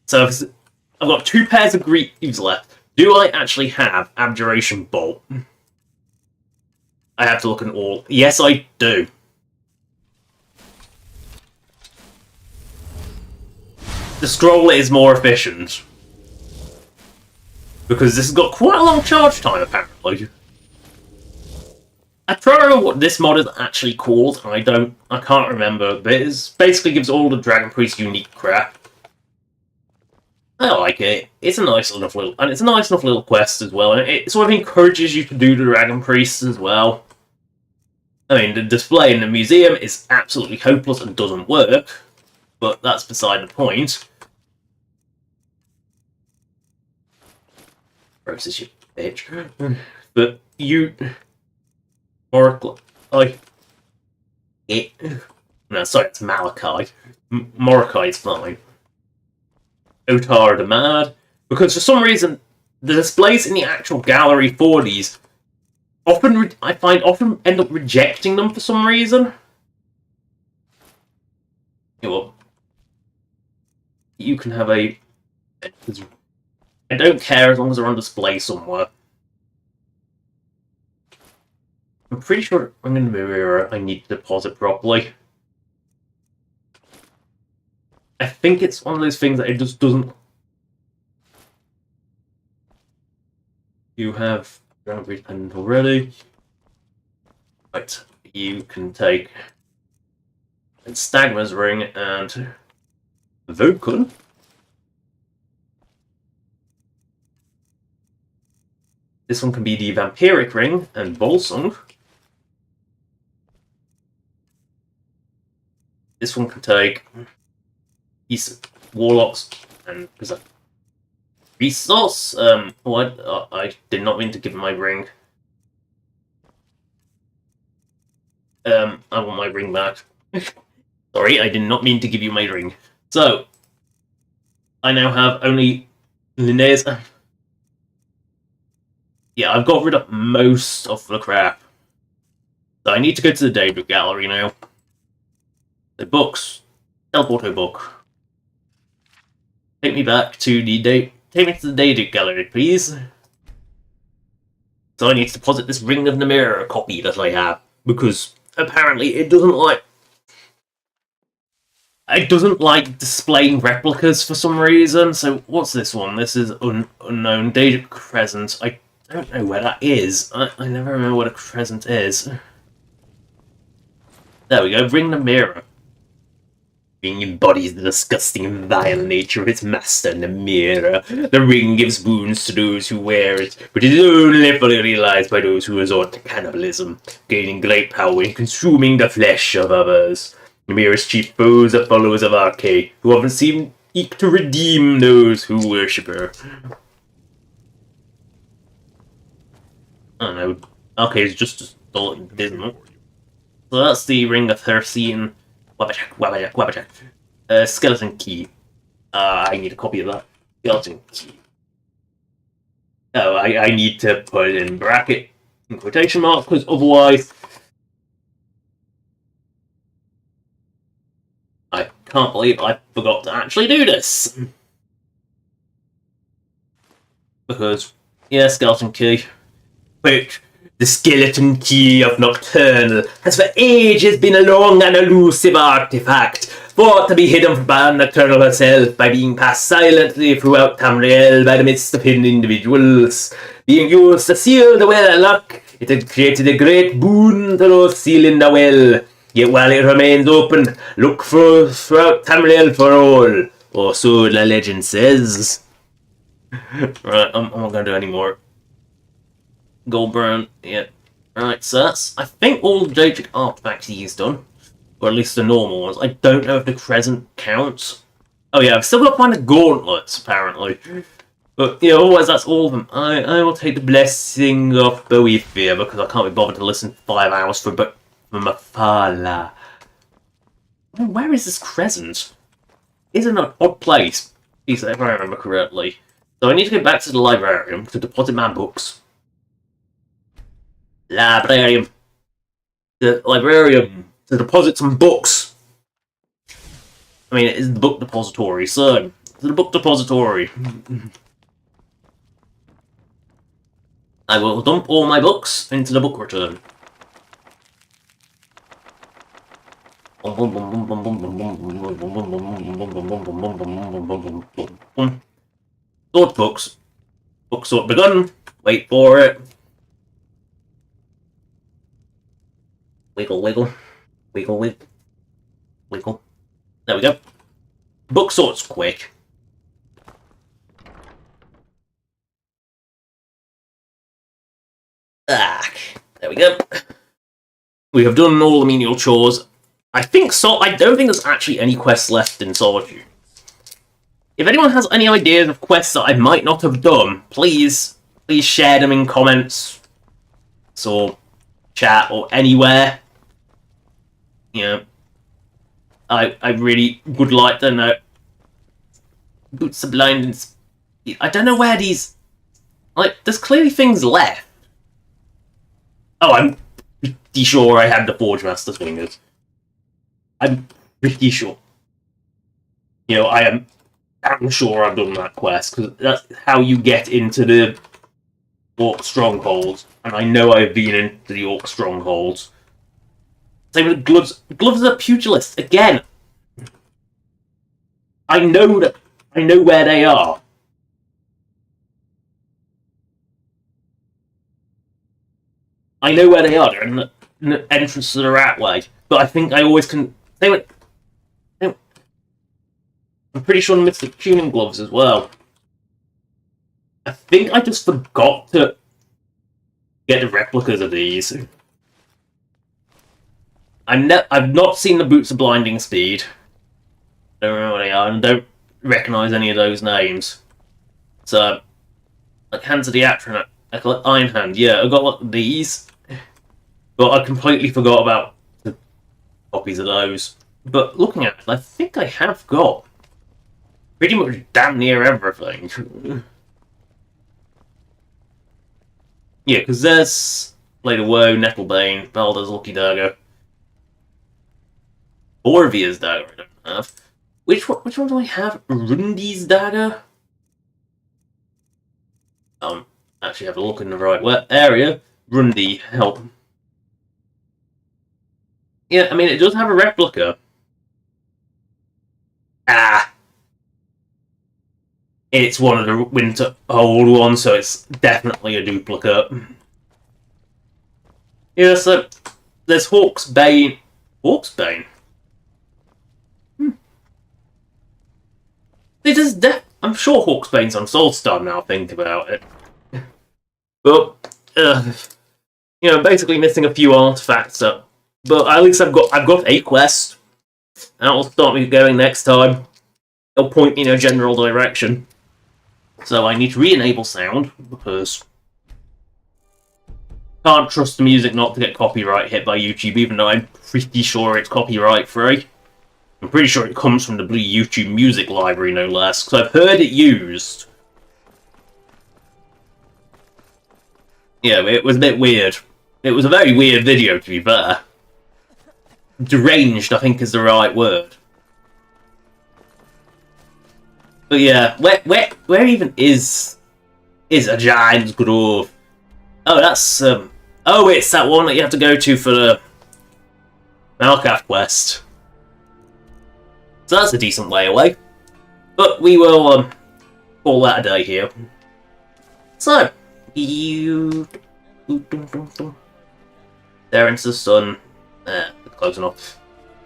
So I've got 2 pairs of Greaves left. Do I actually have Abjuration Bolt? I have to look at all. Yes, I do. The scroll is more efficient. Because this has got quite a long charge time, apparently. I try to remember what this mod is actually called. I can't remember, but it basically gives all the Dragon Priest unique crap. I like it. It's a nice enough little quest as well, and it sort of encourages you to do the Dragon Priests as well. I mean, the display in the museum is absolutely hopeless and doesn't work, but that's beside the point. Process, you bitch. But you... Oracle... No, sorry, it's Malachi. Mordecai's fine. Otar the Mad, because for some reason the displays in the actual gallery for these often end up rejecting them for some reason. Well, you can have a... I don't care as long as they're on display somewhere. I'm pretty sure I'm going to mirror I need to deposit properly. I think it's one of those things that it just doesn't... You have Ground Breed Pendant already. Right, you can take Stagma's Ring and Vulcan. This one can be the Vampiric Ring and Volsung. This one can take Warlocks and Resource. I did not mean to give him my ring. I want my ring back. Sorry, I did not mean to give you my ring. So, I now have only Linnaeus. Yeah, I've got rid of most of the crap. So I need to go to the Daedric Gallery now. The books. Teleporto book. Take me back to the Take me to the Daedric Gallery, please. So I need to deposit this Ring of Namira copy that I have, because apparently it doesn't like displaying replicas for some reason. So what's this one? This is unknown Daedric Crescent. I don't know where that is. I never remember what a crescent is. There we go. Ring Namira. Ring embodies the disgusting and vile nature of its master, Namira. The ring gives wounds to those who wear it, but it is only fully realized by those who resort to cannibalism, gaining great power in consuming the flesh of others. Namira's chief foes are followers of Arcade, who often seem eager to redeem those who worship her. I don't know. Arcade is just as dull and dismal. So that's the Ring of Hercene. Wabajak. Skeleton key. I need a copy of that. Skeleton key. Oh, I need to put it in bracket, in quotation marks, because otherwise I can't believe I forgot to actually do this. Because, yeah, skeleton key. Quick. The skeleton key of Nocturnal has for ages been a long and elusive artifact, thought to be hidden by Nocturnal herself by being passed silently throughout Tamriel by the midst of hidden individuals. Being used to seal the well of luck, it had created a great boon to those sealing the well. Yet while it remains open, look throughout Tamriel for all, or so the legend says. Right, I'm not going to do any more. Goldburn, yeah. Alright, so that's, I think, all the Daedric artifacts he's done. Or at least the normal ones. I don't know if the Crescent counts. Oh yeah, I've still got to find the gauntlets, apparently. But, you know, otherwise that's all of them. I will take the Blessing of Boethia, because I can't be bothered to listen for 5 hours for Mafala. Where is this Crescent? It's in an odd place, if I remember correctly. So I need to go back to the librarian to deposit my books. Librarian. The librarian to deposit some books. I mean, it is the book depository, so it's the book depository. I will dump all my books into the book return. Sort books. Book sort begun. Wait for it. Wiggle, wiggle. Wiggle, wiggle. Wiggle. There we go. Book sort's quick. There we go. We have done all the menial chores. I don't think there's actually any quests left in Solitude. If anyone has any ideas of quests that I might not have done, please share them in comments, or chat, or anywhere. You know, I really would like to know. Boots of Blindness. I don't know where these. Like, there's clearly things left. Oh, I'm pretty sure I had the Forge Master's fingers. I'm pretty sure. You know, I'm sure I've done that quest, because that's how you get into the Orc Strongholds, and I know I've been into the Orc Strongholds. Same with gloves. Gloves are pugilist. Again, I know where they are. I know where they are. They're in the entrance to the Ratway. But I think I always can. I'm pretty sure I missed the tuning gloves as well. I think I just forgot to get the replicas of these. I've not seen the Boots of Blinding Speed. Don't know what they are, and don't recognise any of those names. So, like Hands of the Atronach, I got Iron Hand, yeah, I got like these. But I completely forgot about the copies of those. But looking at it, I think I have got pretty much damn near everything. Yeah, because there's Blade of Woe, Nettlebane, Baldur's Lucky Dagger. Orvia's Dagger I don't have. Which one do I have? Rundi's Dagger? Actually have a look in the right area. Rundi, help. Yeah, I mean, it does have a replica. Ah! It's one of the winter old ones, so it's definitely a duplicate. Yeah, so there's Hawk's Bane. Hawk's Bane? I'm sure Hawk's Bane's on Soulstar now, think about it. But, you know, basically missing a few artifacts up. But at least I've got a quest. That will start me going next time. It'll point me in a general direction. So I need to re-enable sound, because can't trust the music not to get copyright hit by YouTube, even though I'm pretty sure it's copyright free. I'm pretty sure it comes from the blue YouTube music library, no less, because I've heard it used. Yeah, it was a bit weird. It was a very weird video, to be fair. Deranged, I think, is the right word. But yeah, where even is a Giant's Grove? Oh, that's oh, it's that one that you have to go to for the Malkath quest. So that's a decent way away. But we will call that a day here. So there into the sun. Close enough.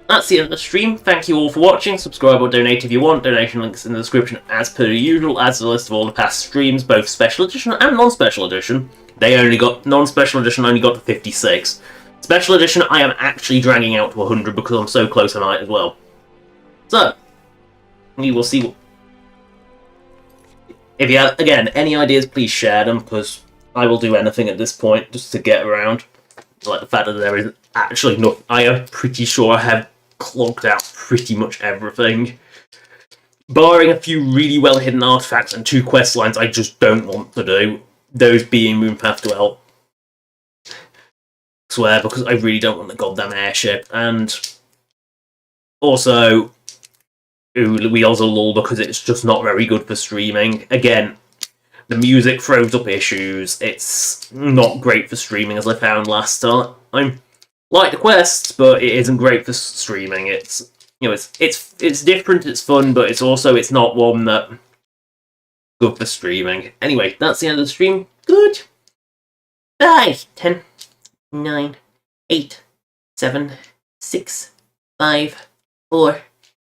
That's the end of the stream. Thank you all for watching. Subscribe or donate if you want. Donation links in the description as per usual. Adds a list of all the past streams, both special edition and non-special edition. Non-special edition only got to 56. Special edition I am actually dragging out to 100 because I'm so close I might as well. So, we will see what... If you have, again, any ideas, please share them, because I will do anything at this point just to get around. Like the fact that there is actually no... I am pretty sure I have clogged out pretty much everything. Barring a few really well-hidden artifacts and 2 quest lines I just don't want to do. Those being Moonpath to Hell. Swear, because I really don't want the goddamn airship. And also, Wheels of Lull, because it's just not very good for streaming. Again, the music throws up issues. It's not great for streaming, as I found last time. I like the quests, but it isn't great for streaming. It's, you know, it's different, it's fun, but it's not one that good for streaming. Anyway, that's the end of the stream. Good. 5, 10, 9, 8, 7, 6, 5, 4,